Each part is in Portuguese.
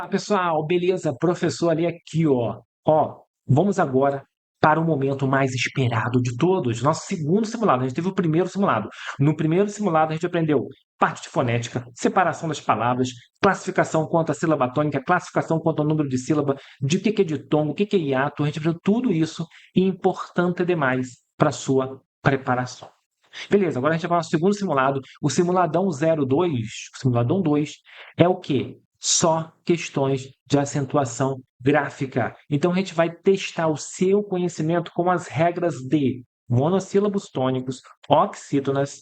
Olá, pessoal, beleza? Professor ali aqui, ó. Vamos agora para o momento mais esperado de todos, nosso segundo simulado. A gente teve o primeiro simulado. No primeiro simulado, a gente aprendeu parte de fonética, separação das palavras, classificação quanto à sílaba tônica, classificação quanto ao número de sílaba, de o que é ditongo, o que é hiato. A gente aprendeu tudo isso e importante demais para a sua preparação. Beleza, agora a gente vai ao segundo simulado. O simuladão 02, o simuladão 2, é o quê? Só questões de acentuação gráfica. Então a gente vai testar o seu conhecimento com as regras de monossílabos tônicos, oxítonas,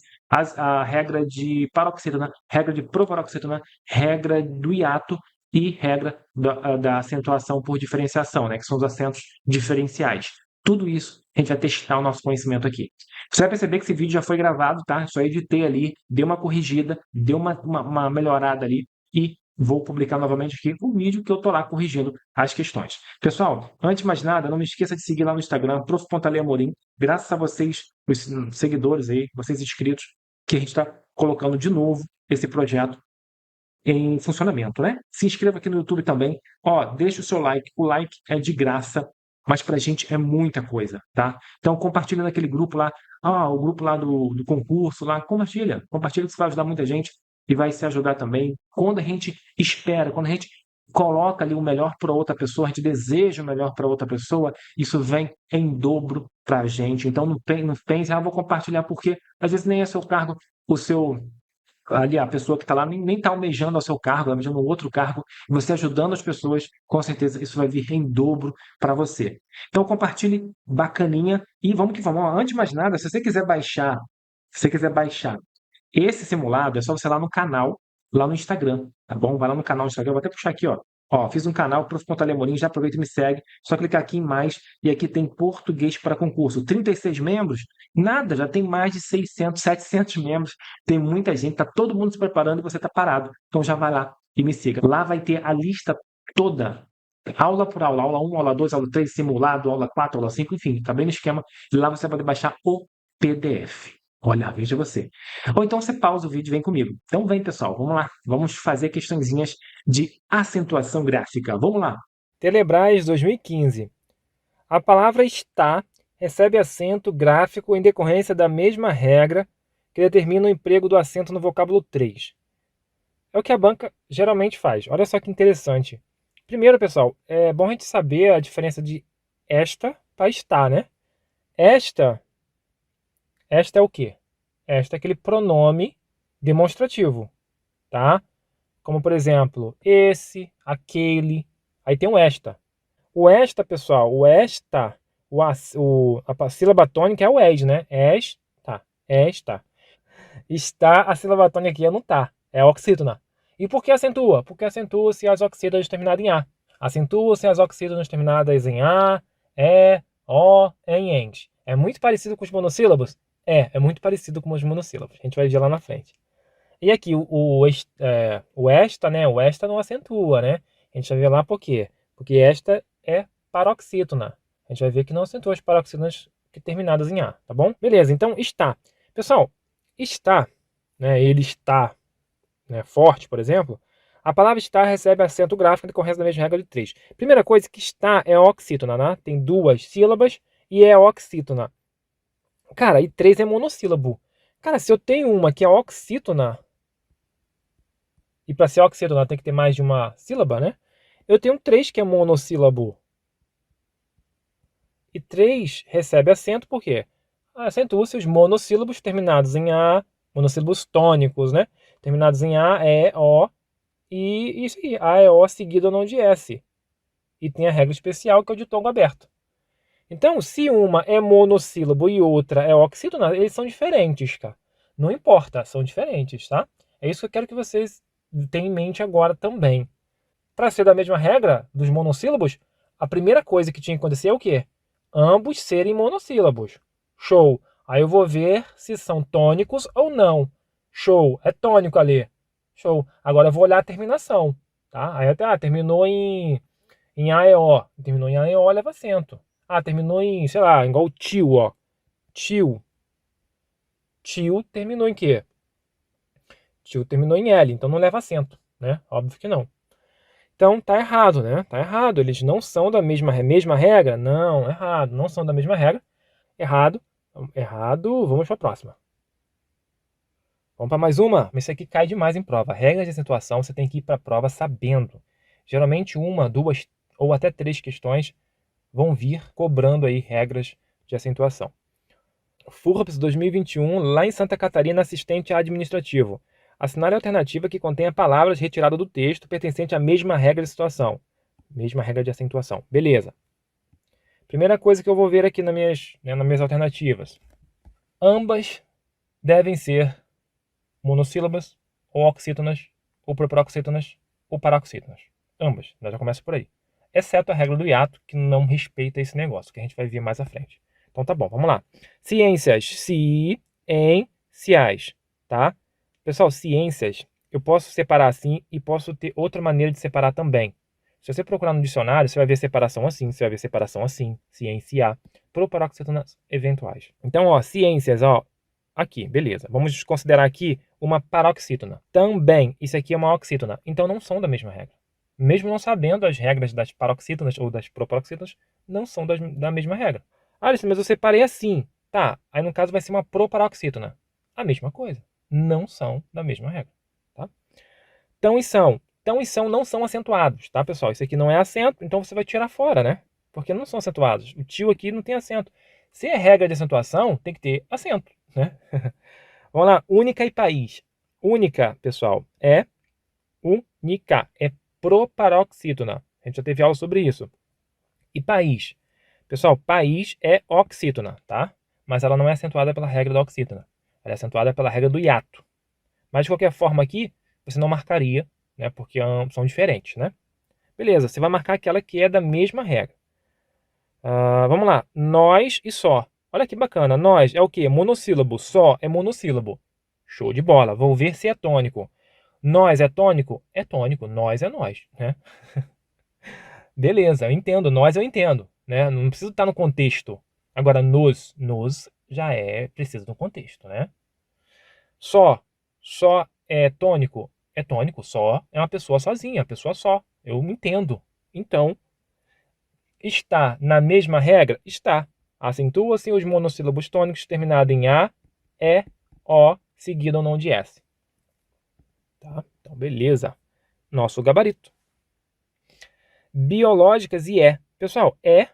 a regra de paroxítona, regra de proparoxítona, regra do hiato e regra da acentuação por diferenciação, né, que são os acentos diferenciais. Tudo isso a gente vai testar o nosso conhecimento aqui. Você vai perceber que esse vídeo já foi gravado, tá? Só editei ali, dei uma corrigida, dei uma melhorada ali e vou publicar novamente aqui o vídeo que eu tô lá corrigindo as questões. Pessoal, antes de mais nada, não me esqueça de seguir lá no Instagram, prof.aleamorim. Graças a vocês, os seguidores aí, vocês inscritos, que a gente está colocando de novo esse projeto em funcionamento, né? Se inscreva aqui no YouTube também. Deixa o seu like. O like é de graça, mas pra gente é muita coisa, tá? Então compartilha naquele grupo lá, o grupo lá do concurso lá, compartilha que isso vai ajudar muita gente e vai se ajudar também. Quando a gente espera, quando a gente coloca ali o melhor para outra pessoa, a gente deseja o melhor para outra pessoa, isso vem em dobro pra gente. Então não pense, vou compartilhar porque às vezes nem é seu cargo, o seu ali a pessoa que está lá nem está almejando ao seu cargo, almejando um outro cargo, e você ajudando as pessoas, com certeza isso vai vir em dobro para você. Então compartilhe bacaninha e vamos que vamos. Antes de mais nada, se você quiser baixar, esse simulado, é só você ir lá no canal, lá no Instagram, tá bom? Vai lá no canal do Instagram, vou até puxar aqui, ó. Fiz um canal, Prof.Alemorim, já aproveita e me segue. Só clicar aqui em mais e aqui tem português para concurso. 36 membros? Nada, já tem mais de 600, 700 membros. Tem muita gente, tá todo mundo se preparando e você tá parado. Então já vai lá e me siga. Lá vai ter a lista toda, aula por aula, aula 1, aula 2, aula 3, simulado, aula 4, aula 5, enfim, tá bem no esquema. E lá você pode baixar o PDF. Olha, veja você. Ou então você pausa o vídeo e vem comigo. Então vem, pessoal, vamos lá. Vamos fazer questõezinhas de acentuação gráfica. Vamos lá. Telebrás 2015. A palavra está recebe acento gráfico em decorrência da mesma regra que determina o emprego do acento no vocábulo 3. É o que a banca geralmente faz. Olha só que interessante. Primeiro, pessoal, é bom a gente saber a diferença de esta para está, né? Esta é o quê? Esta é aquele pronome demonstrativo, tá? Como, por exemplo, esse, aquele. Aí tem o esta. O esta, pessoal, o esta, a sílaba tônica é o es, né? Esta. Está, a sílaba tônica aqui não tá, é oxítona. E por que acentua? Porque acentua-se as oxítonas terminadas em A. Acentua-se as oxítonas terminadas em A, E, O, em ENS. É muito parecido com os monossílabos? É muito parecido com os monossílabos. A gente vai ver lá na frente. E aqui o esta, né? O esta não acentua, né? A gente vai ver lá por quê? Porque esta é paroxítona. A gente vai ver que não acentua as paroxítonas terminadas em A, tá bom? Beleza, então está. Pessoal, está, né? Ele está, né, forte, por exemplo. A palavra está recebe acento gráfico em decorrência da mesma regra de 3. Primeira coisa que está é oxítona, né? Tem duas sílabas e é oxítona. Cara, e 3 é monossílabo. Cara, se eu tenho uma que é oxítona, e para ser oxítona tem que ter mais de uma sílaba, né? Eu tenho 3 que é monossílabo. E 3 recebe acento por quê? Acentua-se os monossílabos terminados em A, monossílabos tônicos, né? Terminados em A, E, O, e isso aí, A, E, O seguido ou não de S. E tem a regra especial que é o ditongo aberto. Então, se uma é monossílabo e outra é oxítona, eles são diferentes, cara. Não importa, são diferentes, tá? É isso que eu quero que vocês tenham em mente agora também. Para ser da mesma regra dos monossílabos, a primeira coisa que tinha que acontecer é o quê? Ambos serem monossílabos. Show. Aí eu vou ver se são tônicos ou não. Show. É tônico ali. Show. Agora eu vou olhar a terminação. Tá? Aí até terminou em AEO. Terminou em AEO, leva acento. Terminou em, sei lá, igual o tio, ó. Tio. Tio terminou em quê? Tio terminou em L, então não leva acento, né? Óbvio que não. Então tá errado, né? Tá errado. Eles não são da mesma regra? Não, errado. Não são da mesma regra. Errado. Errado. Vamos para a próxima. Vamos para mais uma. Isso aqui cai demais em prova. Regras de acentuação, você tem que ir para a prova sabendo. Geralmente uma, duas ou até três questões vão vir cobrando aí regras de acentuação. FURPS 2021, lá em Santa Catarina, assistente administrativo. Assinale a alternativa que contenha palavras retiradas do texto pertencente à mesma regra de situação. Mesma regra de acentuação. Beleza. Primeira coisa que eu vou ver aqui nas minhas alternativas. Ambas devem ser monossílabas, ou oxítonas, ou proparoxítonas, ou paroxítonas. Ambas. Já começa por aí. Exceto a regra do hiato, que não respeita esse negócio, que a gente vai ver mais à frente. Então tá bom, vamos lá. Ciências, ciências, tá? Pessoal, ciências, eu posso separar assim e posso ter outra maneira de separar também. Se você procurar no dicionário, você vai ver separação assim, você vai ver separação assim, ciência, proparoxítonas eventuais. Então, ó, ciências, ó, aqui, beleza. Vamos considerar aqui uma paroxítona. Também, isso aqui é uma oxítona. Então não são da mesma regra. Mesmo não sabendo as regras das paroxítonas ou das proparoxítonas, não são da mesma regra. Ah, Alice, mas eu separei assim. Tá, aí no caso vai ser uma proparoxítona. A mesma coisa. Não são da mesma regra. Tá? Tão e são. Tão e são não são acentuados, tá, pessoal? Isso aqui não é acento, então você vai tirar fora, né? Porque não são acentuados. O tio aqui não tem acento. Se é regra de acentuação, tem que ter acento, né? Vamos lá, única e país. Única, pessoal, é única, é proparoxítona. A gente já teve aula sobre isso. E país. Pessoal, país é oxítona, tá? Mas ela não é acentuada pela regra da oxítona. Ela é acentuada pela regra do hiato. Mas, de qualquer forma aqui, você não marcaria, né? Porque são diferentes, né? Beleza, você vai marcar aquela que é da mesma regra. Vamos lá. Nós e só. Olha que bacana. Nós é o quê? Monossílabo. Só é monossílabo. Show de bola. Vou ver se é tônico. Nós é tônico? É tônico. Nós é nós, né? Beleza, eu entendo. Nós eu entendo, né? Não precisa estar no contexto. Agora, nos já é preciso do contexto, né? Só é tônico? É tônico. Só é uma pessoa sozinha, uma pessoa só. Eu entendo. Então, está na mesma regra? Está. Acentua-se os monossílabos tônicos terminados em A, E, O, seguido ou não de S. Tá? Então, beleza. Nosso gabarito. Biológicas e é. Pessoal, é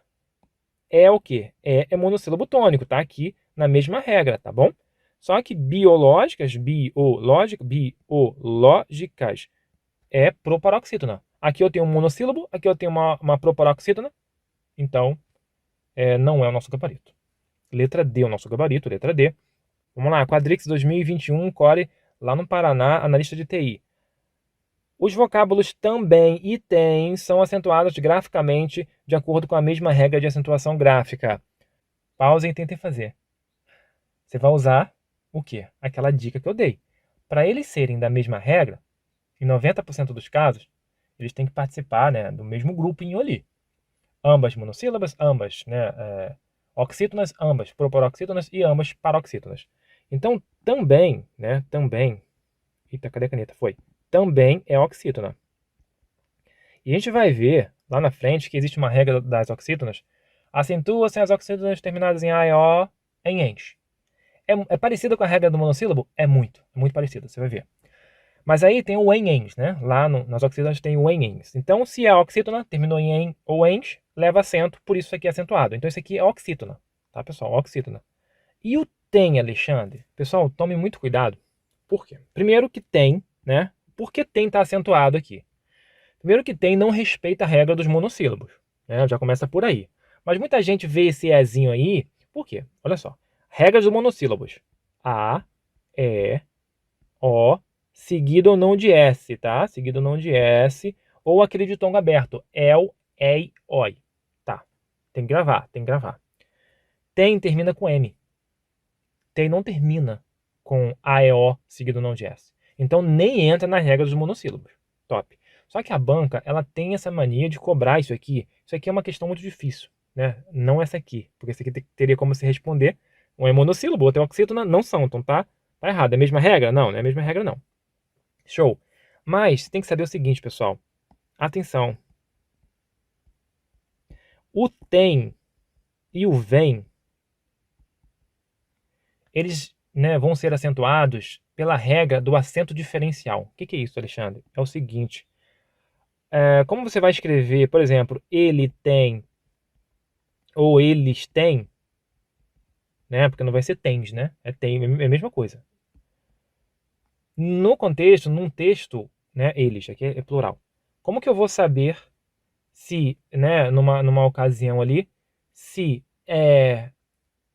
o quê? É monossílabo tônico, tá? Aqui na mesma regra, tá bom? Só que biológicas é proparoxítona. Aqui eu tenho um monossílabo, aqui eu tenho uma proparoxítona. Então, não é o nosso gabarito. Letra D, o nosso gabarito, letra D. Vamos lá, Quadrix 2021, Core, lá no Paraná, analista de TI. Os vocábulos também e tem são acentuados graficamente de acordo com a mesma regra de acentuação gráfica. Pausem e tentem fazer. Você vai usar o quê? Aquela dica que eu dei. Para eles serem da mesma regra, em 90% dos casos, eles têm que participar, né, do mesmo grupinho ali. Ambas monossílabas, ambas, né, oxítonas, ambas proparoxítonas e ambas paroxítonas. Então, também, né, também... Eita, cadê a caneta? Foi. Também é oxítona. E a gente vai ver lá na frente que existe uma regra das oxítonas. Acentua-se as oxítonas terminadas em A e O em ENS. É parecida com a regra do monossílabo? É muito parecida, você vai ver. Mas aí tem o en-ens, né? Lá nas oxítonas tem o en-ens. Então, se a oxítona terminou em en ou ens, leva acento, por isso aqui é acentuado. Então, isso aqui é oxítona, tá, pessoal? Oxítona. E o tem, Alexandre? Pessoal, tome muito cuidado. Por quê? Primeiro que tem, né? Por que tem está acentuado aqui? Primeiro que tem não respeita a regra dos monossílabos, né? Já começa por aí. Mas muita gente vê esse ezinho aí, por quê? Olha só. Regras dos monossílabos. A, E, O, seguido ou não de S, tá? Seguido ou não de S, ou aquele ditongo aberto. El, ei, oi. Tá. Tem que gravar, tem que gravar. Tem termina com M. Tem não termina com A, E, O, seguido ou não de S. Então nem entra na regra dos monossílabos. Top. Só que a banca, ela tem essa mania de cobrar isso aqui. Isso aqui é uma questão muito difícil, né? Não essa aqui, porque essa aqui teria como se responder. Um é monossílabo, outro é oxítona, não são, então tá errado. É a mesma regra? Não, não é a mesma regra não. Show. Mas tem que saber o seguinte, pessoal. Atenção. O tem e o vem, eles, né, vão ser acentuados pela regra do acento diferencial. O que é isso, Alexandre? É o seguinte. Como você vai escrever, por exemplo, ele tem ou eles têm, né? Porque não vai ser tens, né? É tem, é a mesma coisa. No contexto, num texto, né? Eles, aqui é plural. Como que eu vou saber se, né? Numa ocasião ali, se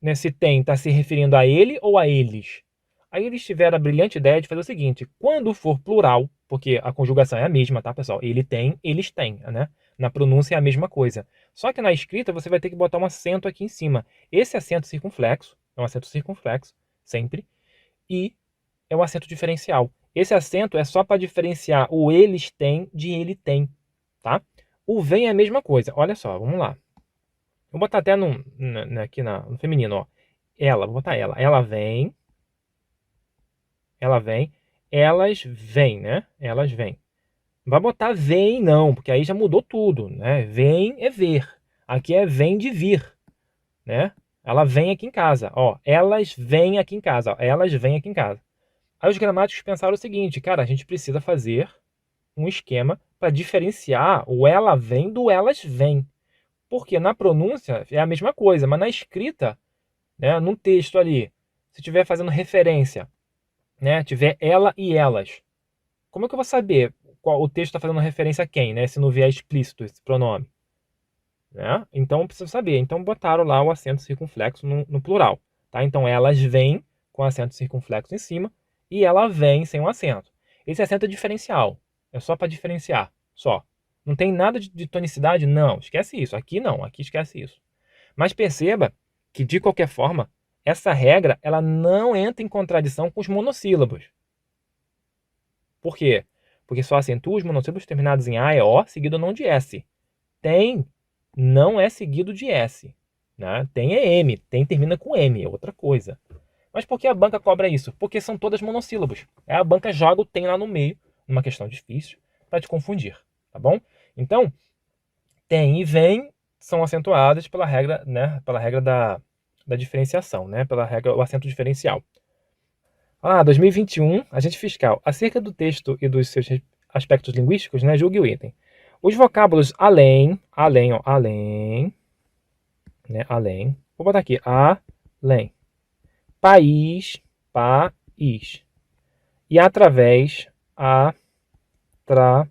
né, se tem está se referindo a ele ou a eles? Aí eles tiveram a brilhante ideia de fazer o seguinte: quando for plural, porque a conjugação é a mesma, tá, pessoal? Ele tem, eles têm, né? Na pronúncia é a mesma coisa. Só que na escrita você vai ter que botar um acento aqui em cima. Esse acento circunflexo é um acento circunflexo, sempre, e é um acento diferencial. Esse acento é só para diferenciar o eles têm de ele tem, tá? O vem é a mesma coisa. Olha só, vamos lá. Vou botar até aqui no feminino, ó. Ela, vou botar ela. Ela vem, elas vêm, né? Elas vêm. Não vai botar vem, não, porque aí já mudou tudo, né? Vem é ver. Aqui é vem de vir, né? Ela vem aqui em casa, ó. Elas vêm aqui em casa, ó. Elas vêm aqui em casa. Aí os gramáticos pensaram o seguinte, cara, a gente precisa fazer um esquema para diferenciar o ela vem do elas vêm. Porque na pronúncia é a mesma coisa, mas na escrita, né, num texto ali, se estiver fazendo referência, né, tiver ela e elas, como é que eu vou saber qual o texto está fazendo referência a quem, né, se não vier explícito esse pronome? Né? Então, preciso saber. Então, botaram lá o acento circunflexo no plural. Tá? Então, elas vêm com acento circunflexo em cima e ela vem sem um acento. Esse acento é diferencial. É só para diferenciar. Só. Não tem nada de tonicidade? Não. Esquece isso. Aqui não. Aqui esquece isso. Mas perceba que, de qualquer forma, essa regra ela não entra em contradição com os monossílabos. Por quê? Porque só acentua os monossílabos terminados em A e O, seguido não de S. Tem não é seguido de S. Né? Tem é M. Tem termina com M. É outra coisa. Mas por que a banca cobra isso? Porque são todas monossílabos. A banca joga o tem lá no meio, numa questão difícil, para te confundir. Tá bom? Então, tem e vem são acentuadas pela regra, né, pela regra da diferenciação, né, pela regra, o acento diferencial. 2021, agente fiscal. Acerca do texto e dos seus aspectos linguísticos, né, julgue o item. Os vocábulos além, né, além. Vou botar aqui, além. País, país. E através, através.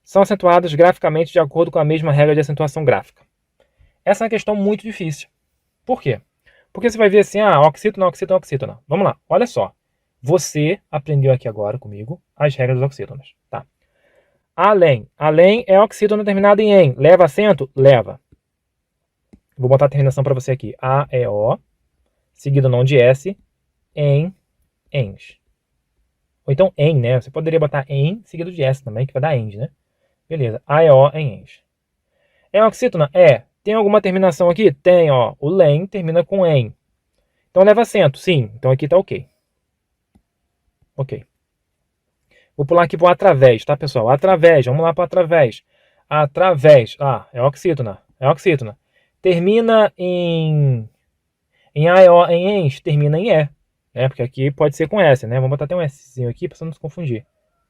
São acentuados graficamente de acordo com a mesma regra de acentuação gráfica. Essa é uma questão muito difícil. Por quê? Porque você vai ver assim, oxítona, oxítona, oxítona. Vamos lá, olha só. Você aprendeu aqui agora comigo as regras dos oxítonas, tá? Além. Além é oxítona terminada em em. Leva acento? Leva. Vou botar a terminação para você aqui. A, E, O, seguido não de S, em, ens. Ou então em, né? Você poderia botar em seguido de S também, que vai dar end, né? Beleza. A, E, O, em, ens. É oxítona? É. Tem alguma terminação aqui? Tem, ó. O len termina com em. Então leva acento? Sim. Então aqui tá ok. Ok. Vou pular aqui para o através, tá, pessoal? Através. Vamos lá para através. Através. É oxítona. É oxítona. Termina em A, E, O, em ens. Termina em E. Né? Porque aqui pode ser com S, né? Vamos botar até um Szinho aqui para você não se confundir.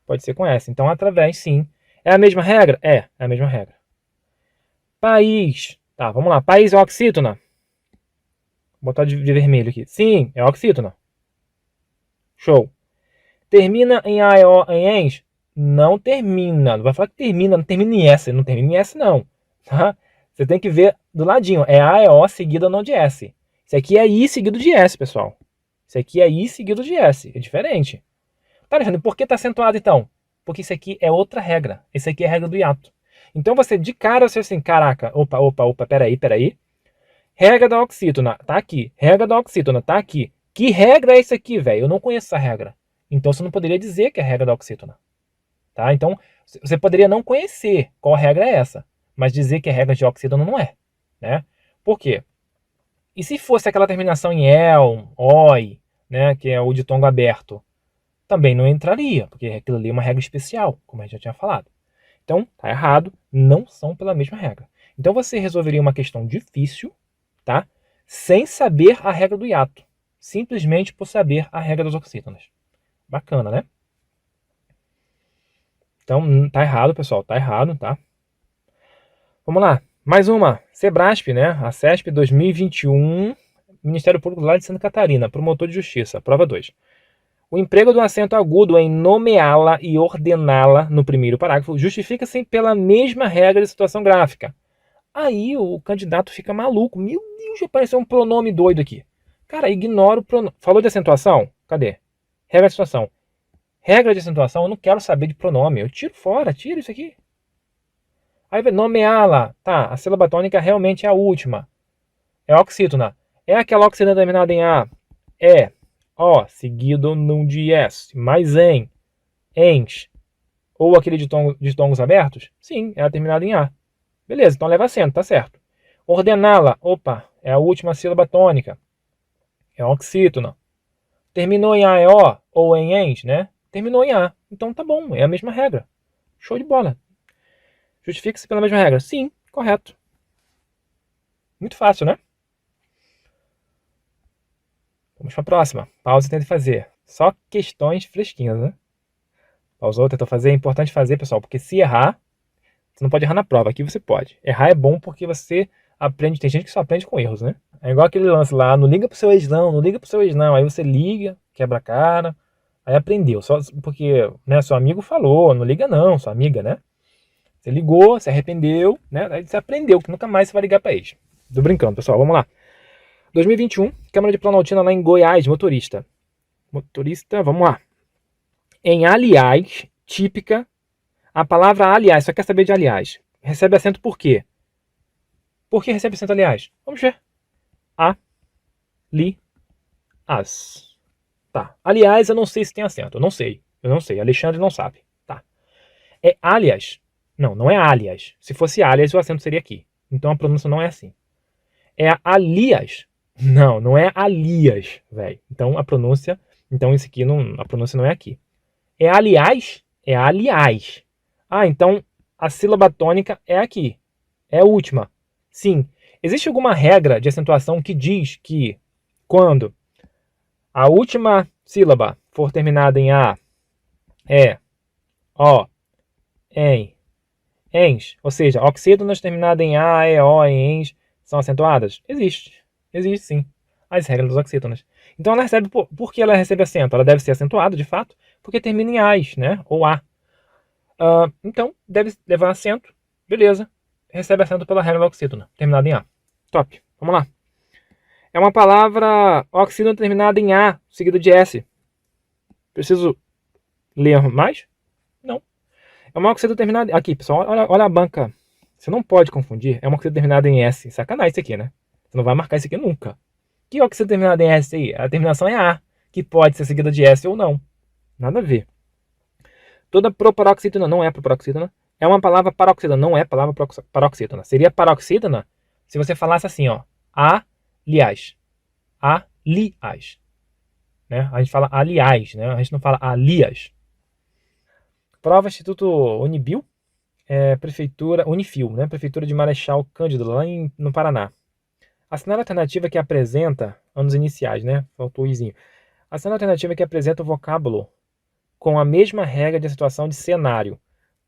Pode ser com S. Então através, sim. É a mesma regra? É a mesma regra. País. Tá, vamos lá. País é oxítona. Vou botar de vermelho aqui. Sim, é oxítona. Show. Termina em A, E, O, em ens? Não termina. Não vai falar que termina, não termina em S. Não termina em S, não. Tá? Você tem que ver do ladinho. É A, E, O seguido não de S. Isso aqui é I seguido de S, pessoal. Isso aqui é I seguido de S. É diferente. Tá, Alexandre, por que tá acentuado então? Porque isso aqui é outra regra. Esse aqui é a regra do hiato. Então você de cara, você assim, caraca, opa, peraí. Regra da oxítona, tá aqui. Regra da oxítona, tá aqui. Que regra é essa aqui, velho? Eu não conheço essa regra. Então você não poderia dizer que é a regra da oxítona. Tá? Então você poderia não conhecer qual regra é essa, mas dizer que é regra de oxítona não é. Né? Por quê? E se fosse aquela terminação em el, oi, né, que é o ditongo aberto? também não entraria, porque aquilo ali é uma regra especial, como a gente já tinha falado. Então, tá errado, não são pela mesma regra. Então você resolveria uma questão difícil, tá? Sem saber a regra do hiato. Simplesmente por saber a regra das oxítonas. Bacana, né? Então, tá errado, pessoal, tá errado, tá? Vamos lá. Mais uma. Sebrasp, né? A CESP 2021, Ministério Público lá de Santa Catarina, promotor de justiça, prova 2. O emprego do acento agudo em nomeá-la e ordená-la no primeiro parágrafo justifica-se pela mesma regra de situação gráfica. Aí o candidato fica maluco. Meu Deus, apareceu um pronome doido aqui. Cara, ignora o pronome. Falou de acentuação? Cadê? Regra de situação. Regra de acentuação, eu não quero saber de pronome. Eu tiro fora, tiro isso aqui. Aí vai nomeá-la. Tá, a sílaba tônica realmente é a última. É oxítona. É aquela oxítona terminada em A. É. O, seguido num de S. Mais em. Ens. Ou aquele de tongos abertos? Sim, é a terminada em A. Beleza, então leva acento, tá certo. Ordená-la. Opa, é a última sílaba tônica. É oxítona. Terminou em A é O ou em ENS, né? Terminou em A. Então tá bom, é a mesma regra. Show de bola. Justifica-se pela mesma regra. Sim, correto. Muito fácil, né? Vamos para a próxima. Pausa e tenta fazer. Só questões fresquinhas, né? Pausou, tentou fazer. É importante fazer, pessoal, porque se errar, você não pode errar na prova. Aqui você pode. Errar é bom porque você aprende. Tem gente que só aprende com erros, né? É igual aquele lance lá, não liga pro seu ex não, não liga pro seu ex não. Aí você liga, quebra a cara, aí aprendeu. Só porque, né, seu amigo falou, não liga não, sua amiga, né? Você ligou, se arrependeu, né? Aí você aprendeu que nunca mais você vai ligar pra ex. Tô brincando, pessoal, vamos lá. 2021, Câmara de Planaltina lá em Goiás, motorista. Motorista, vamos lá. Em aliás, típica, a palavra aliás, só quer saber de aliás. Recebe acento por quê? Por que recebe acento aliás? Vamos ver. A, li, as. Tá. Aliás, eu não sei se tem acento. Eu não sei. Alexandre não sabe. Tá. É alias. Não, não é alias. Se fosse alias, o acento seria aqui. Então a pronúncia não é assim. É alias. Não, não é alias, velho. Então a pronúncia. Então esse aqui não. A pronúncia não é aqui. É aliás? É aliás. Ah, então a sílaba tônica é aqui. É a última. Sim. Existe alguma regra de acentuação que diz que quando a última sílaba for terminada em A, E, O, em, ens, ou seja, oxítonas terminadas em A, E, O, em ens, são acentuadas? Existe. Existe sim. As regras das oxítonas. Então ela recebe, por que ela recebe acento? Ela deve ser acentuada, de fato, porque termina em AS, né? Ou A. Então, deve levar acento. Beleza. Recebe acento pela regra da oxítona, terminada em A. Top. Vamos lá. É uma palavra oxítona terminada em A, seguida de S. Preciso ler mais? Não. É uma oxítona terminada... Aqui, pessoal, olha a banca. Você não pode confundir. É uma oxítona terminada em S. Sacanagem isso aqui, né? Você não vai marcar isso aqui nunca. Que oxítona terminada em S aí? A terminação é A, que pode ser seguida de S ou não. Nada a ver. Toda proparoxítona não é proparoxítona. É uma palavra paroxítona, não é palavra paroxítona. Seria paroxítona se você falasse assim, ó. Aliás. Aliás. Né? A gente fala aliás, né? A gente não fala alias. Prova Instituto Unibil, Prefeitura, Unifil, né? Prefeitura de Marechal Cândido, lá no Paraná. Assinar a alternativa que apresenta, anos iniciais, né? Faltou o izinho. Assinar a alternativa que apresenta o vocábulo com a mesma regra de situação de cenário.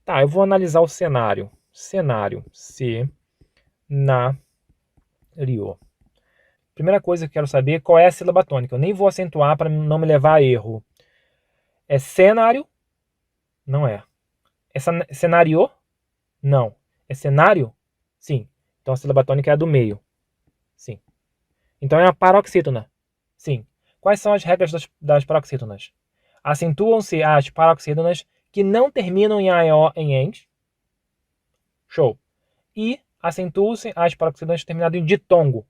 Tá, eu vou analisar o cenário. Cenário. Cenário. Primeira coisa que eu quero saber é qual é a sílaba tônica. Eu nem vou acentuar para não me levar a erro. É cenário? Não é. É cenário? Não. É cenário? Sim. Então a sílaba tônica é a do meio. Sim. Então é a paroxítona? Sim. Quais são as regras das paroxítonas? Acentuam-se as paroxítonas que não terminam em A, E, O, em ENS. Show. E acentuam-se as paroxítonas terminadas em ditongo.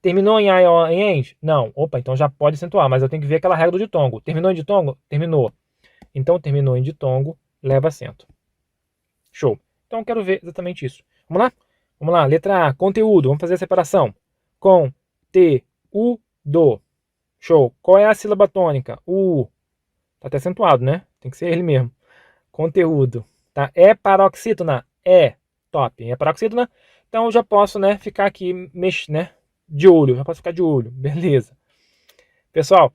Terminou em A, E, O, em ENS? Não. Opa, então já pode acentuar, mas eu tenho que ver aquela regra do ditongo. Terminou em ditongo? Terminou. Então terminou em ditongo, leva acento. Show. Então eu quero ver exatamente isso. Vamos lá? Vamos lá. Letra A, conteúdo. Vamos fazer a separação. Conteúdo. Show. Qual é a sílaba tônica? U. Tá até acentuado, né? Tem que ser ele mesmo. Conteúdo. Tá? É paroxítona? É. Top. É paroxítona? Então eu já posso, né, ficar aqui, né, de olho. Já posso ficar de olho. Beleza. Pessoal,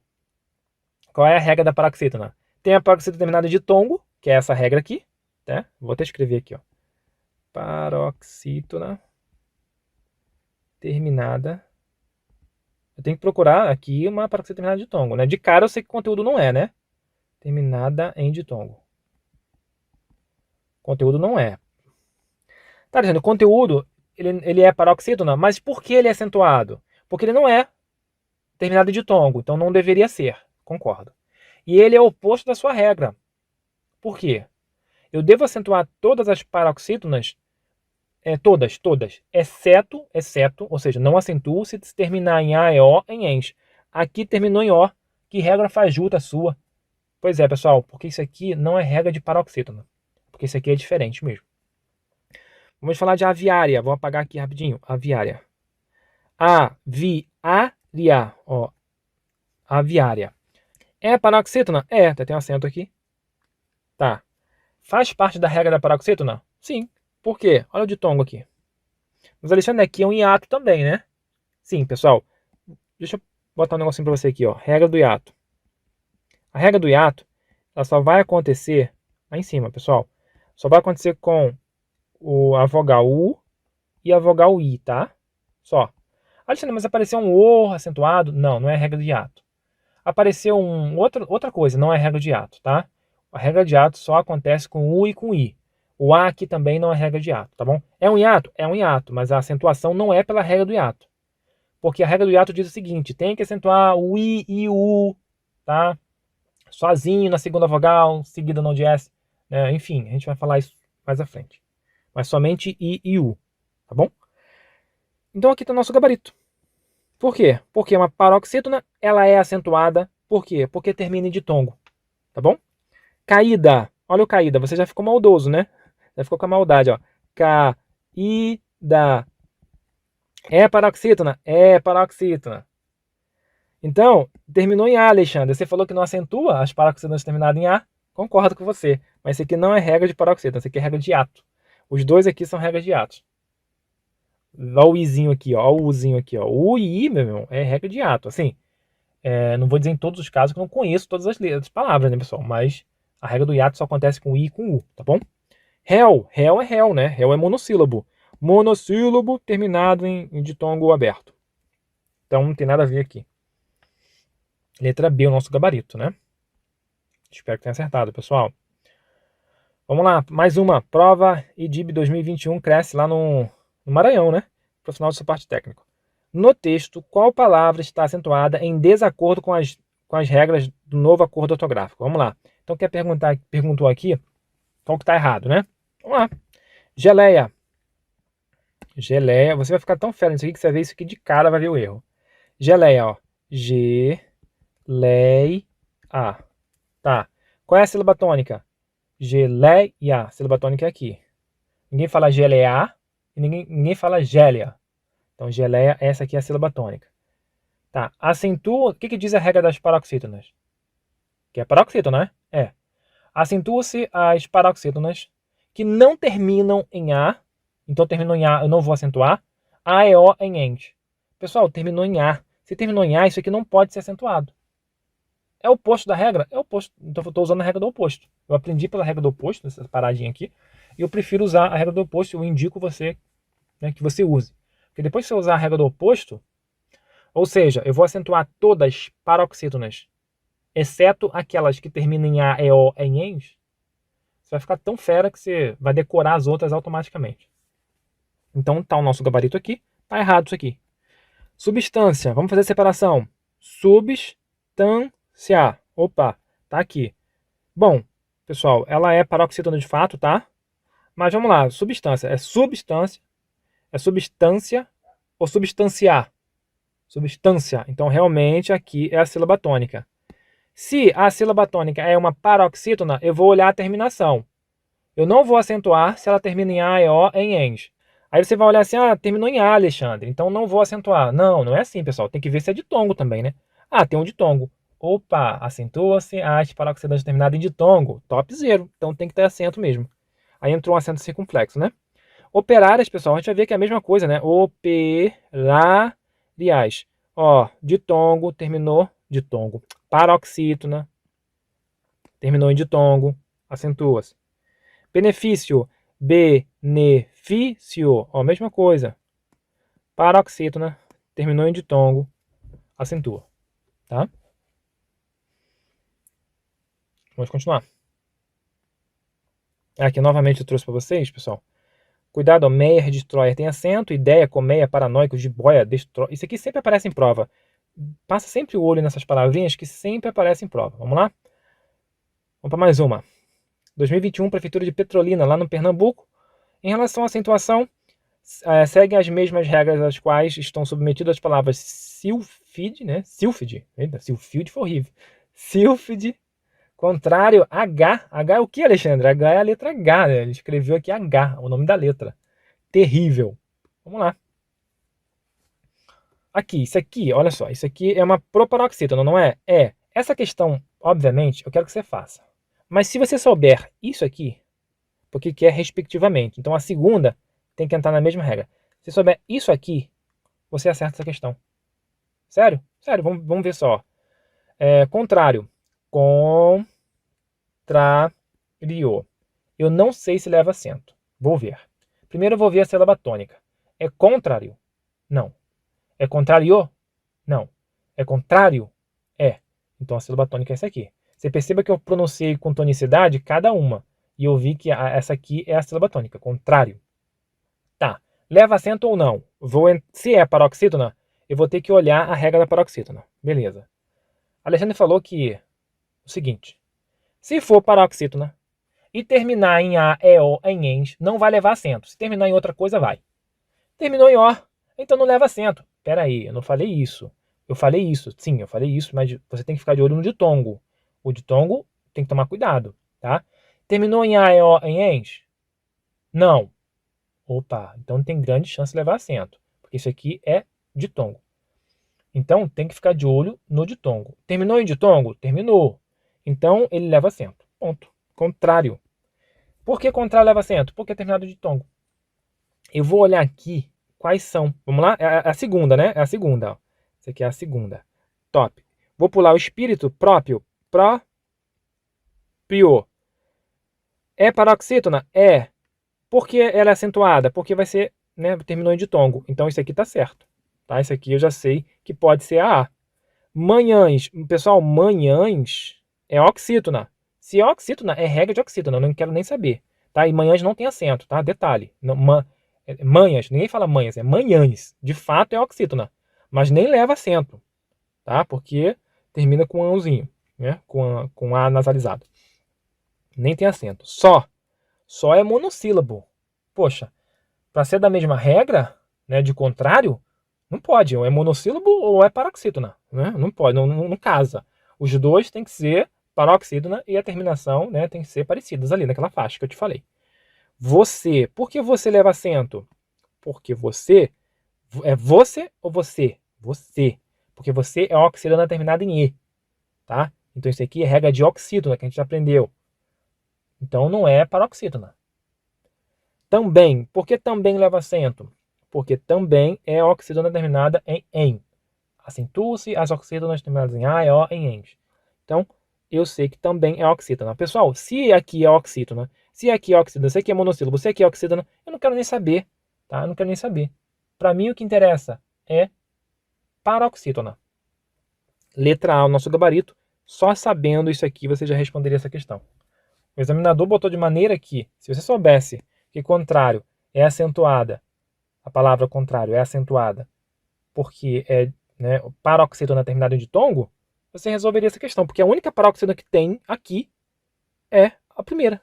qual é a regra da paroxítona? Tem a paroxítona terminada de tongo, que é essa regra aqui. Tá? Vou até escrever aqui, ó. Paroxítona terminada. Eu tenho que procurar aqui uma paroxítona terminada de tongo, né? De cara eu sei que conteúdo não é, né? Terminada em ditongo. Conteúdo não é. Tá dizendo, conteúdo, ele é paroxítona, mas por que ele é acentuado? Porque ele não é terminado em ditongo, então não deveria ser. Concordo. E ele é o oposto da sua regra. Por quê? Eu devo acentuar todas as paroxítonas, todas, exceto, ou seja, não acentuo se terminar em A, E, O, em ENS. Aqui terminou em O, que regra fajuta sua? Pois é, pessoal, porque isso aqui não é regra de paroxítona. Porque isso aqui é diferente mesmo. Vamos falar de aviária. Vou apagar aqui rapidinho. Aviária. Aviária. Ó. Aviária. É paroxítona? É, tem um acento aqui. Tá. Faz parte da regra da paroxítona? Sim. Por quê? Olha o ditongo aqui. Mas Alexandre, aqui é um hiato também, né? Sim, pessoal. Deixa eu botar um negocinho pra você aqui, ó. Regra do hiato. A regra do hiato, ela só vai acontecer lá em cima, pessoal. Só vai acontecer com a vogal U e a vogal I, tá? Só. Alexandre, mas apareceu um O acentuado? Não, não é regra de hiato. Apareceu outra coisa, não é regra de hiato, tá? A regra de hiato só acontece com U e com I. O A aqui também não é regra de hiato, tá bom? É um hiato? É um hiato, mas a acentuação não é pela regra do hiato. Porque a regra do hiato diz o seguinte, tem que acentuar o I e o U, tá? Sozinho na segunda vogal, seguida no de S. Enfim, a gente vai falar isso mais à frente. Mas somente I e U, tá bom? Então aqui está o nosso gabarito. Por quê? Porque uma paroxítona, ela é acentuada. Por quê? Porque termina em ditongo, tá bom? Caída. Olha o caída, você já ficou maldoso, né? Já ficou com a maldade, ó. Caída. É paroxítona? É paroxítona. Então, terminou em A, Alexandre. Você falou que não acentua as paroxítonas terminadas em A. Concordo com você. Mas isso aqui não é regra de paroxítona, isso aqui é regra de hiato. Os dois aqui são regras de hiato. Olha o Izinho aqui, ó. Olha o Uzinho aqui, ó. O I, meu irmão, é regra de hiato. Assim, não vou dizer em todos os casos que eu não conheço todas as letras, palavras, né, pessoal? Mas a regra do hiato só acontece com I e com U, tá bom? Réu. Réu é réu, né? Réu é monossílabo. Monossílabo terminado em ditongo aberto. Então não tem nada a ver aqui. Letra B, o nosso gabarito, né? Espero que tenha acertado, pessoal. Vamos lá, mais uma. Prova IDIB 2021 cresce lá no Maranhão, né? Profissional de suporte técnico. No texto, qual palavra está acentuada em desacordo com as regras do novo acordo ortográfico? Vamos lá. Então, perguntou aqui qual que está errado, né? Vamos lá. Geleia. Geleia. Você vai ficar tão fera nisso aqui que você vai ver isso aqui de cara, vai ver o erro. Geleia, ó. Geleia. Tá. Qual é a sílaba tônica? Geleia. Sílaba tônica é aqui. Ninguém fala geleia e ninguém fala gélia. Então, geleia, essa aqui é a sílaba tônica. Tá. Acentua. O que diz a regra das paroxítonas? Que é paroxítona, né? É. Acentua-se as paroxítonas que não terminam em A. Então, terminou em A, eu não vou acentuar. A, E, O em ENT. Pessoal, terminou em A. Se terminou em A, isso aqui não pode ser acentuado. É o oposto da regra? É o oposto. Então eu estou usando a regra do oposto. Eu aprendi pela regra do oposto, nessa paradinha aqui, e eu prefiro usar a regra do oposto. Eu indico você, né, que você use. Porque depois que você usar a regra do oposto, ou seja, eu vou acentuar todas paroxítonas, exceto aquelas que terminam em A, E, O, em ENS, você vai ficar tão fera que você vai decorar as outras automaticamente. Então tá o nosso gabarito aqui. Tá errado isso aqui. Substância. Vamos fazer a separação. Substância. Opa, tá aqui. Bom, pessoal, ela é paroxítona de fato, tá? Mas vamos lá. Substância. É substância ou substanciar? Substância. Então, realmente, aqui é a sílaba tônica. Se a sílaba tônica é uma paroxítona, eu vou olhar a terminação. Eu não vou acentuar se ela termina em A, E, O, em ENS. Aí você vai olhar assim, terminou em A, Alexandre, então não vou acentuar. Não, não é assim, pessoal. Tem que ver se é ditongo também, né? Tem um ditongo. Opa, acentua-se as paroxítonas terminadas em ditongo. Top zero. Então tem que ter acento mesmo. Aí entrou um acento circunflexo, né? Operárias, pessoal, a gente vai ver que é a mesma coisa, né? Operarias. Ó, ditongo, terminou ditongo. Paroxítona, terminou em ditongo, acentua-se. Benefício, benefício, ó, mesma coisa. Paroxítona, terminou em ditongo, acentua, tá? Vamos continuar. Aqui novamente eu trouxe para vocês, pessoal. Cuidado, ó, Meyer, destroyer tem acento, ideia, colmeia, paranoico, jiboia, destrói. Isso aqui sempre aparece em prova. Passa sempre o olho nessas palavrinhas que sempre aparecem em prova. Vamos lá? Vamos para mais uma. 2021, Prefeitura de Petrolina, lá no Pernambuco. Em relação à acentuação, seguem as mesmas regras às quais estão submetidas as palavras silfide, né? Silfide. Eita, silfide foi horrível. Silfide. Contrário, H. H é o que, Alexandre? H é a letra H, né? Ele escreveu aqui H, o nome da letra. Terrível. Vamos lá. Aqui, isso aqui, olha só. Isso aqui é uma proparoxítona, não é? É. Essa questão, obviamente, eu quero que você faça. Mas se você souber isso aqui, porque que é respectivamente. Então a segunda tem que entrar na mesma regra. Se souber isso aqui, você acerta essa questão. Sério? Sério, vamos ver só. Contrário. Contrário. Eu não sei se leva acento. Vou ver. Primeiro eu vou ver a sílaba tônica. É contrário? Não. É contrário? Não. É contrário? É. Então a sílaba tônica é essa aqui. Você perceba que eu pronunciei com tonicidade cada uma. E eu vi que essa aqui é a sílaba tônica. Contrário. Tá. Leva acento ou não? Se é paroxítona, eu vou ter que olhar a regra da paroxítona. Beleza. Alexandre falou que o seguinte. Se for paroxítona e terminar em A, E, O, em ENS, não vai levar acento. Se terminar em outra coisa, vai. Terminou em O, então não leva acento. Pera aí, eu não falei isso. Eu falei isso, sim, eu falei isso, mas você tem que ficar de olho no ditongo. O ditongo tem que tomar cuidado, tá? Terminou em A, E, O, em ENS? Não. Opa, então tem grande chance de levar acento, porque isso aqui é ditongo. Então tem que ficar de olho no ditongo. Terminou em ditongo? Terminou. Então ele leva acento. Ponto. Contrário. Por que contrário leva acento? Porque é terminado em ditongo. Eu vou olhar aqui quais são. Vamos lá? É a segunda, né? É a segunda. Ó. Essa aqui é a segunda. Top. Vou pular o espírito próprio. Próprio. É paroxítona? É. Por que ela é acentuada? Porque vai ser, né, terminou em ditongo. Então isso aqui tá certo. Tá? Isso aqui eu já sei que pode ser a A. Manhãs. Pessoal, manhãs é oxítona. Se é oxítona, é regra de oxítona. Eu não quero nem saber. Tá? E manhãs não tem acento, tá? Detalhe. Não, manhãs, ninguém fala manhãs, é manhãs. De fato é oxítona. Mas nem leva acento. Tá? Porque termina com um ãozinho, né? Com A nasalizado. Nem tem acento. Só é monossílabo. Poxa, para ser da mesma regra, né, de contrário, não pode. Ou é monossílabo ou é paroxítona. Né? Não pode, não casa. Os dois tem que ser paroxítona e a terminação, né, tem que ser parecidas ali naquela faixa que eu te falei. Você. Por que você leva acento? Porque você. É você ou você? Você. Porque você é oxítona terminada em E. Tá? Então isso aqui é regra de oxítona que a gente já aprendeu. Então não é paroxítona. Também. Por que também leva acento? Porque também é oxítona terminada em en. Acentua-se as oxítonas terminadas em A, E, O, em ENS. Então, eu sei que também é oxítona. Pessoal, se aqui é oxítona, se aqui é oxítona, se aqui é monossílabo, se aqui é oxítona, eu não quero nem saber. Tá? Eu não quero nem saber. Para mim, o que interessa é paroxítona. Letra A, o nosso gabarito. Só sabendo isso aqui, você já responderia essa questão. O examinador botou de maneira que, se você soubesse que contrário é acentuada, a palavra contrário é acentuada, porque é, né, paroxítona terminada em ditongo, você resolveria essa questão, porque a única paroxítona que tem aqui é a primeira.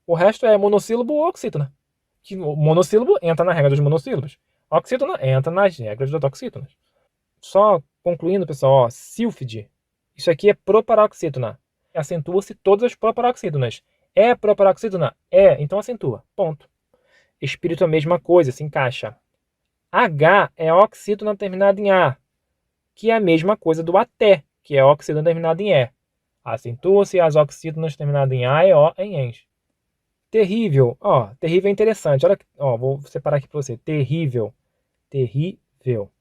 O resto é monossílabo ou oxítona. Que o monossílabo entra na regra dos monossílabos. Oxítona entra nas regras das oxítonas. Só concluindo, pessoal, ó, sílfide. Isso aqui é proparoxítona. Acentua-se todas as proparoxítonas. É proparoxítona? É, então acentua. Ponto. Espírito é a mesma coisa, se encaixa. H é oxítona terminada em A, que é a mesma coisa do até. que é oxítono terminado em E. Acentua-se as oxítonas terminadas em A, EO, em ENS. Terrível. Ó, terrível é interessante. Olha, ó, vou separar aqui para você. Terrível. Terrível.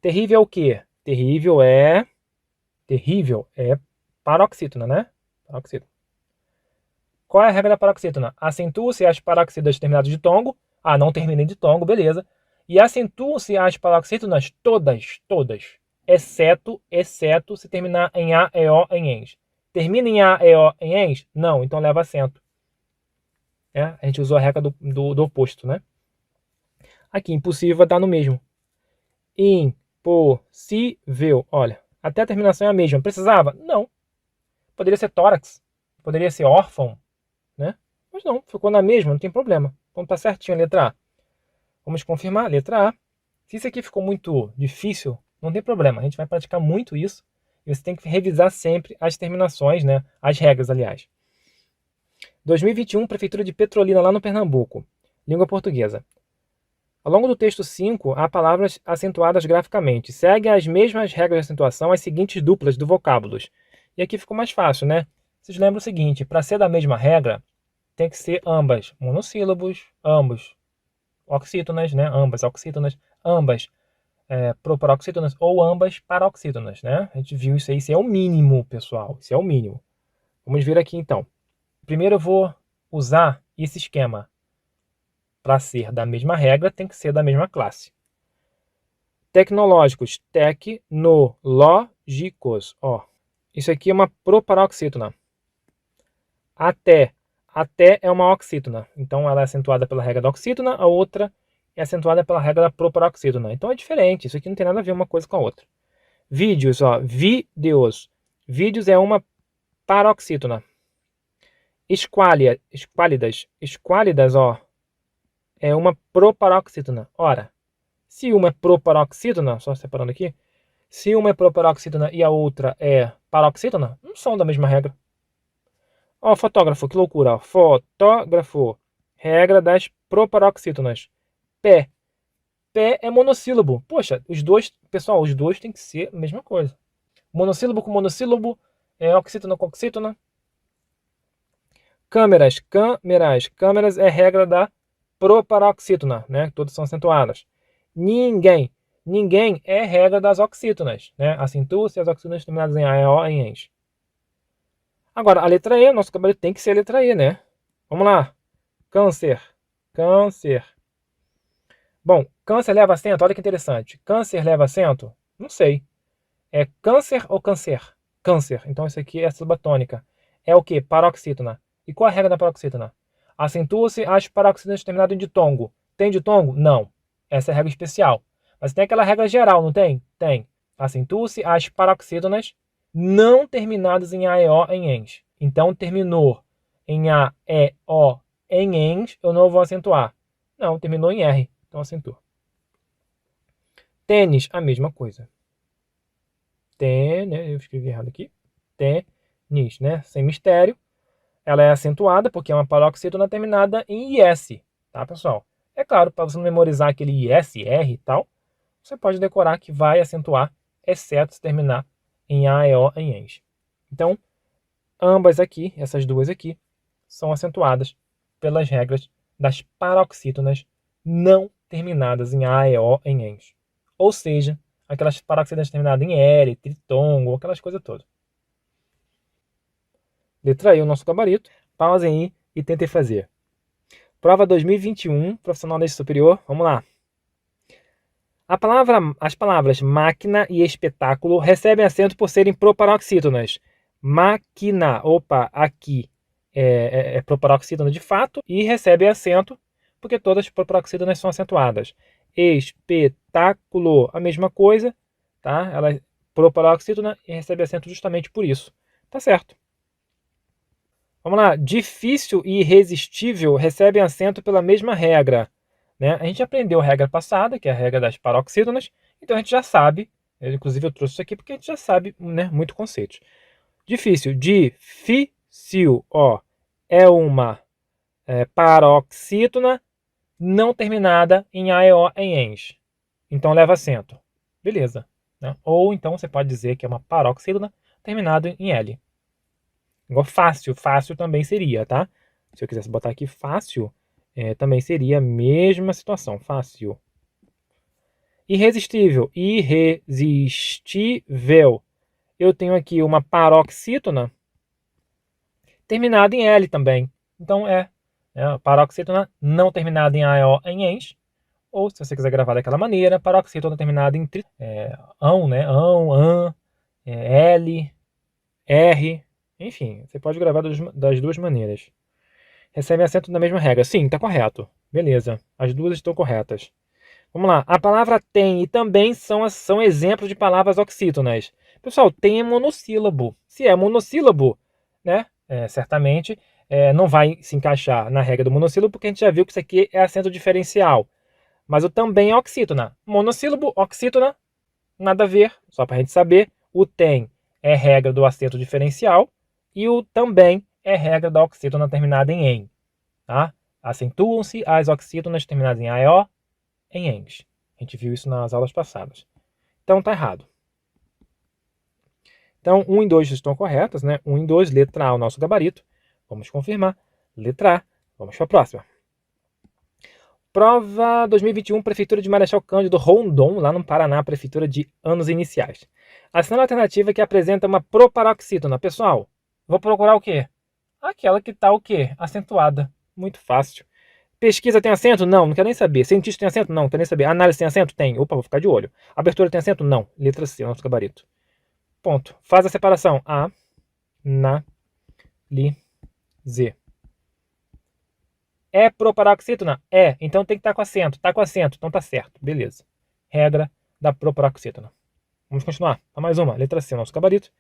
Terrível é o quê? Terrível é paroxítona, né? Paroxítona. Qual é a regra da paroxítona? Acentua-se as paroxítonas terminadas de tongo. Ah, não terminem de tongo, beleza. E acentuam-se as paroxítonas todas, exceto se terminar em A, EO, em ENS. Termina em A, EO, em ENS? Não, então leva acento. A gente usou a regra do oposto, né? Aqui, impossível vai dar no mesmo. Impossível. Olha, até a terminação é a mesma. Precisava? Não. Poderia ser tórax. Poderia ser órfão, né? Mas não, ficou na mesma, não tem problema. Então tá certinho a letra A. Vamos confirmar, letra A. Se isso aqui ficou muito difícil, não tem problema. A gente vai praticar muito isso. E você tem que revisar sempre as terminações, né? As regras, aliás. 2021, Prefeitura de Petrolina, lá no Pernambuco. Língua portuguesa. Ao longo do texto 5, há palavras acentuadas graficamente. Seguem as mesmas regras de acentuação as seguintes duplas do vocábulos. E aqui ficou mais fácil, né? Vocês lembram o seguinte, para ser da mesma regra, tem que ser ambas monossílabos, ambos oxítonas, né? Ambas oxítonas, ambas proparoxítonas ou ambas paroxítonas, né? A gente viu isso aí, isso é o mínimo, pessoal, isso é o mínimo. Vamos ver aqui então. Primeiro eu vou usar esse esquema. Para ser da mesma regra, tem que ser da mesma classe. Tecnológicos, tecnológicos. Ó, isso aqui é uma proparoxítona. Até é uma oxítona. Então ela é acentuada pela regra da oxítona, a outra é acentuada pela regra da proparoxítona. Então é diferente, isso aqui não tem nada a ver uma coisa com a outra. Vídeos, ó, vídeos. Vídeos é uma paroxítona. Esquálidas, ó, é uma proparoxítona. Ora, se uma é proparoxítona, só separando aqui, se uma é proparoxítona e a outra é paroxítona, não são da mesma regra. Ó, fotógrafo, que loucura. Ó. Fotógrafo, regra das proparoxítonas. Pé. Pé é monossílabo. Poxa, os dois, pessoal, os dois tem que ser a mesma coisa. Monossílabo com monossílabo, oxítona com oxítona. Câmeras é regra da proparoxítona, né? Todas são acentuadas. Ninguém é regra das oxítonas, né? Acentua-se as oxítonas terminadas em A, E, O, em ENS. Agora, a letra E, nosso gabarito tem que ser a letra E, né? Vamos lá. Câncer. Bom, câncer leva acento, olha que interessante. Câncer leva acento? Não sei. É câncer ou câncer? Câncer. Então isso aqui é sílaba tônica. É o que? Paroxítona. E qual a regra da paroxítona? Acentua-se as paroxítonas terminadas em ditongo. Tem ditongo? Não. Essa é a regra especial. Mas tem aquela regra geral, não tem? Tem. Acentua-se as paroxítonas não terminadas em A, E, O, em ENS. Então, terminou em A, E, O, em ENS, eu não vou acentuar. Não, terminou em R, então acentua. Tênis, a mesma coisa. Eu escrevi errado aqui. Tênis, né? Sem mistério. Ela é acentuada porque é uma paroxítona terminada em IS, tá, pessoal? É claro, para você não memorizar aquele IS, R e tal, você pode decorar que vai acentuar, exceto se terminar em A, E, O, em ENS. Então, ambas aqui, essas duas aqui, são acentuadas pelas regras das paroxítonas não terminadas em A, E, O, em ENS. Ou seja, aquelas paroxítonas terminadas em L, tritongo, aquelas coisas todas. Letra E, o nosso gabarito. Pausem aí e tentem fazer. Prova 2021, profissional da superior. Vamos lá. As palavras máquina e espetáculo recebem acento por serem proparoxítonas. Máquina, opa, aqui é proparoxítona de fato e recebe acento porque todas as proparoxítonas são acentuadas. Espetáculo, a mesma coisa, tá? Ela é proparoxítona e recebe acento justamente por isso. Tá certo. Vamos lá. Difícil e irresistível recebem acento pela mesma regra. Né? A gente aprendeu a regra passada, que é a regra das paroxítonas, então a gente já sabe, inclusive eu trouxe isso aqui porque a gente já sabe, né, muito conceitos. Difícil, ó, é uma paroxítona não terminada em A, E, O, em ENS. Então leva acento. Beleza. né? Ou então você pode dizer que é uma paroxítona terminado em L. Igual fácil, fácil também seria, tá? Se eu quisesse botar aqui fácil, também seria a mesma situação, fácil. Irresistível, irresistível. Eu tenho aqui uma paroxítona terminada em L também. Então paroxítona não terminada em AO em ENS, ou se você quiser gravar daquela maneira, paroxítona terminada em ão, né? Ão, an, L, R, enfim, você pode gravar das duas maneiras. Recebe acento na mesma regra. Sim, está correto. Beleza, as duas estão corretas. Vamos lá. A palavra tem e também são exemplos de palavras oxítonas. Pessoal, tem é monossílabo. Se é monossílabo, né, certamente não vai se encaixar na regra do monossílabo, porque a gente já viu que isso aqui é acento diferencial. Mas o também é oxítona. Monossílabo, oxítona, nada a ver, só para a gente saber. O tem é regra do acento diferencial e o também é regra da oxítona terminada em "em". Tá? Acentuam-se as oxítonas terminadas em AO em ENGs. A gente viu isso nas aulas passadas. Então tá errado. Então 1 e 2 estão corretas, né? 1 e 2, letra A, o nosso gabarito. Vamos confirmar. Letra A. Vamos para a próxima. Prova 2021, Prefeitura de Marechal Cândido Rondon, lá no Paraná, Prefeitura de anos iniciais. Assinale a alternativa que apresenta uma proparoxítona. Pessoal, vou procurar o quê? Aquela que está o quê? Acentuada. Muito fácil. Pesquisa tem acento? Não, não quero nem saber. Cientista tem acento? Não, não quero nem saber. Análise tem acento? Tem. Opa, vou ficar de olho. Abertura tem acento? Não. Letra C, nosso gabarito. Ponto. Faz a separação. A, na, li, Z. É proparoxítona? É. Então tem que estar com acento. Está com acento. Então tá certo. Beleza. Regra da proparoxítona. Vamos continuar. Mais uma. Letra C, nosso gabarito.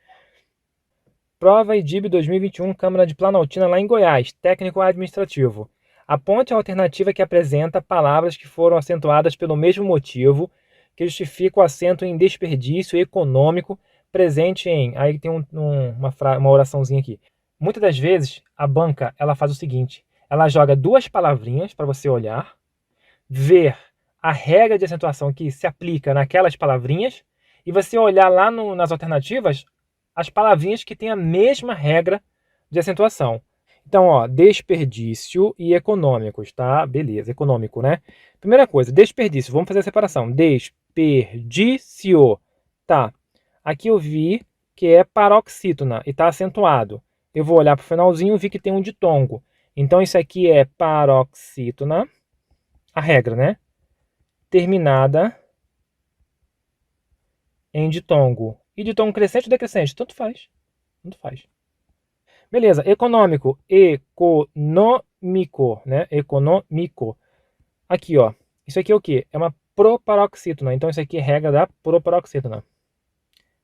Prova IDIB 2021, Câmara de Planaltina, lá em Goiás. Técnico administrativo. Aponte a alternativa que apresenta palavras que foram acentuadas pelo mesmo motivo, que justifica o acento em desperdício econômico presente em... Aí tem uma oraçãozinha aqui. Muitas das vezes, a banca ela faz o seguinte. Ela joga duas palavrinhas para você olhar, ver a regra de acentuação que se aplica naquelas palavrinhas, e você olhar lá nas alternativas as palavrinhas que têm a mesma regra de acentuação. Então, ó, desperdício e econômicos, tá? Beleza, econômico, né? Primeira coisa, desperdício. Vamos fazer a separação. Desperdício. Tá. Aqui eu vi que é paroxítona e tá acentuado. Eu vou olhar para o finalzinho e vi que tem um ditongo. Então, isso aqui é paroxítona. A regra, né? Terminada em ditongo. E ditongo crescente ou decrescente? Tanto faz. Tanto faz. Beleza, econômico, econômico, né? Econômico. Aqui, ó. Isso aqui é o quê? É uma proparoxítona. Então, isso aqui é regra da proparoxítona.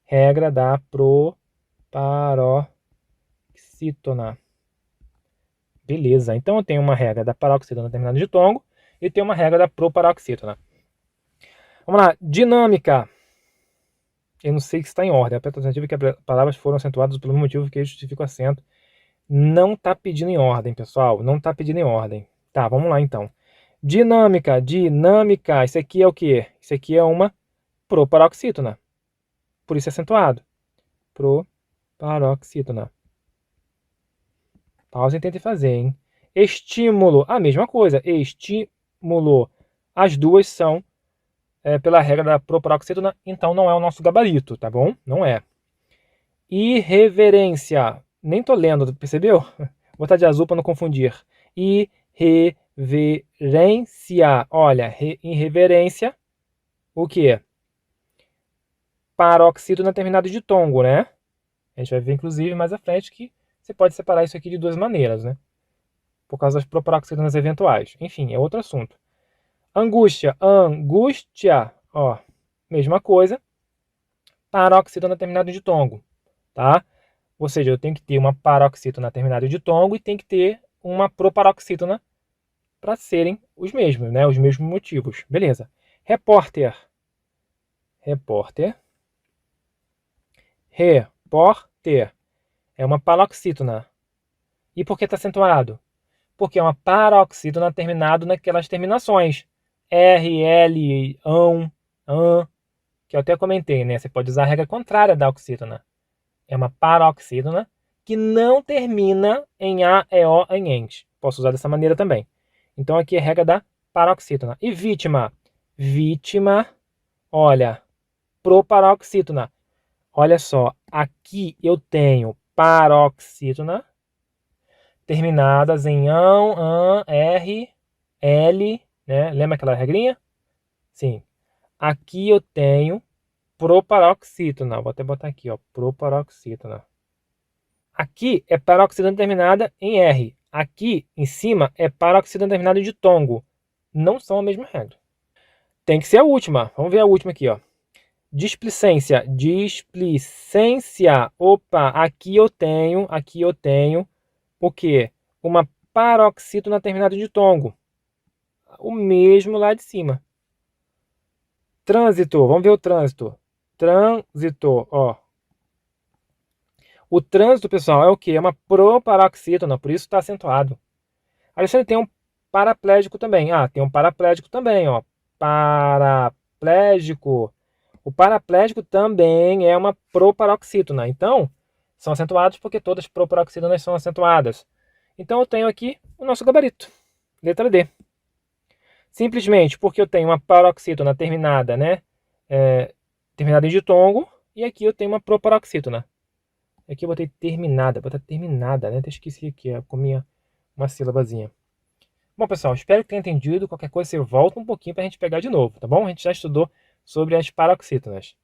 Regra da proparoxítona. Beleza. Então, eu tenho uma regra da paroxítona terminada de ditongo e tenho uma regra da proparoxítona. Vamos lá. Dinâmica. Eu não sei se está em ordem. A alternativa é que as palavras foram acentuadas pelo motivo que justifica o acento. Não está pedindo em ordem, pessoal. Não está pedindo em ordem. Tá, vamos lá então. Dinâmica, dinâmica. Isso aqui é o quê? Isso aqui é uma proparoxítona. Por isso é acentuado. Proparoxítona. Pausa e tente fazer, hein? Estímulo, a mesma coisa. Estímulo. As duas são pela regra da proparoxítona, então não é o nosso gabarito, tá bom? Não é. Irreverência. Nem tô lendo, percebeu? Vou botar de azul para não confundir. Irreverência. Olha, irreverência. O quê? Paroxítona terminado de tongo, né? A gente vai ver, inclusive, mais à frente que você pode separar isso aqui de duas maneiras, né? Por causa das proparoxítonas eventuais. Enfim, é outro assunto. Angústia. Angústia. Ó, mesma coisa. Paroxítona terminado de tongo, tá? Ou seja, eu tenho que ter uma paroxítona terminada de tongo e tem que ter uma proparoxítona para serem os mesmos, né? Os mesmos motivos. Beleza. Repórter. Repórter. Repórter. É uma paroxítona. E por que está acentuado? Porque é uma paroxítona terminado naquelas terminações. R, L, ão, an, que eu até comentei, né? Você pode usar a regra contrária da oxítona. É uma paroxítona que não termina em A, E, O, em ENT. Posso usar dessa maneira também. Então aqui é a regra da paroxítona. E vítima? Vítima, olha, proparoxítona. Olha só, aqui eu tenho paroxítona terminadas em ão, an, R, L, né? Lembra aquela regrinha? Sim. Aqui eu tenho proparoxítona. Vou até botar aqui, ó, proparoxítona. Aqui é paroxítona terminada em R. Aqui em cima é paroxítona terminada em ditongo. Não são a mesma regra. Tem que ser a última. Vamos ver a última aqui, ó. Displicência. Displicência. Opa, aqui eu tenho o quê? Uma paroxítona terminada em ditongo. O mesmo lá de cima. Trânsito. Vamos ver o trânsito. Trânsito, ó. O trânsito, pessoal, é o quê? É uma proparoxítona, por isso está acentuado. Alexandre, tem um paraplégico também. Ah, tem um paraplégico também, ó. Paraplégico. O paraplégico também é uma proparoxítona. Então, são acentuados porque todas as proparoxítonas são acentuadas. Então, eu tenho aqui o nosso gabarito. Letra D. Simplesmente porque eu tenho uma paroxítona terminada, né? Terminada em ditongo. E aqui eu tenho uma proparoxítona. Aqui eu botei terminada, né? Até esqueci aqui, eu comi uma sílabazinha. Bom, pessoal, espero que tenha entendido. Qualquer coisa você volta um pouquinho para a gente pegar de novo, tá bom? A gente já estudou sobre as paroxítonas.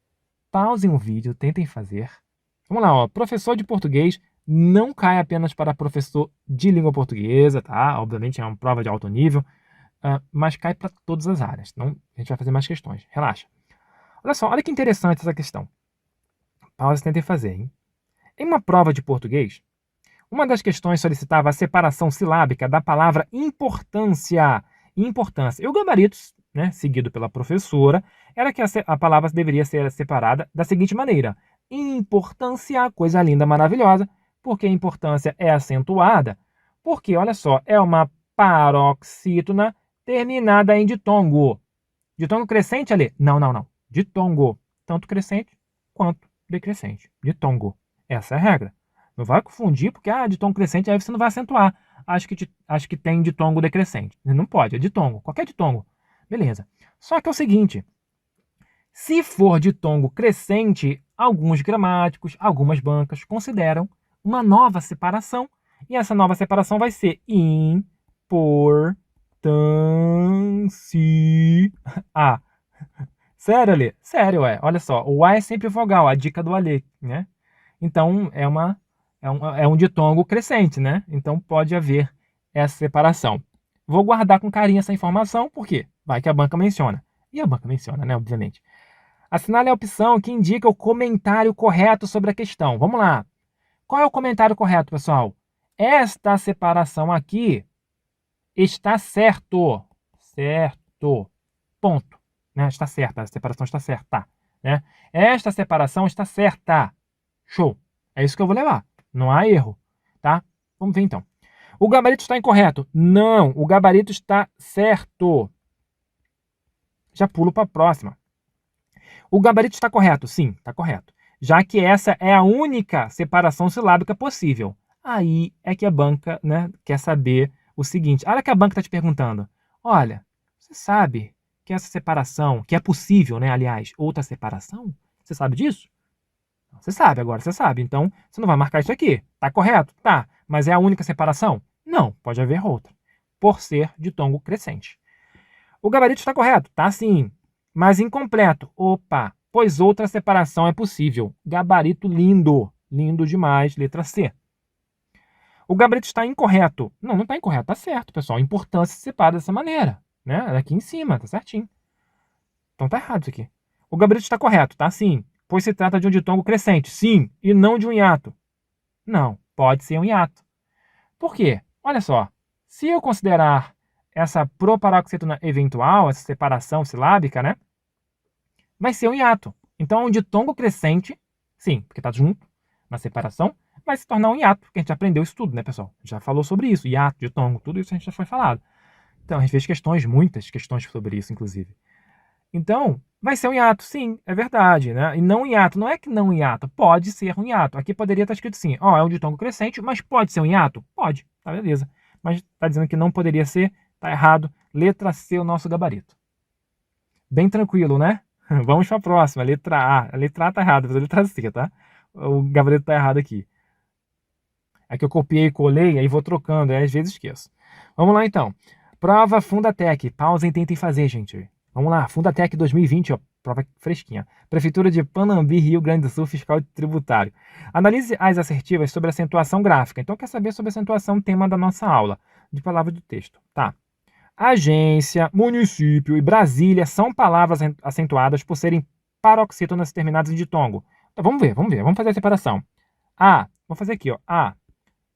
Pausem o vídeo, tentem fazer. Vamos lá, ó. Professor de português não cai apenas para professor de língua portuguesa, tá? Obviamente é uma prova de alto nível, mas cai para todas as áreas. Então, a gente vai fazer mais questões. Relaxa. Olha só, olha que interessante essa questão. Pausa e tentem fazer, hein? Em uma prova de português, uma das questões solicitava a separação silábica da palavra importância. Importância. E o gabarito, né, seguido pela professora, era que a palavra deveria ser separada da seguinte maneira. Importância, coisa linda, maravilhosa. Porque a importância é acentuada? Porque, olha só, é uma paroxítona terminada em ditongo. Ditongo crescente ali? Não, não, não. Ditongo. Tanto crescente quanto decrescente. Ditongo. Essa é a regra. Não vai confundir, porque ditongo crescente, aí você não vai acentuar. Acho que tem ditongo decrescente. Não pode, é ditongo. Qualquer ditongo. Beleza. Só que é o seguinte. Se for ditongo crescente, alguns gramáticos, algumas bancas consideram uma nova separação. E essa nova separação vai ser importância. Sério, Alê? Sério, olha só. O A é sempre vogal, a dica do Alê, né? Então, é um ditongo crescente, né? Então, pode haver essa separação. Vou guardar com carinho essa informação, porque vai que a banca menciona. E a banca menciona, né? Obviamente. Assinale a opção que indica o comentário correto sobre a questão. Vamos lá. Qual é o comentário correto, pessoal? Esta separação aqui está certo. Certo. Ponto. Né? Está certa. A separação está certa. Né? Esta separação está certa. Show. É isso que eu vou levar. Não há erro. Tá? Vamos ver então. O gabarito está incorreto? Não. O gabarito está certo. Já pulo para a próxima. O gabarito está correto? Sim, está correto. Já que essa é a única separação silábica possível. Aí é que a banca, né, quer saber o seguinte. Olha que a banca está te perguntando. Olha, você sabe que essa separação, que é possível, né, aliás, outra separação? Você sabe disso? Você sabe, agora você sabe. Então, você não vai marcar isso aqui. Tá correto? Tá. Mas é a única separação? Não, pode haver outra. Por ser ditongo crescente. O gabarito está correto? Tá sim. Mas incompleto. Opa, pois outra separação é possível. Gabarito lindo. Lindo demais. Letra C. O gabarito está incorreto. Não, não está incorreto. Tá certo, pessoal. Importância se separa dessa maneira. Né? Aqui em cima, tá certinho. Então tá errado isso aqui. O gabarito está correto, tá sim. Pois se trata de um ditongo crescente. Sim. E não de um hiato. Não, pode ser um hiato. Por quê? Olha só. Se eu considerar essa proparoxítona eventual, essa separação silábica, né? Vai ser um hiato. Então, um ditongo crescente, sim, porque está junto na separação, vai se tornar um hiato, porque a gente aprendeu isso tudo, né, pessoal? Já falou sobre isso, hiato, ditongo, tudo isso a gente já foi falado. Então, a gente fez muitas questões sobre isso, inclusive. Então, Vai ser um hiato, sim, é verdade, né? E não hiato, não é que não hiato, pode ser um hiato. Aqui poderia estar escrito assim, ó, é um ditongo crescente, mas pode ser um hiato? Pode, tá beleza. Mas tá dizendo que não poderia ser, tá errado. Letra C, o nosso gabarito. Bem tranquilo, né? Vamos para a próxima, letra A. A letra A tá errada, mas a letra C, tá? O gabarito tá errado aqui. Aqui eu copiei e colei, aí vou trocando, aí às vezes esqueço. Vamos lá então. Prova Fundatec. Pausem e tentem fazer, gente. Vamos lá, Fundatec 2020, ó, prova fresquinha. Prefeitura de Panambi, Rio Grande do Sul, Fiscal Tributário. Analise as assertivas sobre acentuação gráfica. Então, quer saber sobre acentuação, tema da nossa aula, de palavra do texto. Tá. Agência, município e Brasília são palavras acentuadas por serem paroxítonas terminadas em ditongo. Então, vamos ver, vamos fazer a separação. A, vou fazer aqui, ó.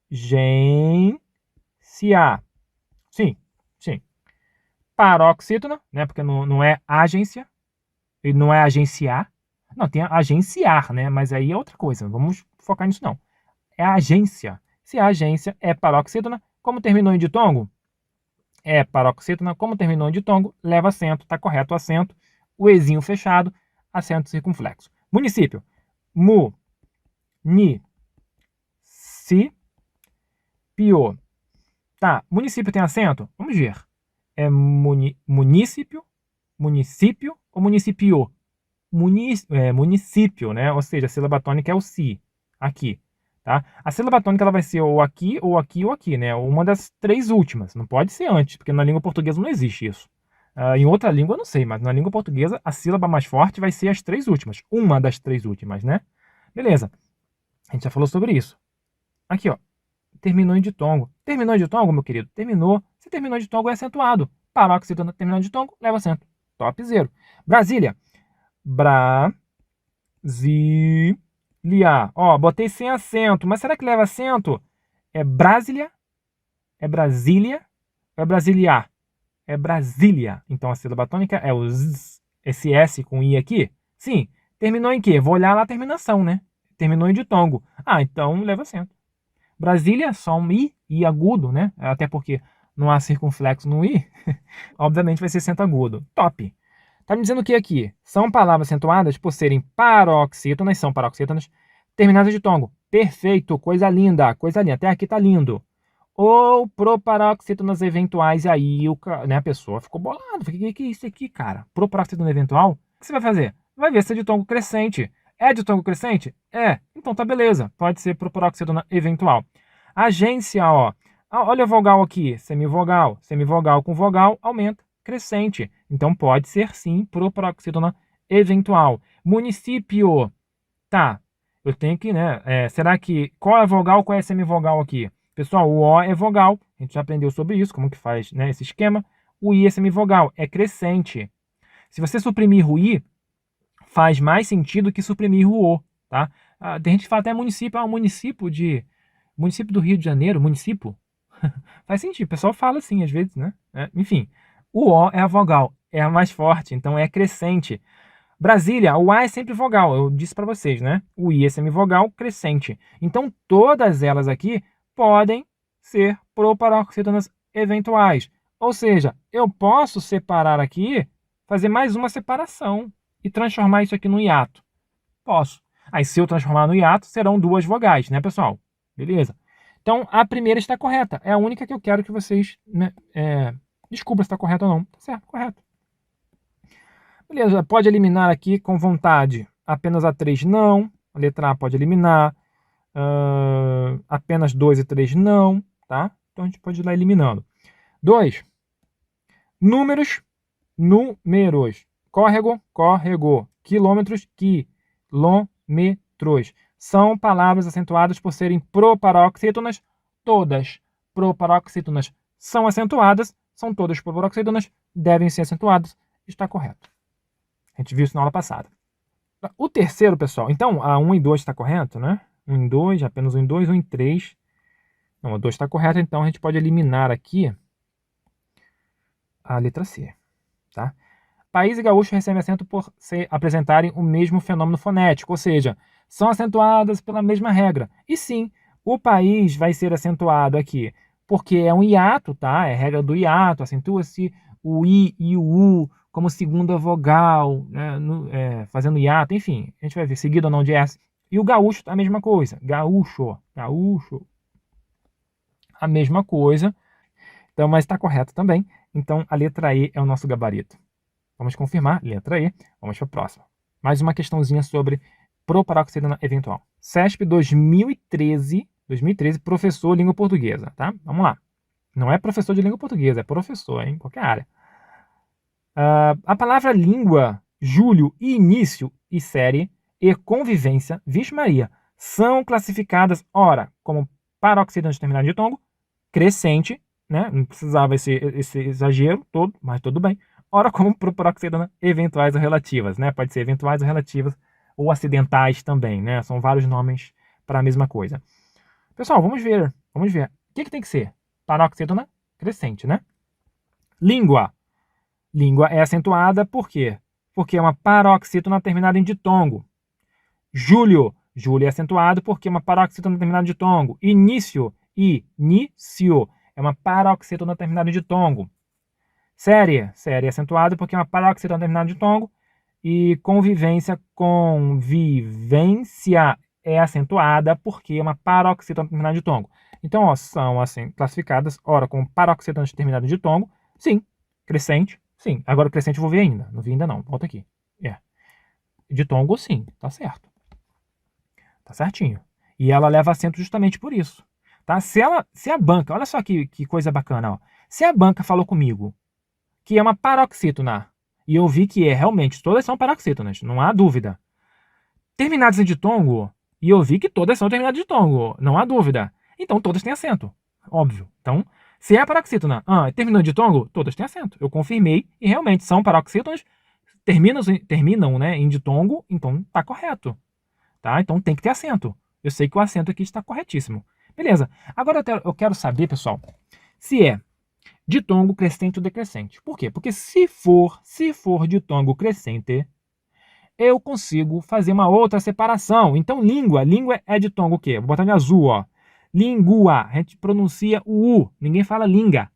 Agência. Sim, sim. Paroxítona, né? Porque não é agência, e não é agenciar. Não, tem agenciar, né? Mas aí é outra coisa. Vamos focar nisso, não. É a agência. Se a agência é paroxítona, como terminou em ditongo, é paroxítona, como terminou em ditongo, leva acento, tá correto o acento, o ezinho fechado, acento circunflexo. Município. Mu, ni, si, pio. Tá, município tem acento? Vamos ver. É município, município ou municipio? Município, né? Ou seja, a sílaba tônica é o si, aqui. Tá? A sílaba tônica ela vai ser ou aqui, ou aqui, ou aqui, né? Uma das três últimas. Não pode ser antes, porque na língua portuguesa não existe isso. Em outra língua eu não sei, mas na língua portuguesa a sílaba mais forte vai ser as três últimas. Uma das três últimas, né? Beleza. A gente já falou sobre isso. Aqui, ó. Terminou em ditongo. Terminou em ditongo, meu querido? Terminou. Se terminou em ditongo, é acentuado. Paroxítona terminou em ditongo, leva acento. Top zero. Brasília. Brasília. Ó, botei sem acento. Mas será que leva acento? É Brasília? É Brasília? Ou é Brasiliar? É Brasília. Então a sílaba tônica é o Z. Esse S com I aqui? Sim. Terminou em quê? Vou olhar lá a terminação, né? Terminou em ditongo. Então leva acento. Brasília, só um I agudo, né? Até porque não há circunflexo no I. Obviamente vai ser acento agudo. Top. Tá me dizendo o que aqui? São palavras acentuadas por serem paroxítonas, são paroxítonas, terminadas de tongo. Perfeito, coisa linda, coisa linda. Até aqui tá lindo. Ou proparoxítonas eventuais, e aí né, a pessoa ficou bolada. O que é isso aqui, cara? Proparoxítona eventual? O que você vai fazer? Vai ver se é de tongo crescente. É de tongo crescente? É. Então tá beleza. Pode ser proparoxítona eventual. Agência, ó. Olha a vogal aqui. Semivogal. Semivogal com vogal aumenta. Crescente. Então pode ser sim proparoxítona eventual. Município. Tá. Eu tenho que, né? Será que. Qual é a vogal, qual é a semivogal aqui? Pessoal, o O é vogal. A gente já aprendeu sobre isso, como que faz, né, esse esquema. O I é semivogal. É crescente. Se você suprimir o I, faz mais sentido que suprimir o O, tá? Tem gente que fala até município, município do Rio de Janeiro, município. Faz sentido, o pessoal fala assim às vezes, né? Enfim, o O é a vogal, é a mais forte, então é crescente. Brasília, o A é sempre vogal, eu disse para vocês, né? O I é semivogal, crescente. Então todas elas aqui podem ser proparoxítonas eventuais. Ou seja, eu posso separar aqui, fazer mais uma separação e transformar isso aqui no hiato. Posso. Aí, se eu transformar no hiato, serão duas vogais, né, pessoal? Beleza. Então, a primeira está correta. É a única que eu quero que vocês, né, descubra se está correta ou não. Tá certo, correto. Beleza, pode eliminar aqui com vontade. Apenas a 3 não. A letra A pode eliminar. Apenas 2 e 3 não, tá? Então a gente pode ir lá eliminando. 2. Números. Córrego, córrego. Quilômetros, quilômetros. São palavras acentuadas por serem proparoxítonas. Todas proparoxítonas são acentuadas. São todas proparoxítonas. Devem ser acentuadas. Está correto. A gente viu isso na aula passada. O terceiro, pessoal, então a 1 e 2 está correto, né? 1 e 2, apenas 1 e 2, 1 e 3. Não, a 2 está correta, então a gente pode eliminar aqui a letra C, tá? País e gaúcho recebem acento por apresentarem o mesmo fenômeno fonético, ou seja, são acentuadas pela mesma regra. E sim, o país vai ser acentuado aqui, porque é um hiato, tá? É regra do hiato, acentua-se o I e o U como segunda vogal, né, fazendo hiato, enfim, a gente vai ver seguido ou não de S. E o gaúcho, a mesma coisa. Gaúcho, a mesma coisa. Então, mas está correto também. Então, a letra E é o nosso gabarito. Vamos confirmar, letra E. Vamos para a próxima. Mais uma questãozinha sobre proparoxítona eventual. CESP 2013, professor de língua portuguesa, tá? Vamos lá. Não é professor de língua portuguesa, é professor, em qualquer área. A palavra língua, Júlio, e início, e série, e convivência, vixe Maria, são classificadas, ora, como paroxítona determinada de tongo, crescente, né? Não precisava esse exagero todo, mas tudo bem. Ora, como proparoxítona eventuais ou relativas, né? Pode ser eventuais ou relativas, ou acidentais também, né? São vários nomes para a mesma coisa. Pessoal, vamos ver. O que tem que ser? Paroxítona crescente, né? Língua. Língua é acentuada por quê? Porque é uma paroxítona terminada em ditongo. Júlio. Júlio é acentuado porque é uma paroxítona terminada em ditongo. Início. Início. É uma paroxítona terminada em ditongo. Série. Série é acentuado porque é uma paroxítona terminada em ditongo. E convivência. Convivência é acentuada porque é uma paroxítona terminada em ditongo. Então, ó, são assim classificadas, ora, como paroxítona terminada em ditongo. Sim. Crescente. Sim, agora o crescente eu vou ver ainda. Não vi ainda não. Volta aqui. Ditongo, sim. Tá certo. Tá certinho. E ela leva acento justamente por isso. Tá? Se a banca, olha só que coisa bacana. Ó. Se a banca falou comigo que é uma paroxítona, e eu vi que realmente, todas são paroxítonas, não há dúvida. Terminadas em ditongo, e eu vi que todas são terminadas em ditongo, não há dúvida. Então todas têm acento. Óbvio. Então, se é paroxítona, terminou em ditongo, todas têm acento. Eu confirmei e realmente são paroxítonas, terminam, né, em ditongo, então tá correto. Tá? Então tem que ter acento. Eu sei que o acento aqui está corretíssimo. Beleza. Agora eu quero saber, pessoal, se é ditongo crescente ou decrescente. Por quê? Porque se for ditongo crescente, eu consigo fazer uma outra separação. Então, língua é ditongo o quê? Vou botar em azul, ó. Língua, a gente pronuncia o U, ninguém fala linga.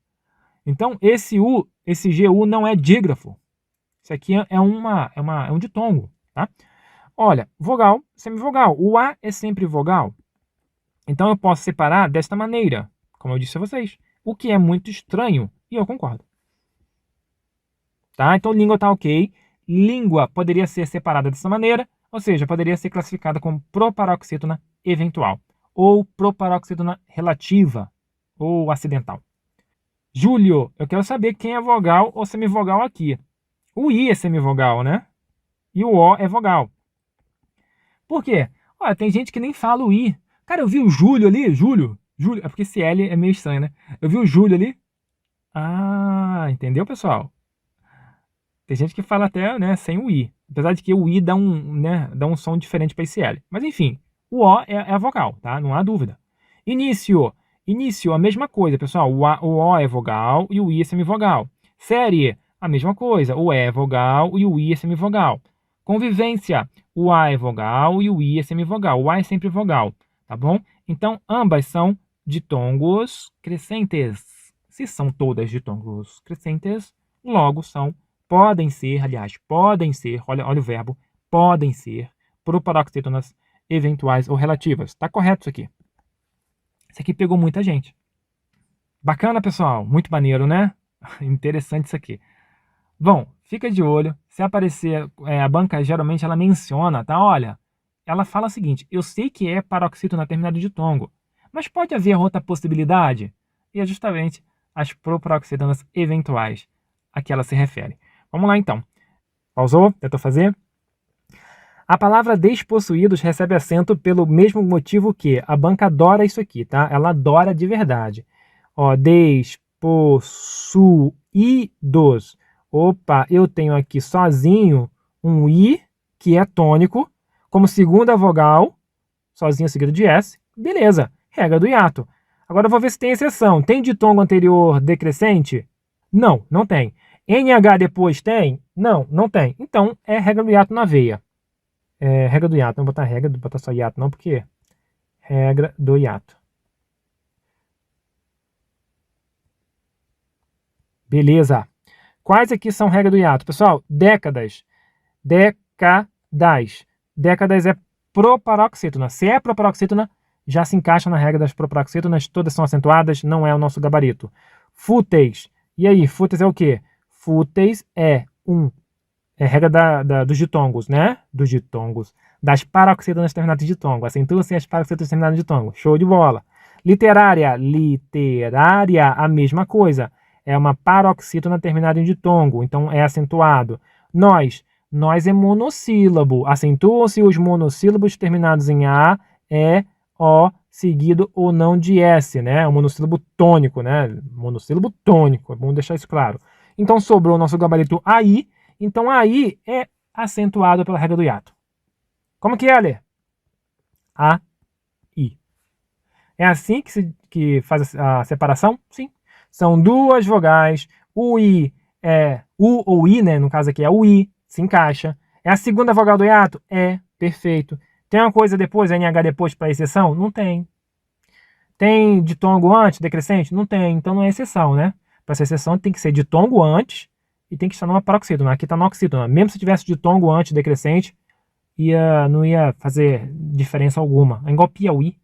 Então, esse U, esse GU não é dígrafo. Isso aqui é um ditongo, tá? Olha, vogal, semivogal. O A é sempre vogal. Então, eu posso separar desta maneira, como eu disse a vocês. O que é muito estranho, e eu concordo. Tá? Então, língua tá ok. Língua poderia ser separada dessa maneira, ou seja, poderia ser classificada como proparoxítona eventual, ou proparoxítona relativa, ou acidental. Júlio, eu quero saber quem é vogal ou semivogal aqui. O I é semivogal, né? E o O é vogal. Por quê? Olha, tem gente que nem fala o I. Cara, eu vi o Júlio ali, Júlio. É porque esse L é meio estranho, né? Eu vi o Júlio ali. Ah, entendeu, pessoal? Tem gente que fala até, né, sem o I. Apesar de que o I dá um som diferente para esse L. Mas enfim, o O é a vogal, tá? Não há dúvida. Início. Início, a mesma coisa, pessoal. O O é vogal e o I é semivogal. Série, a mesma coisa. O E é vogal e o I é semivogal. Convivência, o A é vogal e o I é semivogal. O A é sempre vogal, tá bom? Então, ambas são ditongos crescentes. Se são todas ditongos crescentes, logo podem ser, olha o verbo, podem ser proparoxítonas eventuais ou relativas. Tá correto isso aqui. Isso aqui pegou muita gente. Bacana, pessoal. Muito maneiro, né? Interessante isso aqui. Bom, fica de olho. Se aparecer, a banca geralmente ela menciona, tá? Olha, ela fala o seguinte: eu sei que é paroxítona terminada de tongo, mas pode haver outra possibilidade? E é justamente as proparoxítonas eventuais a que ela se refere. Vamos lá então. Pausou? Tentou fazer? A palavra despossuídos recebe acento pelo mesmo motivo que a banca adora isso aqui, tá? Ela adora de verdade. Ó, despossuídos. Opa, eu tenho aqui sozinho um I, que é tônico, como segunda vogal, sozinho seguido de S. Beleza, regra do hiato. Agora eu vou ver se tem exceção. Tem ditongo anterior decrescente? Não, não tem. NH depois tem? Não, não tem. Então, é regra do hiato na veia. É regra do hiato. Não vou botar regra, não vou botar só hiato não, porque regra do hiato. Beleza. Quais aqui são regra do hiato? Pessoal, décadas. Décadas. Décadas é proparoxítona. Se é proparoxítona, já se encaixa na regra das proparoxítonas, todas são acentuadas, não é o nosso gabarito. Fúteis. E aí, fúteis é o quê? Fúteis é regra dos ditongos, né? Dos ditongos. Das paroxítonas terminadas de ditongo. Acentuam-se as paroxítonas terminadas de ditongo. Show de bola. Literária. Literária, a mesma coisa. É uma paroxítona terminada em ditongo, então é acentuado. Nós é monossílabo. Acentuam-se os monossílabos terminados em A, E, O, seguido ou não de S, né? O monossílabo tônico, né? Monossílabo tônico, é bom deixar isso claro. Então sobrou o nosso gabarito AI. Então AI é acentuado pela regra do hiato. Como que é, Lê? A, I. É assim que faz a separação? Sim. São duas vogais. O I é U ou I, né? No caso aqui é o I, se encaixa. É a segunda vogal do hiato? É, perfeito. Tem uma coisa depois, NH depois para exceção? Não tem. Tem ditongo antes, decrescente? Não tem, então não é exceção, né? Para ser exceção tem que ser ditongo antes e tem que estar numa paroxítona. Aqui está no oxítona. Mesmo se tivesse ditongo antes, decrescente, não ia fazer diferença alguma. É igual Piauí,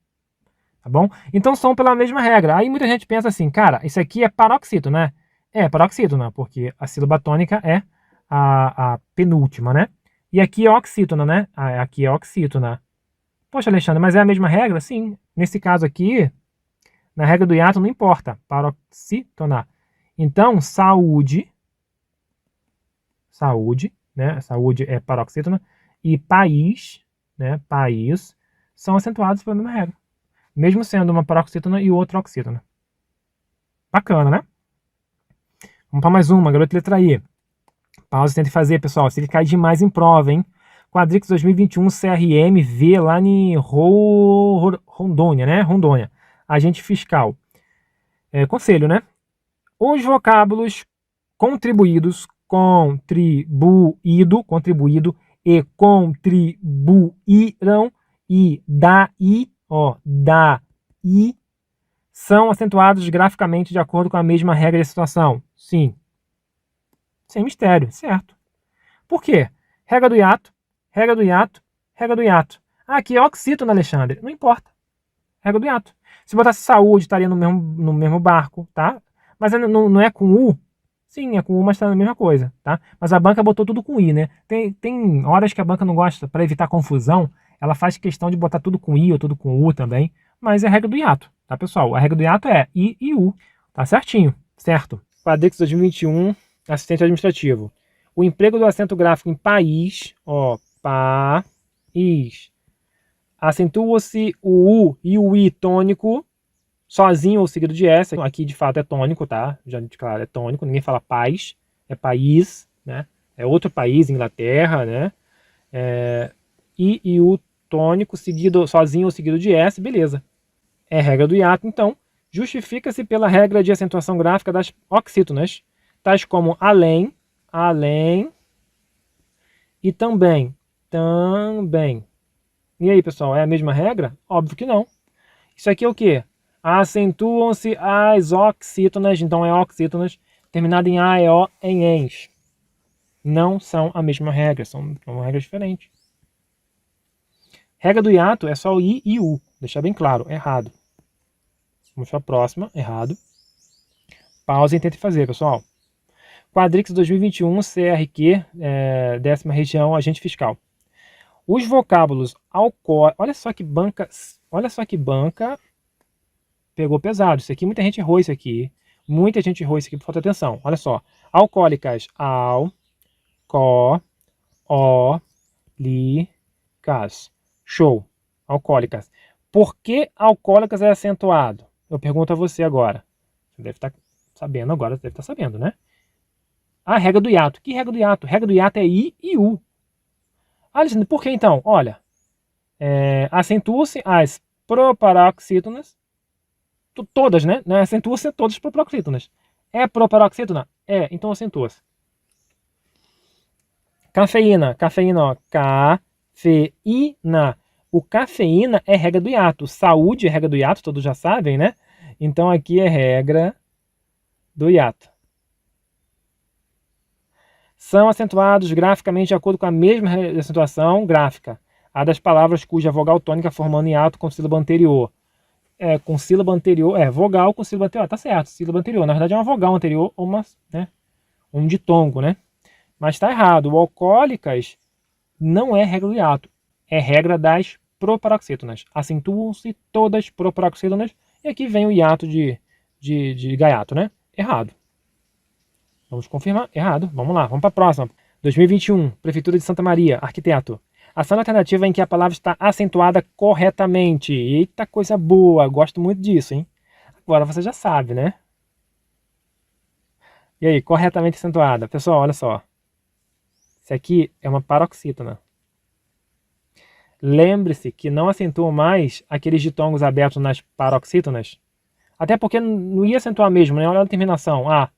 tá bom? Então são pela mesma regra. Aí muita gente pensa assim, cara, isso aqui é paroxítona, né? É paroxítona, porque a sílaba tônica é a penúltima, né? E aqui é oxítona, né? Aqui é oxítona. Poxa, Alexandre, mas é a mesma regra? Sim. Nesse caso aqui, na regra do hiato não importa. Paroxítona. Então, saúde, né? Saúde é paroxítona. E país, né? País, são acentuados pela mesma regra. Mesmo sendo uma paroxítona e outra oxítona. Bacana, né? Vamos para mais uma, garoto letra I. Pausa, tente fazer, pessoal. Se ele cai demais em prova, hein? Quadrix 2021 CRM V lá em Rondônia, né? Rondônia. Agente fiscal. Conselho, né? Os vocábulos contribuído e contribuíram e daí são acentuados graficamente de acordo com a mesma regra de situação. Sim. Sem mistério, certo. Por quê? Regra do hiato, regra do hiato, regra do hiato. Aqui é oxítona, Alexandre. Não importa. Regra do hiato. Se botasse saúde, estaria no mesmo barco, tá? Mas não é com U? Sim, é com U, mas está na mesma coisa, tá? Mas a banca botou tudo com I, né? Tem horas que a banca não gosta, para evitar confusão, ela faz questão de botar tudo com I ou tudo com U também, mas é a regra do hiato, tá, pessoal? A regra do hiato é I e U, tá certinho, certo? Quadrix 2021, assistente administrativo. O emprego do acento gráfico em país, país, acentua-se o U e o I tônico, sozinho ou seguido de S. Aqui de fato é tônico, tá? Já declaro, é tônico, ninguém fala paz, é país, né? É outro país, Inglaterra, né? I e U tônico, sozinho ou seguido de S, beleza. É regra do hiato, então, justifica-se pela regra de acentuação gráfica das oxítonas, tais como além e também. E aí, pessoal, é a mesma regra? Óbvio que não. Isso aqui é o quê? Acentuam-se as oxítonas, então é oxítonas, terminado em A, E, O, em ENS. Não são a mesma regra, são regras diferentes. Regra do hiato é só o I e U, deixar bem claro, errado. Vamos para a próxima, errado. Pausa e tente fazer, pessoal. Quadrix 2021, CRQ, 10ª região, agente fiscal. Os vocábulos alcoólicos, olha só que banca pegou pesado. Isso aqui, muita gente errou isso aqui. Muita gente errou isso aqui por falta de atenção. Olha só. Alcoólicas, licas. Show. Alcoólicas. Por que alcoólicas é acentuado? Eu pergunto a você agora. Você deve estar sabendo agora, você deve estar sabendo, né? A regra do hiato. Que regra do hiato? Regra do hiato é I e U. Alexandre, por que então? Olha, acentua-se as proparoxítonas, todas, né? Acentua-se todas as proparoxítonas. É proparoxítona? É, então acentua-se. Cafeína, ó. Cafeína. O cafeína é regra do hiato. Saúde é regra do hiato, todos já sabem, né? Então aqui é regra do hiato. são acentuados graficamente de acordo com a mesma acentuação gráfica, a das palavras cuja vogal tônica formando hiato com sílaba anterior. Com sílaba anterior, vogal com sílaba anterior, tá certo, sílaba anterior. Na verdade é uma vogal anterior ou um ditongo, né? Mas tá errado, o alcoólicas não é regra do hiato, é regra das proparoxítonas. Acentuam-se todas proparoxítonas e aqui vem o hiato de gaiato, né? Errado. Vamos confirmar. Errado. Vamos lá, vamos para a próxima. 2021, Prefeitura de Santa Maria, arquiteto. Ação alternativa em que a palavra está acentuada corretamente. Eita, coisa boa, gosto muito disso, hein? Agora você já sabe, né? E aí, corretamente acentuada. Pessoal, olha só. Isso aqui é uma paroxítona. Lembre-se que não acentuam mais aqueles ditongos abertos nas paroxítonas. Até porque não ia acentuar mesmo, né? Olha a terminação. A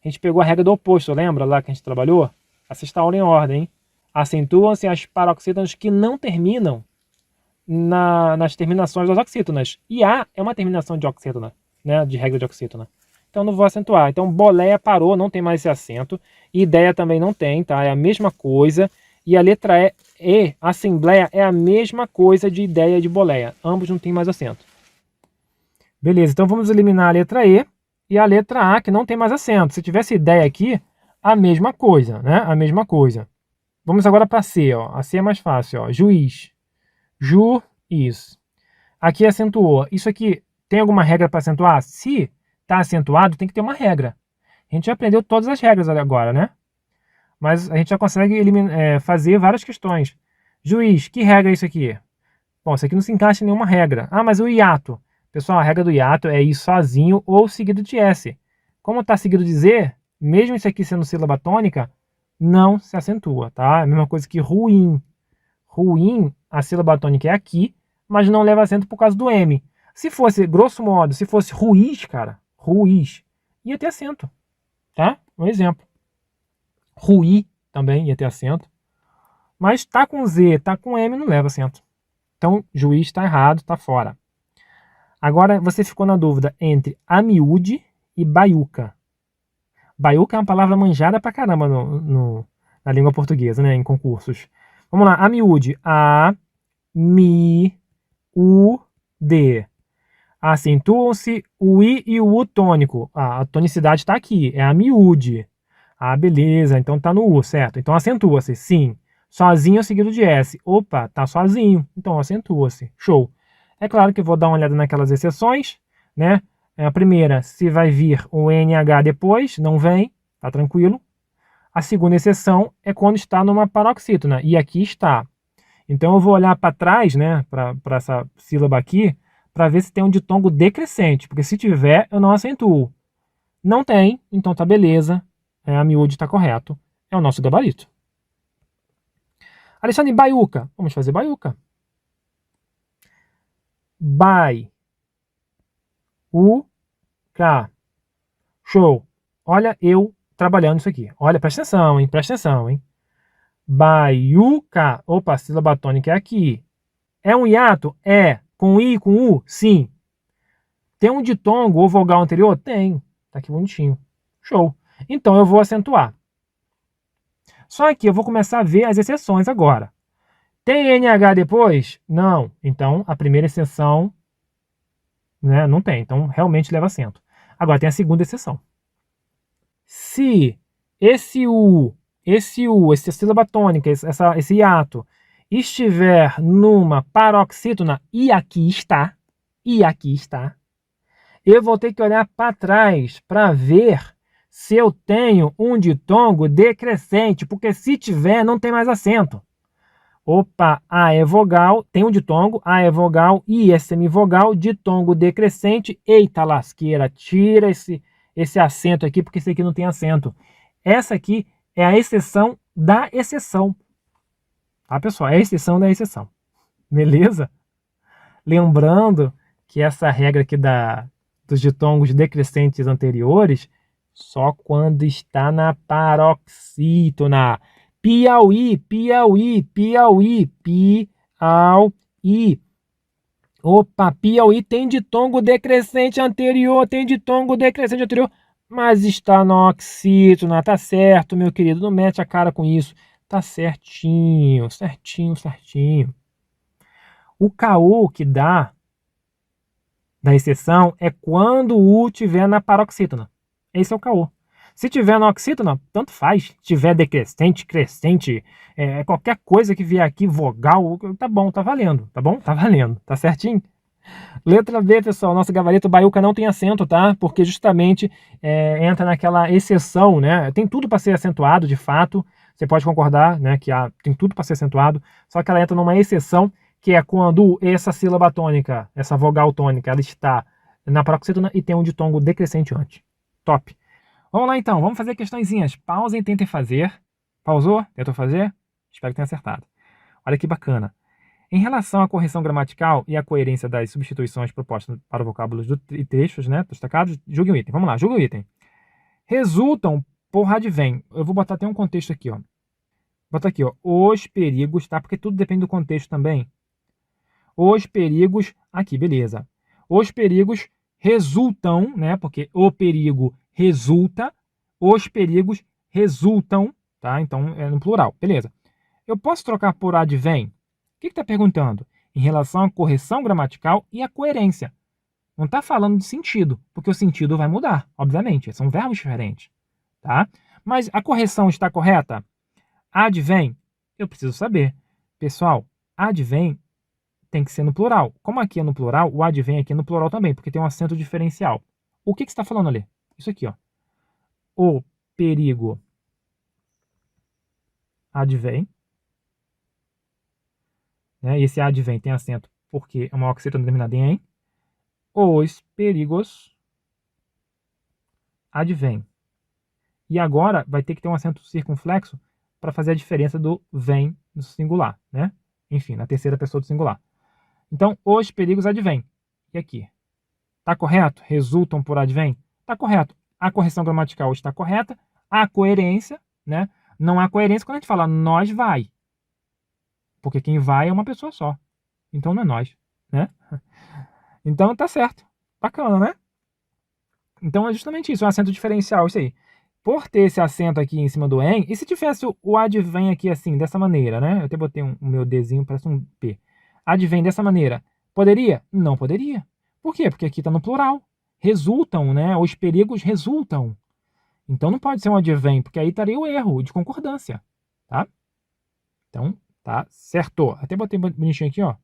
gente pegou a regra do oposto, lembra lá que a gente trabalhou? Assista a aula em ordem, hein? Acentuam-se as paroxítonas que não terminam nas terminações das oxítonas. E A é uma terminação de oxítona, né? De regra de oxítona. Então não vou acentuar. Então boleia parou, não tem mais esse acento. Ideia também não tem, tá? É a mesma coisa. E a letra E, assembleia, é a mesma coisa de ideia de boleia. Ambos não tem mais acento. Beleza, então vamos eliminar a letra E e a letra A, que não tem mais acento. Se tivesse ideia aqui, a mesma coisa, né? A mesma coisa. Vamos agora para C, ó. A C é mais fácil, ó. Juiz. Juiz. Aqui acentuou. Isso aqui tem alguma regra para acentuar? Se está acentuado, tem que ter uma regra. A gente já aprendeu todas as regras agora, né? Mas a gente já consegue fazer várias questões. Juiz, que regra é isso aqui? Bom, isso aqui não se encaixa em nenhuma regra. Ah, mas o hiato. Pessoal, a regra do hiato é ir sozinho ou seguido de S. Como está seguido de Z, mesmo isso aqui sendo sílaba tônica, não se acentua, tá? É a mesma coisa que ruim. Ruim, a sílaba tônica é aqui, mas não leva acento por causa do M. Se fosse, grosso modo, se fosse ruiz, cara, ruiz, ia ter acento, tá? Um exemplo. Ruí também ia ter acento. Mas tá com Z, tá com M, não leva acento. Então, juiz está errado, está fora. Agora, você ficou na dúvida entre amiúde e baiuca. Baiuca é uma palavra manjada pra caramba na língua portuguesa, né, em concursos. Vamos lá, amiúde. A, mi, u, d. Acentuam-se o i e o u tônico. A tonicidade está aqui, é amiúde. Ah, beleza, então tá no U, certo? Então acentua-se, sim. Sozinho seguido de S. Opa, tá sozinho, então acentua-se. Show. É claro que eu vou dar uma olhada naquelas exceções, né? A primeira, se vai vir o NH depois, não vem, tá tranquilo. A segunda exceção é quando está numa paroxítona, e aqui está. Então eu vou olhar para trás, né, para essa sílaba aqui, para ver se tem um ditongo decrescente, porque se tiver, eu não acentuo. Não tem, então tá beleza. A miúde está correto. É o nosso gabarito. Alexandre, baiuca. Vamos fazer baiuca. Bai. U. K. Show. Olha eu trabalhando isso aqui. Olha, presta atenção, hein? Presta atenção, hein? Baiuca. Opa, a sílaba tônica é aqui. É um hiato? É. Com I, com U? Sim. Tem um ditongo ou vogal anterior? Tem. Tá aqui bonitinho. Show. Então eu vou acentuar. Só que eu vou começar a ver as exceções agora. Tem NH depois? Não. Então a primeira exceção, né, não tem. Então realmente leva acento. Agora tem a segunda exceção. Se essa sílaba tônica, esse hiato, estiver numa paroxítona, e aqui está, eu vou ter que olhar para trás para ver se eu tenho um ditongo decrescente, porque se tiver, não tem mais acento. Opa, A é vogal, tem um ditongo, A é vogal, I é semivogal, ditongo decrescente. Eita lasqueira, tira esse acento aqui, porque esse aqui não tem acento. Essa aqui é a exceção da exceção. Tá, pessoal? É a exceção da exceção. Beleza? Lembrando que essa regra aqui dos ditongos decrescentes anteriores, só quando está na paroxítona. Piauí, Piauí, Piauí, Piauí. Opa, Piauí tem ditongo decrescente anterior, Mas está na oxítona, tá certo, meu querido, não mete a cara com isso. Tá certinho, certinho, certinho. O caô que dá da exceção é quando o U tiver na paroxítona. Esse é o caô. Se tiver na oxítona, tanto faz. Se tiver decrescente, crescente, qualquer coisa que vier aqui, vogal, tá bom, tá valendo, tá bom? Tá valendo, tá certinho? Letra B, pessoal, nosso gabarito baiuca não tem acento, tá? Porque justamente entra naquela exceção, né? Tem tudo para ser acentuado, de fato. Você pode concordar, né? Que tem tudo para ser acentuado. Só que ela entra numa exceção, que é quando essa sílaba tônica, essa vogal tônica, ela está na paroxítona e tem um ditongo decrescente antes. Top. Vamos lá então, vamos fazer questõezinhas. Pausem e tentem fazer. Pausou? Tentou fazer? Espero que tenha acertado. Olha que bacana. Em relação à correção gramatical e à coerência das substituições propostas para vocábulos e trechos, né, destacados, julgue o item. Vamos lá, julgue o item. Resultam por advém. Eu vou botar até um contexto aqui, ó. Bota aqui, ó. Os perigos, tá? Porque tudo depende do contexto também. Os perigos, aqui, beleza. Os perigos resultam, né? Porque o perigo resulta. Os perigos resultam, tá? Então é no plural, beleza. Eu posso trocar por advém? O que está perguntando? Em relação à correção gramatical e à coerência. Não está falando de sentido, porque o sentido vai mudar, obviamente. São verbos diferentes. Tá? Mas a correção está correta? Advém? Eu preciso saber. Pessoal, advém tem que ser no plural. Como aqui é no plural, o advém aqui é no plural também, porque tem um acento diferencial. O que você está falando ali? Isso aqui, ó. O perigo advém. Né? E esse advém tem acento porque é uma oxítona terminada em os perigos advém. E agora vai ter que ter um acento circunflexo para fazer a diferença do vem no singular, né? Enfim, na terceira pessoa do singular. Então, os perigos advêm. E aqui? Tá correto? Resultam por advém? Tá correto. A correção gramatical está correta. A coerência, né? Não há coerência quando a gente fala nós vai. Porque quem vai é uma pessoa só. Então não é nós, né? Então tá certo. Bacana, né? Então é justamente isso, um acento diferencial, isso aí. Por ter esse acento aqui em cima do en, e se tivesse o advém aqui assim, dessa maneira, né? Eu até botei o meu Dzinho, parece um P. Advém dessa maneira. Poderia? Não poderia. Por quê? Porque aqui está no plural. Resultam, né? Os perigos resultam. Então não pode ser um advém, porque aí estaria o erro de concordância, tá? Então, tá certo. Até botei bonitinho aqui, ó.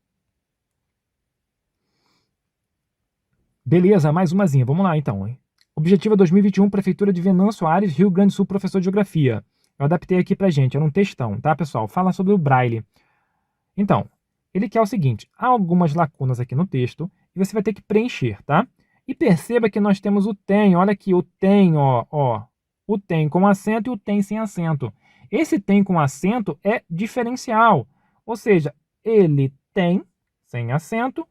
Beleza, mais umazinha. Vamos lá, então, hein? Objetivo 2021, Prefeitura de Venâncio Aires, Rio Grande do Sul, professor de Geografia. Eu adaptei aqui pra gente, era um textão, tá, pessoal? Fala sobre o Braille. Então, ele quer o seguinte, há algumas lacunas aqui no texto e você vai ter que preencher, tá? E perceba que nós temos o tem, olha aqui, o tem, ó. O tem com acento e o tem sem acento. Esse tem com acento é diferencial, ou seja, ele tem sem acento,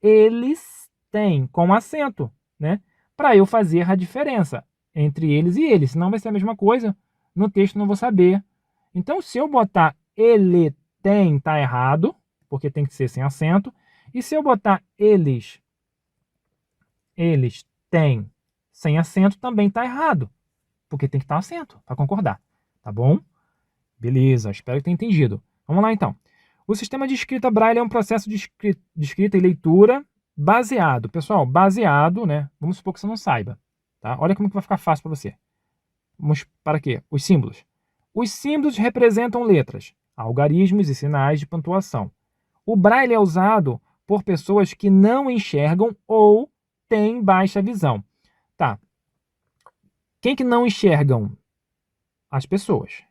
eles têm com acento, né? Para eu fazer a diferença entre eles e eles, senão vai ser a mesma coisa, no texto não vou saber. Então, se eu botar ele tem, tá errado, porque tem que ser sem acento, e se eu botar eles têm sem acento, também tá errado, porque tem que estar acento, para concordar, tá bom? Beleza, espero que tenha entendido. Vamos lá, então. O sistema de escrita Braille é um processo de escrita e leitura baseado, pessoal, baseado, né? Vamos supor que você não saiba, tá? Olha como que vai ficar fácil para você. Vamos para quê? Os símbolos. Os símbolos representam letras, algarismos e sinais de pontuação. O Braille é usado por pessoas que não enxergam ou têm baixa visão. Tá. Quem que não enxergam? As pessoas.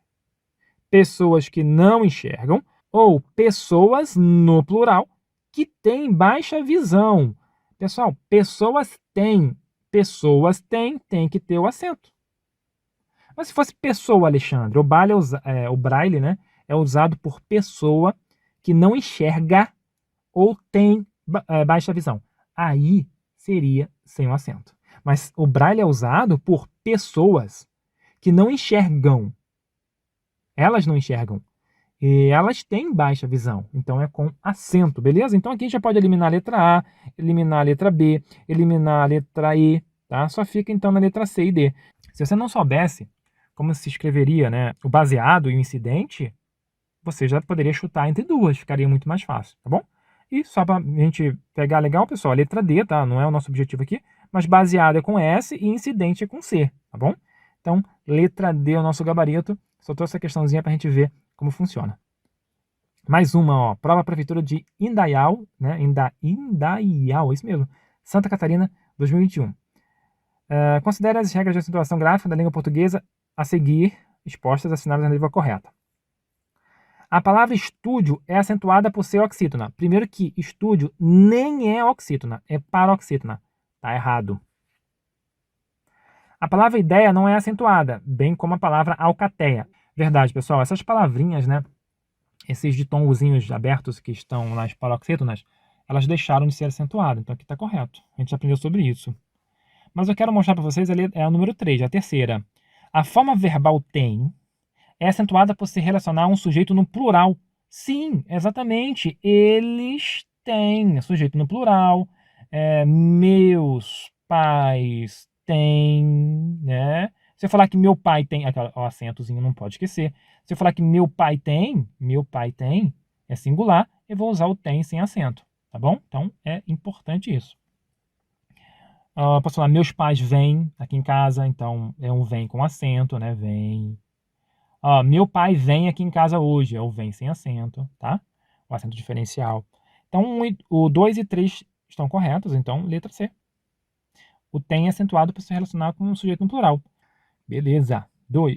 Pessoas que não enxergam ou pessoas, no plural, que têm baixa visão. Pessoal, pessoas têm. Pessoas têm, tem que ter o acento. Mas se fosse pessoa, Alexandre, o Braille, né, é usado por pessoa que não enxerga ou tem baixa visão. Aí seria sem o acento. Mas o Braille é usado por pessoas que não enxergam. Elas não enxergam. E elas têm baixa visão, então é com acento, beleza? Então aqui a gente já pode eliminar a letra A, eliminar a letra B, eliminar a letra E, tá? Só fica então na letra C e D. Se você não soubesse como se escreveria, né, o baseado e o incidente, você já poderia chutar entre duas, ficaria muito mais fácil, tá bom? E só para a gente pegar legal, pessoal, a letra D, tá? Não é o nosso objetivo aqui, mas baseado é com S e incidente é com C, tá bom? Então, letra D é o nosso gabarito. Só trouxe essa questãozinha para a gente ver como funciona. Mais uma, ó, prova prefeitura de Indaial, né? Indaial, isso mesmo. Santa Catarina, 2021. Considere as regras de acentuação gráfica da língua portuguesa a seguir, expostas, assinadas na língua correta. A palavra estúdio é acentuada por ser oxítona. Primeiro que estúdio nem é oxítona, é paroxítona. Tá errado. A palavra ideia não é acentuada, bem como a palavra alcateia. Verdade, pessoal, essas palavrinhas, né? Esses ditongozinhos abertos que estão nas paroxítonas, elas deixaram de ser acentuadas. Então aqui está correto. A gente já aprendeu sobre isso. Mas eu quero mostrar para vocês ali é a número 3, a terceira. A forma verbal tem é acentuada por se relacionar a um sujeito no plural. Sim, exatamente. Eles têm. Sujeito no plural. Meus pais têm, né? Se eu falar que meu pai tem, o acentozinho não pode esquecer. Se eu falar que meu pai tem, é singular, eu vou usar o tem sem acento, tá bom? Então é importante isso. Posso falar, meus pais vêm aqui em casa, então é um vem com acento, né? Vem. Meu pai vem aqui em casa hoje, é o vem sem acento, tá? O acento diferencial. Então, o 2 e 3 estão corretos, então, letra C. O tem é acentuado para se relacionar com um sujeito no plural. Beleza.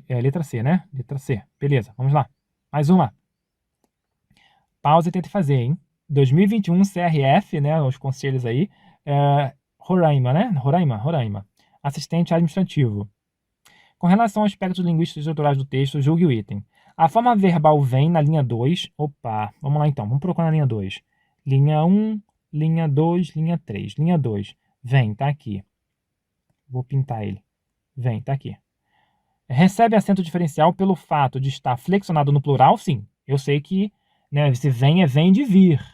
Letra C, né? Letra C. Beleza, vamos lá. Mais uma. Pausa e tente fazer, hein? 2021 CRF, né? Os conselhos aí. Roraima, né? Roraima. Assistente administrativo. Com relação aos aspectos linguísticos e estruturais do texto, julgue o item. A forma verbal vem na linha 2. Opa, vamos lá então. Vamos procurar na linha 2. Linha 1, linha 2, linha 3. Linha 2. Vem, tá aqui. Vou pintar ele. Vem, tá aqui. Recebe acento diferencial pelo fato de estar flexionado no plural? Sim. Eu sei que, né, esse vem é vem de vir.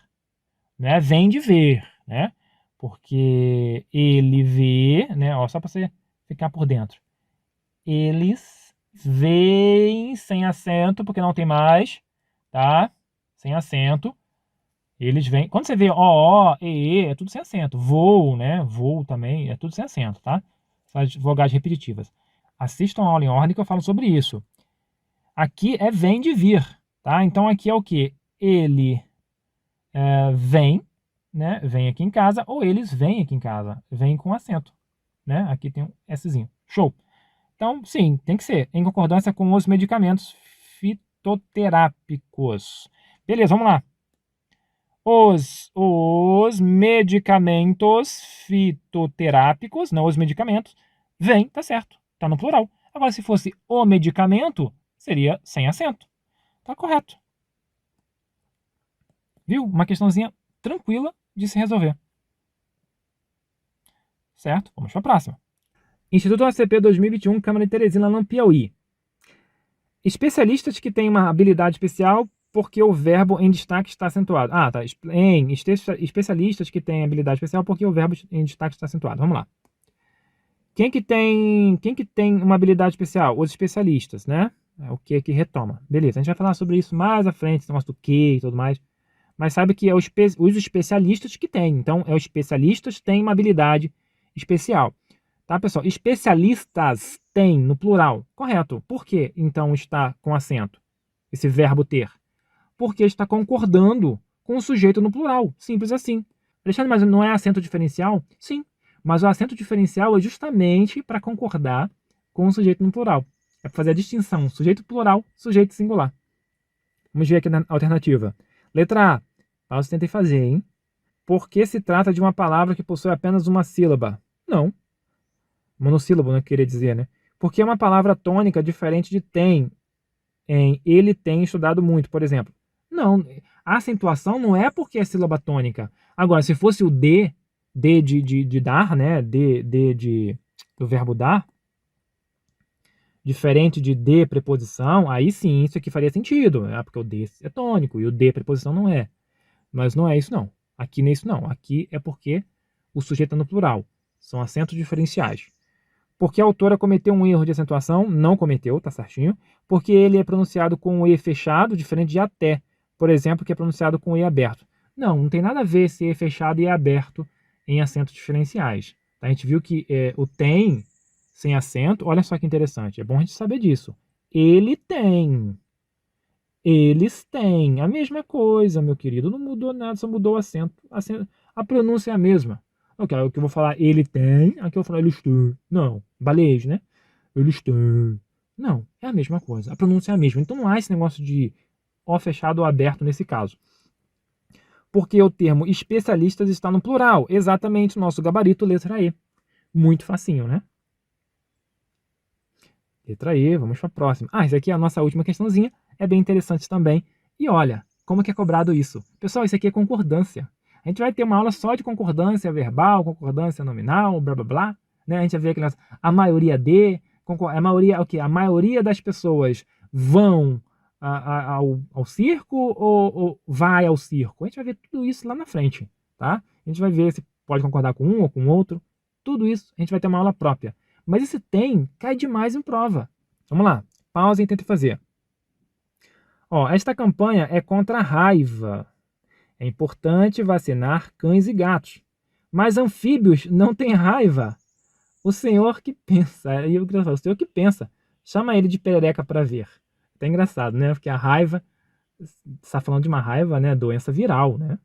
Né? Vem de ver, né? Porque ele vê, né? Ó, só para você ficar por dentro. Eles veem sem acento, porque não tem mais, tá? Sem acento. Eles vêm. Quando você vê ó, e, é tudo sem acento. Voo, né? Voo também, é tudo sem acento, tá? Essas vogais repetitivas. Assistam a aula em ordem que eu falo sobre isso. Aqui é vem de vir, tá? Então aqui é o que? Ele vem, né? Vem aqui em casa, ou eles vêm aqui em casa. Vem com acento, né? Aqui tem um Szinho. Show! Então, sim, tem que ser em concordância com os medicamentos fitoterápicos. Beleza, vamos lá. Os medicamentos fitoterápicos, não os medicamentos, vem, tá certo, tá no plural. Agora, se fosse o medicamento, seria sem acento. Tá correto. Viu? Uma questãozinha tranquila de se resolver. Certo? Vamos para a próxima. Instituto ACP 2021, Câmara de Teresina, no Piauí. Especialistas que têm uma habilidade especial porque o verbo em destaque está acentuado. Tá. Especialistas que têm habilidade especial porque o verbo em destaque está acentuado. Vamos lá. Quem que tem uma habilidade especial? Os especialistas, né? É o que retoma. Beleza, a gente vai falar sobre isso mais à frente, negócio do que e tudo mais. Mas sabe que é os especialistas que têm. Então, os especialistas que têm uma habilidade especial. Tá, pessoal? Especialistas têm, no plural. Correto. Por que, então, está com acento? Esse verbo ter. Porque está concordando com o sujeito no plural. Simples assim. Alexandre, mas não é acento diferencial? Sim. Mas o acento diferencial é justamente para concordar com o sujeito no plural. É para fazer a distinção. Sujeito plural, sujeito singular. Vamos ver aqui na alternativa. Letra A. Pausa, tentei fazer, hein? Por que se trata de uma palavra que possui apenas uma sílaba? Não. Monossílabo, né? Queria dizer, né? Porque é uma palavra tônica diferente de tem. Ele tem estudado muito, por exemplo. Não. A acentuação não é porque é sílaba tônica. Agora, se fosse o de dar, né? Do verbo dar, diferente de de preposição, aí sim, isso aqui faria sentido. Porque o de é tônico e o de preposição não é. Mas não é isso, não. Aqui não é isso, não. Aqui é porque o sujeito está no plural. São acentos diferenciais. Porque a autora cometeu um erro de acentuação, não cometeu, tá certinho, porque ele é pronunciado com o E fechado, diferente de até, por exemplo, que é pronunciado com o E aberto. Não tem nada a ver esse E fechado e E aberto em acentos diferenciais. Tá? A gente viu que o tem, sem acento, olha só que interessante, é bom a gente saber disso. Ele tem. Eles têm. A mesma coisa, meu querido, não mudou nada, só mudou o acento. A pronúncia é a mesma. Ok, o que eu vou falar, ele tem, aqui eu vou falar, eles têm. Não, balejo, né? Eles têm. Não, é a mesma coisa. A pronúncia é a mesma. Então não há esse negócio de O fechado ou aberto nesse caso. Porque o termo especialistas está no plural. Exatamente, nosso gabarito, letra E. Muito facinho, né? Letra E, vamos para a próxima. Essa aqui é a nossa última questãozinha. É bem interessante também. E olha, como que é cobrado isso? Pessoal, isso aqui é concordância. A gente vai ter uma aula só de concordância verbal, concordância nominal, blá blá blá. Né? A gente vai ver que a maioria a maioria, o quê? A maioria das pessoas vão ao circo ou vai ao circo? A gente vai ver tudo isso lá na frente, tá? A gente vai ver se pode concordar com um ou com outro. Tudo isso a gente vai ter uma aula própria. Mas esse tem cai demais em prova. Vamos lá, pausa e tenta fazer. Esta campanha é contra a raiva. É importante vacinar cães e gatos. Mas anfíbios não têm raiva. O senhor que pensa, o senhor que pensa, chama ele de perereca para ver. É engraçado, né? Porque a raiva, está falando de uma raiva, né? Doença viral, né?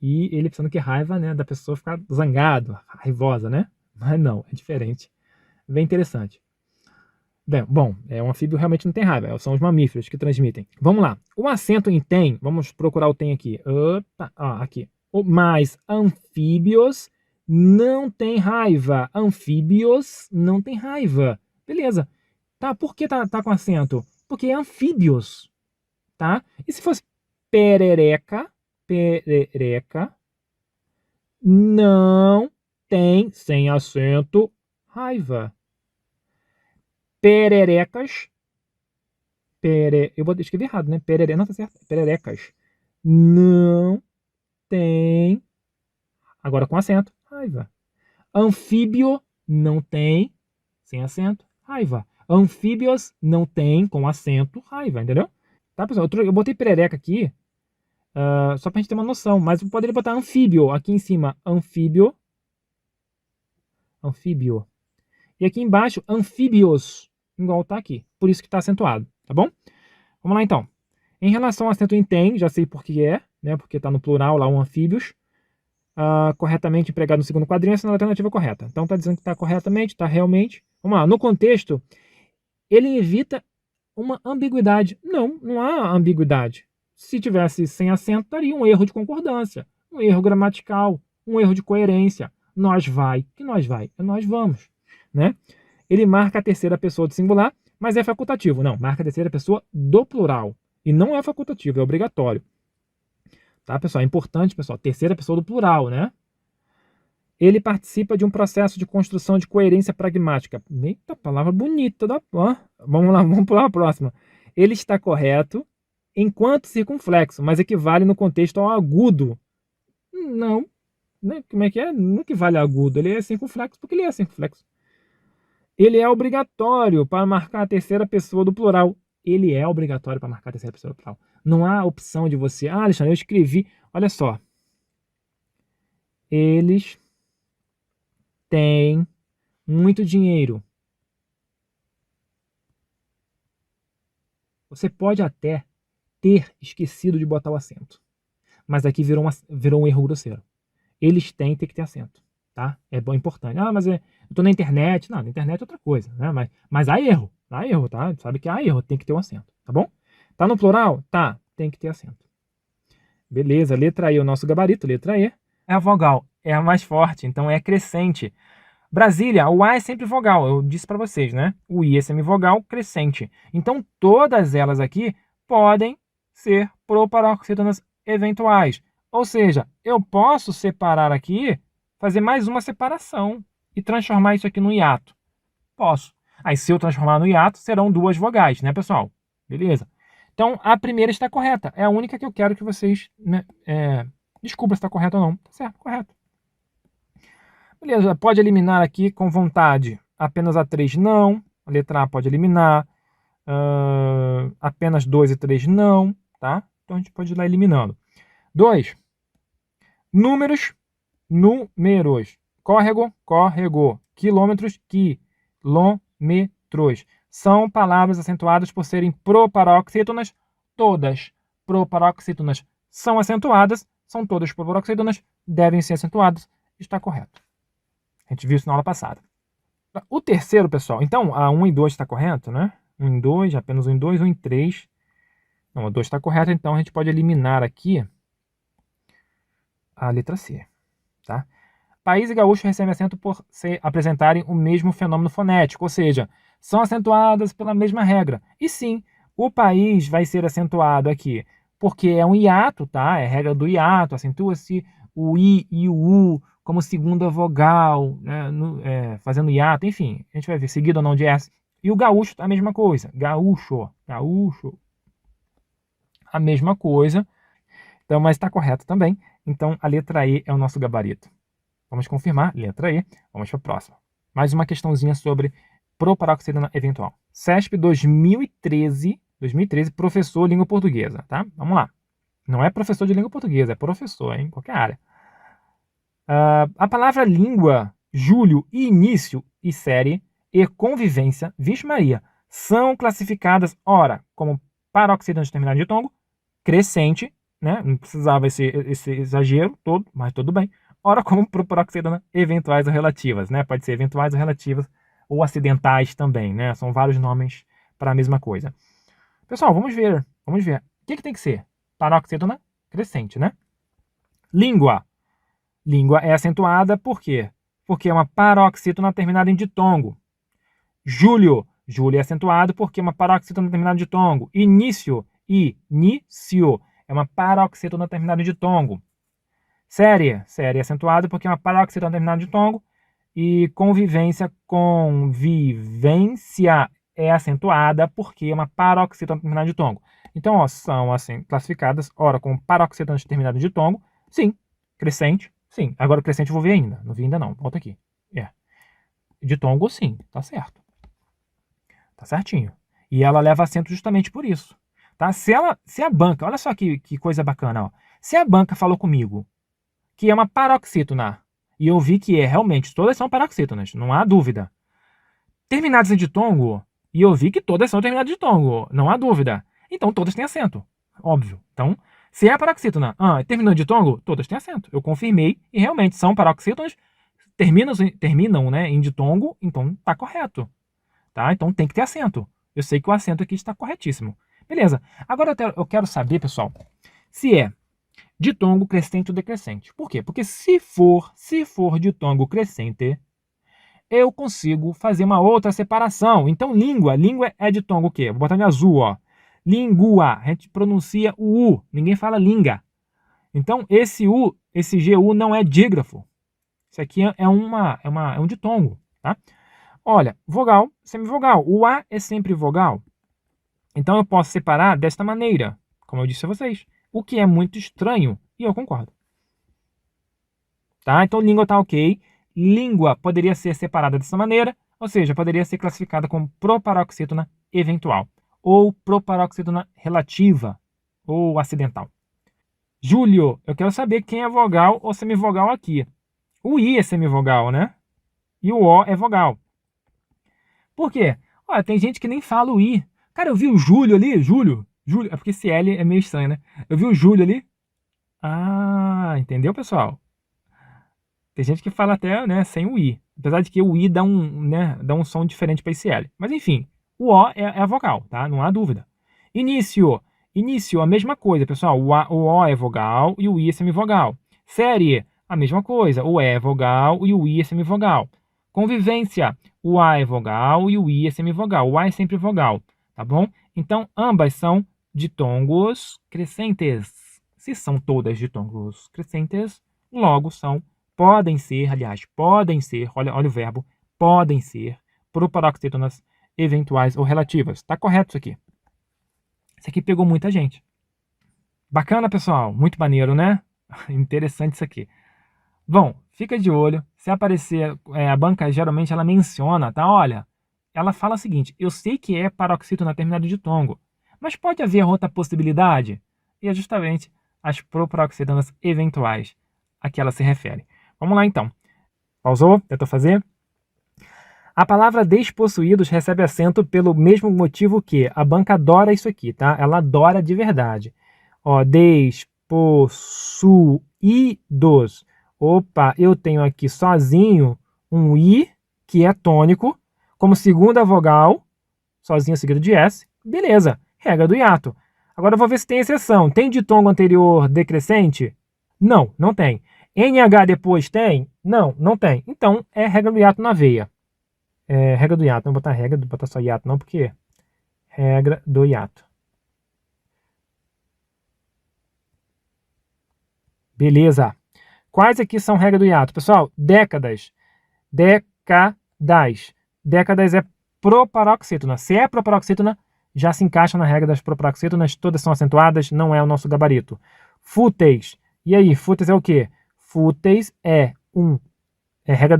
E ele pensando que raiva, né? Da pessoa ficar zangado, raivosa, né? Mas não, é diferente. Bem interessante. Bom, um anfíbio realmente não tem raiva, são os mamíferos que transmitem. Vamos lá. O acento em tem, vamos procurar o tem aqui. Opa, aqui. Mas anfíbios não tem raiva. Anfíbios não tem raiva. Beleza. Tá, por que tá com acento? Porque é anfíbios. Tá? E se fosse perereca, não tem, sem acento, raiva. Pererecas. Eu vou escrever errado, né? Não, tá certo. Pererecas. Não tem. Agora com acento. Raiva. Anfíbio não tem. Sem acento. Raiva. Anfíbios não tem com acento. Raiva, entendeu? Tá, pessoal? Eu botei perereca aqui. Só pra gente ter uma noção. Mas eu poderia botar anfíbio aqui em cima. Anfíbio. Anfíbio. E aqui embaixo, anfíbios. Igual tá aqui. Por isso que tá acentuado. Tá bom? Vamos lá então. Em relação ao acento em tem, já sei por que é, né? Porque está no plural lá, um anfíbios. Corretamente empregado no segundo quadrinho, essa é a alternativa correta. Então está dizendo que está corretamente, está realmente. Vamos lá. No contexto, ele evita uma ambiguidade. Não há ambiguidade. Se tivesse sem acento, daria um erro de concordância, um erro gramatical, um erro de coerência. Nós vai, que nós vai, é nós vamos, né? Ele marca a terceira pessoa do singular, mas é facultativo. Não, marca a terceira pessoa do plural. E não é facultativo, é obrigatório. Tá, pessoal? É importante, pessoal. Terceira pessoa do plural, né? Ele participa de um processo de construção de coerência pragmática. Eita, palavra bonita da... Vamos lá, vamos pular a próxima. Ele está correto enquanto circunflexo, mas equivale no contexto ao agudo. Não. Como é que é? Não equivale a agudo. Ele é circunflexo porque ele é circunflexo. Ele é obrigatório para marcar a terceira pessoa do plural. Ele é obrigatório para marcar a terceira pessoa do plural. Não há opção de você... Alexandre, eu escrevi... Olha só. Eles têm muito dinheiro. Você pode até ter esquecido de botar o acento. Mas aqui virou um erro grosseiro. Eles têm que ter acento. Tá? É bom, importante. Mas eu tô na internet. Não, na internet é outra coisa. Né? Mas há erro. Há erro, tá? Sabe que há erro. Tem que ter um acento. Tá bom? Tá no plural? Tá. Tem que ter acento. Beleza. Letra E, o nosso gabarito. Letra E é a vogal. É a mais forte. Então é crescente. Brasília, o A é sempre vogal. Eu disse para vocês, né? O I é semivogal crescente. Então todas elas aqui podem ser proparoxítonas eventuais. Ou seja, eu posso separar aqui, fazer mais uma separação e transformar isso aqui no hiato. Posso. Aí se eu transformar no hiato, serão duas vogais, né, pessoal? Beleza. Então a primeira está correta. É a única que eu quero que vocês... desculpa se está correto ou não. Tá certo, correto. Beleza, pode eliminar aqui com vontade. Apenas a 3 não. A letra A pode eliminar. Apenas 2 e 3 não, tá? Então a gente pode ir lá eliminando. 2. Números. Córrego, córrego. Quilômetros, quilômetros. São palavras acentuadas por serem proparoxítonas. Todas proparoxítonas são acentuadas. São todas proparoxítonas. Devem ser acentuadas. Está correto. A gente viu isso na aula passada. O terceiro, pessoal, então a 1 e 2 está correto, né? 1 e 2, apenas 1 e 2, 1 e 3. Não, a 2 está correta, então a gente pode eliminar aqui a letra C, tá? País e gaúcho recebem acento por se apresentarem o mesmo fenômeno fonético, ou seja, são acentuadas pela mesma regra. E sim, o país vai ser acentuado aqui, porque é um hiato, tá? É a regra do hiato, acentua-se o I e o U como segunda vogal, né? Fazendo hiato, enfim, a gente vai ver seguido ou não de S. E o gaúcho, a mesma coisa. Gaúcho, a mesma coisa. Então, mas está correto também. Então, a letra E é o nosso gabarito. Vamos confirmar, letra E. Vamos para a próxima. Mais uma questãozinha sobre proparoxítona eventual. CESP 2013, professor de língua portuguesa, tá? Vamos lá. Não é professor de língua portuguesa, é professor, em qualquer área. A palavra língua, Júlio, início e série e convivência, vixe Maria, são classificadas, ora, como paroxítona determinada de tongo, crescente, né? Não precisava esse exagero todo, mas tudo bem. Ora, como proparoxítona eventuais ou relativas, né? Pode ser eventuais ou relativas, ou acidentais também, né? São vários nomes para a mesma coisa. Pessoal, vamos ver. O que tem que ser? Paroxítona crescente, né? Língua. Língua é acentuada por quê? Porque é uma paroxítona terminada em ditongo. Júlio. Júlio é acentuado porque é uma paroxítona terminada em ditongo. Início. Início. É uma paroxítona terminada em ditongo. Série. Série é acentuado porque é uma paroxítona terminada em ditongo. E convivência. Convivência é acentuada porque é uma paroxítona terminada em ditongo. Então, ó, são assim classificadas, ora, como paroxítona terminada em ditongo. Sim. Crescente. Sim, agora o crescente eu vou ver ainda. Não vi ainda não, volta aqui. Ditongo sim, tá certo. Tá certinho. E ela leva acento justamente por isso. Tá? Se a banca, olha só que coisa bacana, ó. Se a banca falou comigo que é uma paroxítona, e eu vi que realmente, todas são paroxítonas, não há dúvida. Terminadas em ditongo, e eu vi que todas são terminadas em ditongo, não há dúvida. Então todas têm acento, óbvio. Então, se é paroxítona, terminou em ditongo, todas têm acento. Eu confirmei e realmente são paroxítonas, terminam, né, em ditongo, então tá correto. Tá? Então tem que ter acento. Eu sei que o acento aqui está corretíssimo. Beleza. Agora eu quero saber, pessoal, se é ditongo crescente ou decrescente. Por quê? Porque se for ditongo crescente, eu consigo fazer uma outra separação. Então, língua é ditongo o quê? Vou botar em azul, ó. Língua, a gente pronuncia o U, ninguém fala linga. Então, esse U, esse GU não é dígrafo. Isso aqui é um ditongo, tá? Olha, vogal, semivogal. O A é sempre vogal. Então, eu posso separar desta maneira, como eu disse a vocês. O que é muito estranho, e eu concordo. Tá? Então, língua tá ok. Língua poderia ser separada dessa maneira, ou seja, poderia ser classificada como proparoxítona eventual, ou proparoxítona relativa, ou acidental. Júlio, eu quero saber quem é vogal ou semivogal aqui. O I é semivogal, né? E o O é vogal. Por quê? Olha, tem gente que nem fala o I. Cara, eu vi o Júlio ali, Júlio. É porque esse L é meio estranho, né? Eu vi o Júlio ali. Ah, entendeu, pessoal? Tem gente que fala até, né, sem o I. Apesar de que o I dá um som diferente para esse L. Mas enfim, o O é a vogal, tá? Não há dúvida. Início. Início, a mesma coisa, pessoal. O O é vogal e o I é semivogal. Série, a mesma coisa. O E é vogal e o I é semivogal. Convivência, o A é vogal e o I é semivogal. O A é sempre vogal, tá bom? Então, ambas são ditongos crescentes. Se são todas ditongos crescentes, logo podem ser, olha o verbo, podem ser proparoxítonas eventuais ou relativas. Tá correto isso aqui. Isso aqui pegou muita gente. Bacana, pessoal. Muito maneiro, né? Interessante isso aqui. Bom, fica de olho. Se aparecer, a banca geralmente ela menciona, tá? Olha, ela fala o seguinte: eu sei que é paroxítona terminada de tongo, mas pode haver outra possibilidade? E é justamente as proparoxítonas eventuais a que ela se refere. Vamos lá então. Pausou? Tentou fazer? A palavra despossuídos recebe acento pelo mesmo motivo que a banca adora isso aqui, tá? Ela adora de verdade. Ó, despossuídos. Opa, eu tenho aqui sozinho um I, que é tônico, como segunda vogal, sozinho seguido de S. Beleza, regra do hiato. Agora eu vou ver se tem exceção. Tem ditongo anterior decrescente? Não, não tem. NH depois tem? Não, não tem. Então é regra do hiato na veia. Regra do hiato, não vou botar regra, não vou botar só hiato não, porque regra do hiato. Beleza. Quais aqui são regra do hiato? Pessoal, décadas. Décadas. Décadas é proparoxítona. Se é proparoxítona, já se encaixa na regra das proparoxítonas, todas são acentuadas, não é o nosso gabarito. Fúteis. E aí, fúteis é o quê? Fúteis é regra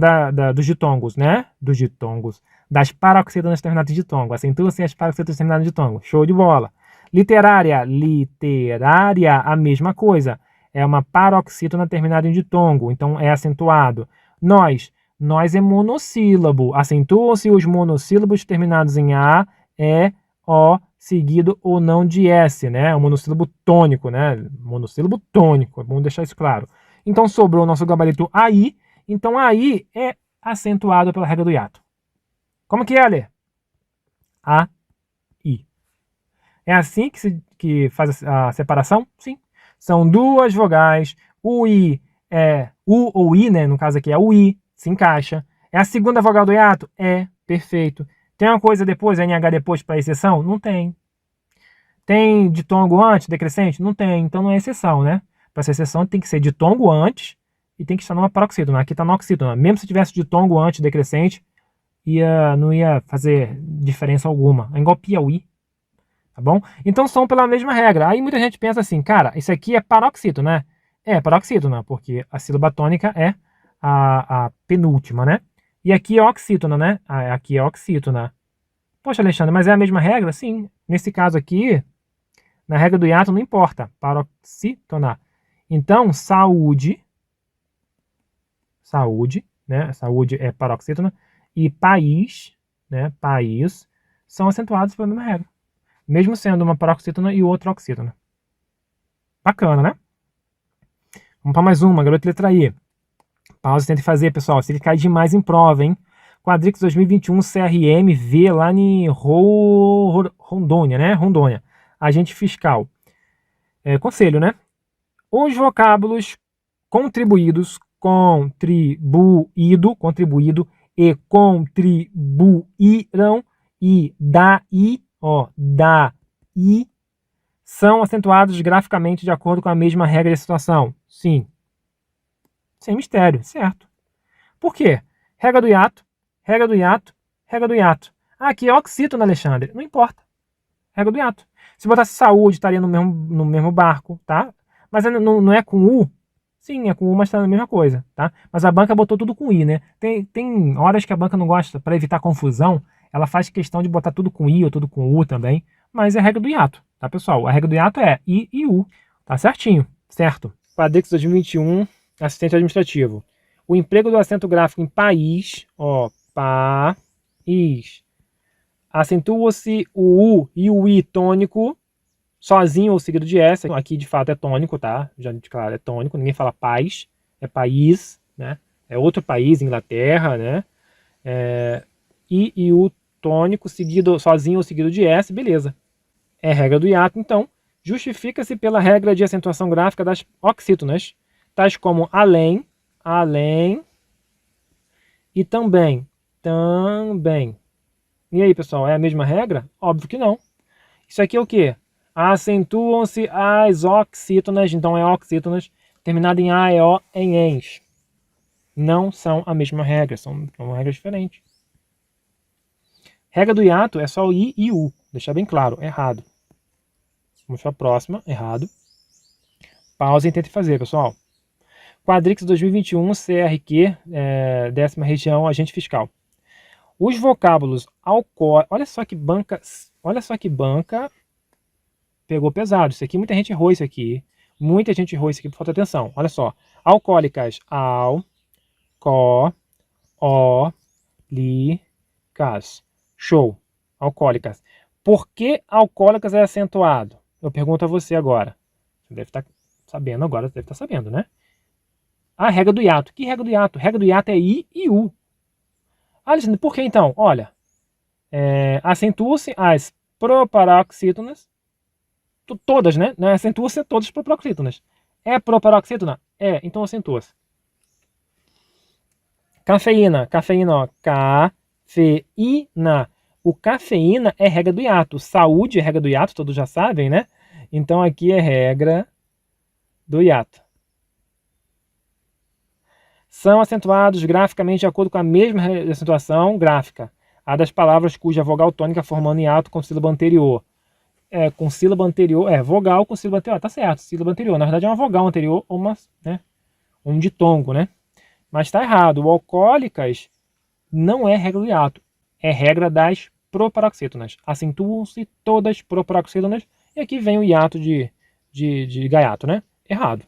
dos ditongos, né? Dos ditongos. Das paroxítonas terminadas de ditongo. Acentuam-se as paroxítonas terminadas de ditongo. Show de bola. Literária. Literária, a mesma coisa. É uma paroxítona terminada em ditongo, então é acentuado. Nós é monossílabo. Acentuam-se os monossílabos terminados em A, E, O, seguido ou não de S, né? O monossílabo tônico, né? Monossílabo tônico, é bom deixar isso claro. Então sobrou o nosso gabarito AI. Então AI é acentuado pela regra do hiato. Como que é, Lê? A, I. É assim que faz a separação? Sim. São duas vogais. O I é U ou I, né? No caso aqui é o I, se encaixa. É a segunda vogal do hiato? É, perfeito. Tem uma coisa depois, NH depois para exceção? Não tem. Tem ditongo antes, decrescente? Não tem. Então não é exceção, né? Para ser exceção tem que ser ditongo antes e tem que estar numa paroxítona. Aqui está no oxítona. Mesmo se tivesse ditongo antes, decrescente, não ia fazer diferença alguma. É igual Piauí. Tá bom? Então são pela mesma regra. Aí muita gente pensa assim, cara, isso aqui é paroxítona, né? É paroxítona, porque a sílaba tônica é a penúltima, né? E aqui é oxítona, né? Aqui é oxítona. Poxa, Alexandre, mas é a mesma regra? Sim. Nesse caso aqui, na regra do hiato não importa. Paroxítona. Então, saúde, né? Saúde é paroxítona. E país, né? País, são acentuados pela mesma regra. Mesmo sendo uma paroxítona e outra oxítona. Bacana, né? Vamos para mais uma, garoto letra I. Pausa e tente fazer, pessoal. Se ele cai demais em prova, hein? Quadrix 2021 CRM V lá em Rondônia, né? Rondônia. Agente fiscal. Conselho, né? Os vocábulos contribuído e contribuíram e daí são acentuados graficamente de acordo com a mesma regra de situação? Sim. Sem mistério, certo. Por quê? Regra do hiato, regra do hiato, regra do hiato. Aqui é oxítona, Alexandre. Não importa. Regra do hiato. Se botasse saúde, estaria no mesmo barco, tá? Mas não é com U? Sim, é com U, mas está na mesma coisa, tá? Mas a banca botou tudo com I, né? Tem horas que a banca não gosta, para evitar confusão, ela faz questão de botar tudo com I ou tudo com U também, mas é a regra do hiato, tá, pessoal? A regra do hiato é I e U, tá certinho, certo? Quadrix 2021, assistente administrativo. O emprego do acento gráfico em país, país, acentua-se o U e o I tônico, sozinho ou seguido de S. Aqui de fato é tônico, tá? Já declaro, é tônico, ninguém fala paz, é país, né? É outro país, Inglaterra, né? I e U tônico, sozinho ou seguido de S, beleza. É regra do hiato, então, justifica-se pela regra de acentuação gráfica das oxítonas, tais como além e também. E aí, pessoal, é a mesma regra? Óbvio que não. Isso aqui é o quê? Acentuam-se as oxítonas, então é oxítonas, terminado em A, E, O, em ENS. Não são a mesma regra, são regras diferentes. Regra do hiato é só o I e U, deixar bem claro, errado. Vamos para a próxima, errado. Pausa e tente fazer, pessoal. Quadrix 2021, CRQ, 10ª região, agente fiscal. Os vocábulos alcoólicos, olha só que banca pegou pesado. Isso aqui, muita gente errou isso aqui. Muita gente errou isso aqui por falta de atenção. Olha só. Alcoólicas, licas. Show. Alcoólicas. Por que alcoólicas é acentuado? Eu pergunto a você agora. Você deve estar sabendo agora, você deve estar sabendo, né? A regra do hiato. Que regra do hiato? Regra do hiato é I e U. Alexandre, por que então? Olha, acentua-se as proparoxítonas, todas, né? Acentua-se todas as proparoxítonas. É proparoxítona? É, então acentua-se. Cafeína, ó, cafeína. O cafeína é regra do hiato. Saúde é regra do hiato, todos já sabem, né? Então aqui é regra do hiato. São acentuados graficamente de acordo com a mesma acentuação gráfica, a das palavras cuja vogal tônica formando hiato com sílaba anterior. Com sílaba anterior, vogal com sílaba anterior, tá certo, sílaba anterior. Na verdade é uma vogal anterior ou um ditongo, né? Mas tá errado. O alcoólicas não é regra do hiato, é regra das proparoxítonas. Acentuam-se todas proparoxítonas e aqui vem o hiato de gaiato, né? Errado.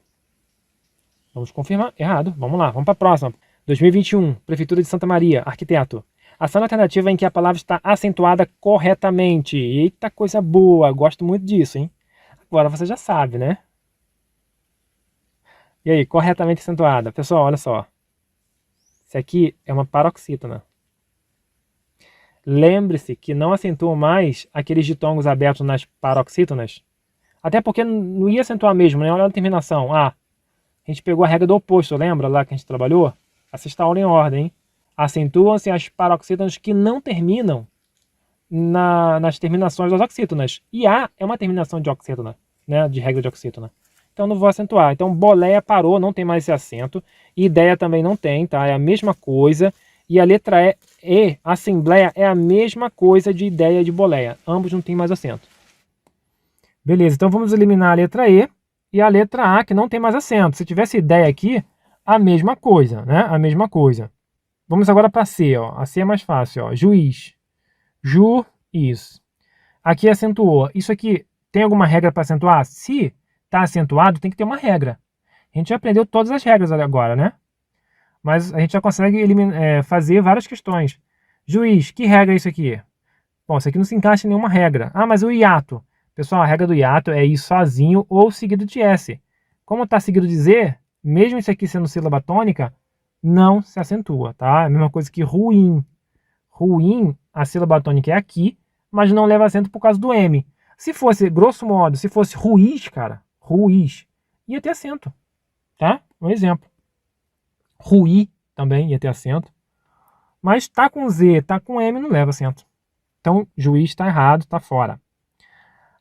Vamos confirmar? Errado. Vamos lá, vamos para a próxima. 2021, Prefeitura de Santa Maria, arquiteto. Ação alternativa em que a palavra está acentuada corretamente. Eita, coisa boa, gosto muito disso, hein? Agora você já sabe, né? E aí, corretamente acentuada. Pessoal, olha só. Isso aqui é uma paroxítona. Lembre-se que não acentuam mais aqueles ditongos abertos nas paroxítonas. Até porque não ia acentuar mesmo, né? Olha a terminação. A gente pegou a regra do oposto, lembra lá que a gente trabalhou? Assista a aula em ordem, hein? Acentuam-se as paroxítonas que não terminam nas terminações das oxítonas. E A é uma terminação de oxítona, né? De regra de oxítona. Então não vou acentuar. Então boleia parou, não tem mais esse acento. Ideia também não tem, tá? É a mesma coisa. E a letra E, assembleia, é a mesma coisa de ideia de boleia. Ambos não tem mais acento. Beleza, então vamos eliminar a letra E e a letra A, que não tem mais acento. Se tivesse ideia aqui, a mesma coisa, né? A mesma coisa. Vamos agora para C, ó. A C é mais fácil, ó. Juiz. Juiz. Aqui acentuou. Isso aqui tem alguma regra para acentuar? Se está acentuado, tem que ter uma regra. A gente já aprendeu todas as regras agora, né? Mas a gente já consegue fazer várias questões. Juiz, que regra é isso aqui? Bom, isso aqui não se encaixa em nenhuma regra. Ah, mas o hiato. Pessoal, a regra do hiato é ir sozinho ou seguido de S. Como está seguido de Z, mesmo isso aqui sendo sílaba tônica, não se acentua, tá? É a mesma coisa que ruim. Ruim, a sílaba tônica é aqui, mas não leva acento por causa do M. Se fosse, grosso modo, se fosse ruiz, cara, ruiz, ia ter acento, tá? Um exemplo. Ruí também ia ter acento. Mas tá com Z, tá com M, não leva acento. Então, juiz está errado, está fora.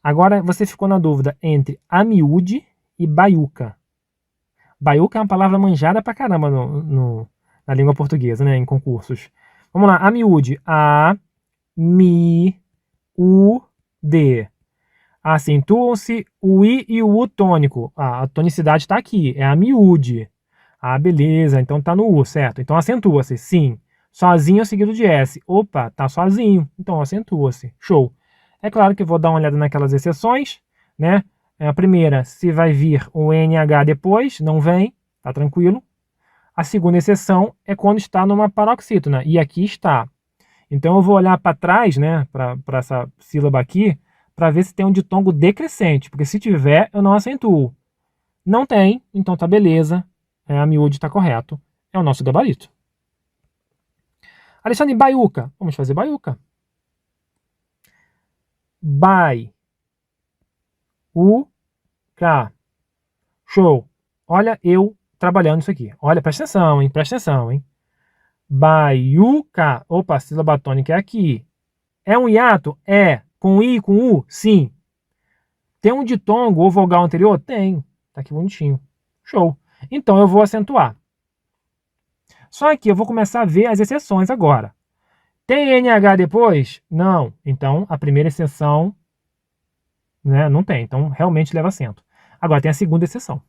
Agora, você ficou na dúvida entre amiúde e baiuca. Baiuca é uma palavra manjada pra caramba na língua portuguesa, né, em concursos. Vamos lá, amiúde. A, mi, u, d. Acentuam-se o I e o U tônico. A tonicidade está aqui, é amiúde. Ah, beleza, então tá no U, certo? Então acentua-se, sim. Sozinho seguido de S. Opa, tá sozinho, então acentua-se. Show. É claro que eu vou dar uma olhada naquelas exceções, né? A primeira, se vai vir o NH depois, não vem, tá tranquilo. A segunda exceção é quando está numa paroxítona, e aqui está. Então eu vou olhar para trás, né, para essa sílaba aqui, para ver se tem um ditongo decrescente, porque se tiver, eu não acentuo. Não tem, então tá beleza, a miúde está correto, é o nosso gabarito. Alexandre, baiuca, vamos fazer baiuca. Bai, u, ca. Show. Olha eu trabalhando isso aqui. Olha, presta atenção, hein? Presta atenção, hein? Baiuca. Opa, a sílaba tônica é aqui. É um hiato? É. Com I, com U? Sim. Tem um ditongo ou vogal anterior? Tem. Tá aqui bonitinho. Show. Então eu vou acentuar. Só que eu vou começar a ver as exceções agora. Tem NH depois? Não. Então a primeira exceção, né, não tem. Então realmente leva acento. Agora tem a segunda exceção.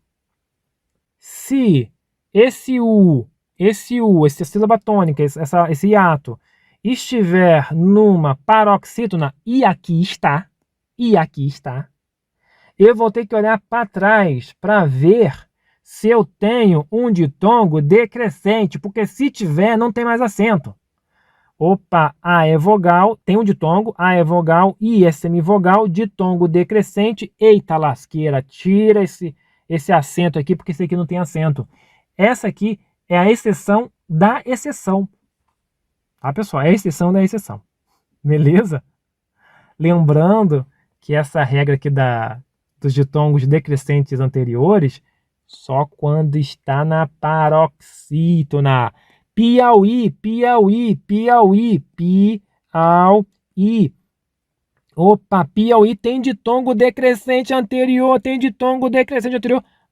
Se essa sílaba tônica, esse hiato, estiver numa paroxítona, e aqui está, eu vou ter que olhar para trás para ver se eu tenho um ditongo decrescente, porque se tiver, não tem mais acento. Opa, A é vogal, tem um ditongo, A é vogal, I é semivogal, ditongo decrescente. Eita lasqueira, tira esse acento aqui, porque esse aqui não tem acento. Essa aqui é a exceção da exceção. Tá, pessoal? É a exceção da exceção. Beleza? Lembrando que essa regra aqui dos ditongos decrescentes anteriores, só quando está na paroxítona. Piauí, Piauí, Piauí, Piauí. Opa, Piauí tem ditongo decrescente anterior,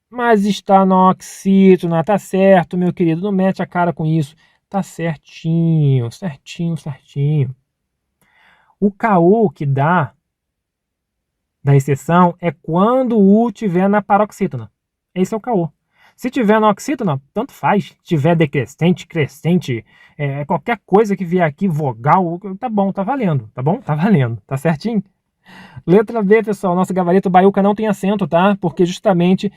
mas está na oxítona, tá certo, meu querido, não mete a cara com isso. Tá certinho. O caô que dá da exceção é quando o U tiver na paroxítona. Esse é o caô. Se tiver na oxítona, tanto faz. Se tiver decrescente, crescente, qualquer coisa que vier aqui, vogal, tá bom, tá valendo, tá bom? Tá valendo, tá certinho? Letra B, pessoal, nosso gabarito baiuca não tem acento, tá? Porque justamente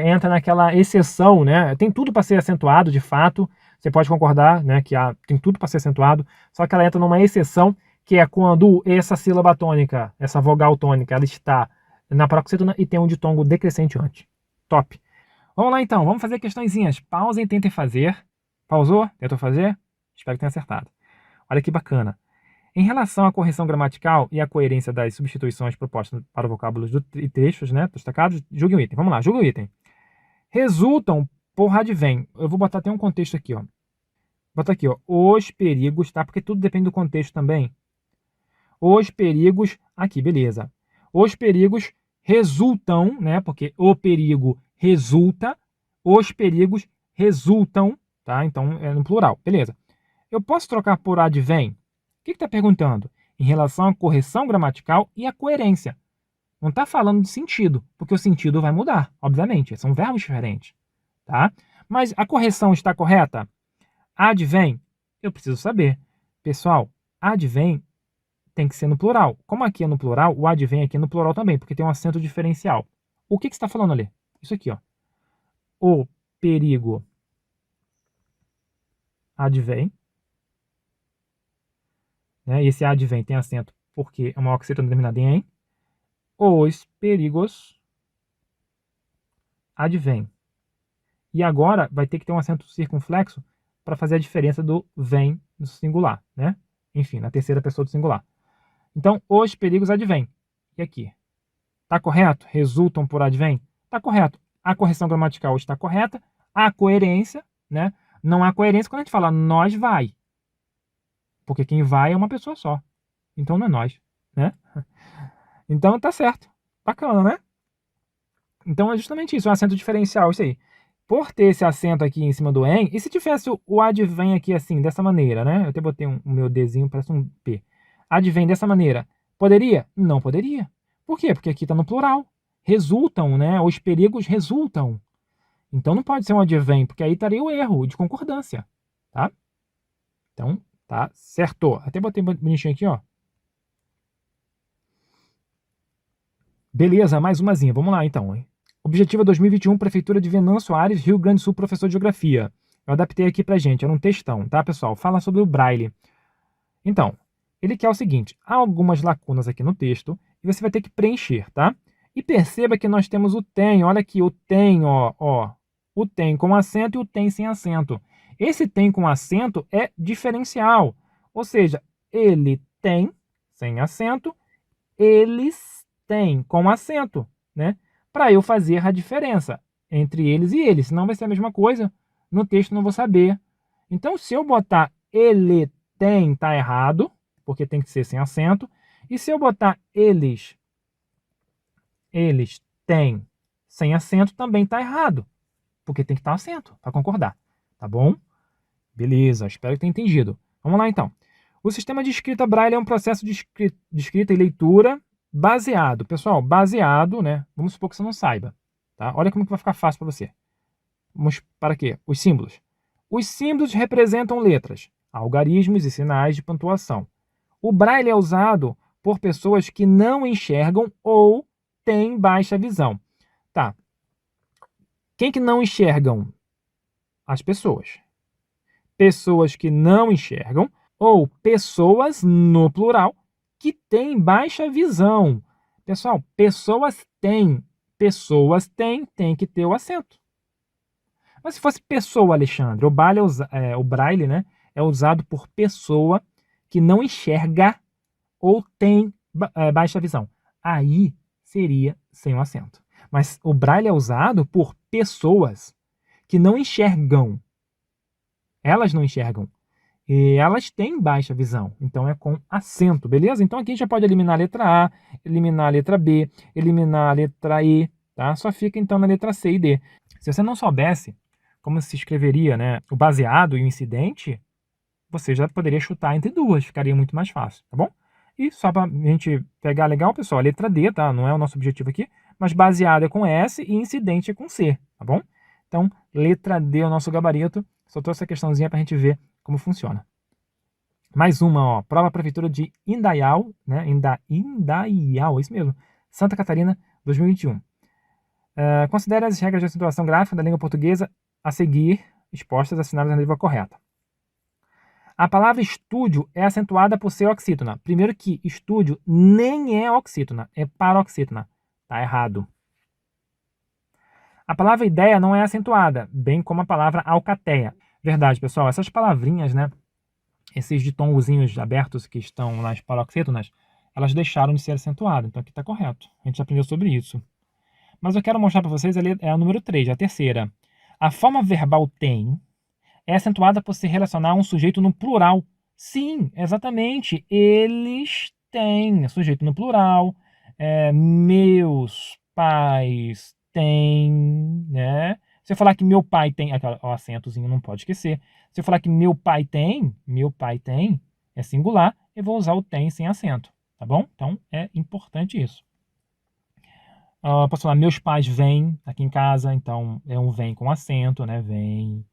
entra naquela exceção, né? Tem tudo para ser acentuado, de fato. Você pode concordar, né? Que tem tudo para ser acentuado. Só que ela entra numa exceção, que é quando essa sílaba tônica, essa vogal tônica, ela está na paroxítona e tem um ditongo decrescente antes. Top. Vamos lá então, vamos fazer questõezinhas. Pausem e tentem fazer. Pausou? Tentou fazer? Espero que tenha acertado. Olha que bacana. Em relação à correção gramatical e à coerência das substituições propostas para vocábulos e trechos, né, destacados, julgue o item. Vamos lá, julgue o item. Resultam por advém. Eu vou botar até um contexto aqui, ó. Bota aqui, ó. Os perigos, tá? Porque tudo depende do contexto também. Os perigos, aqui, beleza. Os perigos resultam, né? Porque o perigo resulta, os perigos resultam, tá? Então é no plural, beleza. Eu posso trocar por advém? O que está perguntando? Em relação à correção gramatical e à coerência. Não está falando de sentido, porque o sentido vai mudar, obviamente. São verbos diferentes, tá? Mas a correção está correta? Advém? Eu preciso saber. Pessoal, advém tem que ser no plural. Como aqui é no plural, o advém aqui é no plural também, porque tem um acento diferencial. O que você está falando ali? Isso aqui, ó. O perigo advém. Né? E esse advém tem acento porque é uma oxítona terminada em. Os perigos advém. E agora vai ter que ter um acento circunflexo para fazer a diferença do vem no singular, né? Enfim, na terceira pessoa do singular. Então, os perigos advêm. E aqui? Tá correto? Resultam por advém? Tá correto. A correção gramatical está correta. A coerência, né? Não há coerência quando a gente fala nós vai. Porque quem vai é uma pessoa só. Então não é nós, né? Então tá certo. Bacana, né? Então é justamente isso, um acento diferencial, isso aí. Por ter esse acento aqui em cima do em, e se tivesse o advém aqui assim, dessa maneira, né? Eu até botei o meu Dzinho, parece um P. Advém dessa maneira. Poderia? Não poderia. Por quê? Porque aqui está no plural. Resultam, né? Os perigos resultam. Então não pode ser um advém, porque aí estaria o erro de concordância, tá? Então, tá certo. Até botei bonitinho aqui, ó. Beleza, mais umazinha. Vamos lá, então. Hein? Objetivo 2021, Prefeitura de Venâncio Aires, Rio Grande do Sul, professor de Geografia. Eu adaptei aqui pra gente, era um textão, tá, pessoal? Fala sobre o Braille. Então, ele quer o seguinte, há algumas lacunas aqui no texto e você vai ter que preencher, tá? E perceba que nós temos o tem, olha aqui, o tem, ó. O tem com acento e o tem sem acento. Esse tem com acento é diferencial, ou seja, ele tem sem acento, eles têm com acento, né? Para eu fazer a diferença entre eles e eles, senão vai ser a mesma coisa, no texto não vou saber. Então, se eu botar ele tem, tá errado, porque tem que ser sem acento, e se eu botar eles têm sem acento, também tá errado, porque tem que estar acento, para concordar, tá bom? Beleza, espero que tenha entendido. Vamos lá, então. O sistema de escrita Braille é um processo de escrita e leitura baseado, pessoal, baseado, né? Vamos supor que você não saiba, tá? Olha como que vai ficar fácil para você. Vamos para quê? Os símbolos. Os símbolos representam letras, algarismos e sinais de pontuação. O braille é usado por pessoas que não enxergam ou têm baixa visão. Tá. Quem que não enxergam? As pessoas. Pessoas que não enxergam ou pessoas, no plural, que têm baixa visão. Pessoal, pessoas têm. Pessoas têm, tem que ter o acento. Mas se fosse pessoa, Alexandre, o braille, né, é usado por pessoa que não enxerga ou tem baixa visão. Aí seria sem o acento. Mas o braille é usado por pessoas que não enxergam. Elas não enxergam. E elas têm baixa visão. Então é com acento, beleza? Então aqui a gente já pode eliminar a letra A, eliminar a letra B, eliminar a letra E, tá? Só fica então na letra C e D. Se você não soubesse como se escreveria, né, o baseado e o incidente, você já poderia chutar entre duas, ficaria muito mais fácil, tá bom? E só para a gente pegar legal, pessoal, a letra D, tá? Não é o nosso objetivo aqui, mas baseado é com S e incidente é com C, tá bom? Então, letra D é o nosso gabarito. Só trouxe essa questãozinha para a gente ver como funciona. Mais uma, ó, prova prefeitura de Indaial, né? Indaial, isso mesmo. Santa Catarina, 2021. Considere as regras de acentuação gráfica da língua portuguesa a seguir, expostas, assinadas na língua correta. A palavra estúdio é acentuada por ser oxítona. Primeiro que estúdio nem é oxítona, é paroxítona. Tá errado. A palavra ideia não é acentuada, bem como a palavra alcateia. Verdade, pessoal, essas palavrinhas, né, esses ditongos abertos que estão nas paroxítonas, elas deixaram de ser acentuadas, então aqui está correto. A gente já aprendeu sobre isso. Mas eu quero mostrar para vocês ali é a número 3, a terceira. A forma verbal tem é acentuada por se relacionar a um sujeito no plural. Sim, exatamente. Eles têm. Sujeito no plural. Meus pais têm, né? Se eu falar que meu pai tem, o acentozinho não pode esquecer. Se eu falar que meu pai tem, é singular, eu vou usar o tem sem acento, tá bom? Então é importante isso. Posso falar, meus pais vêm aqui em casa, então é um vem com acento, né? Vem.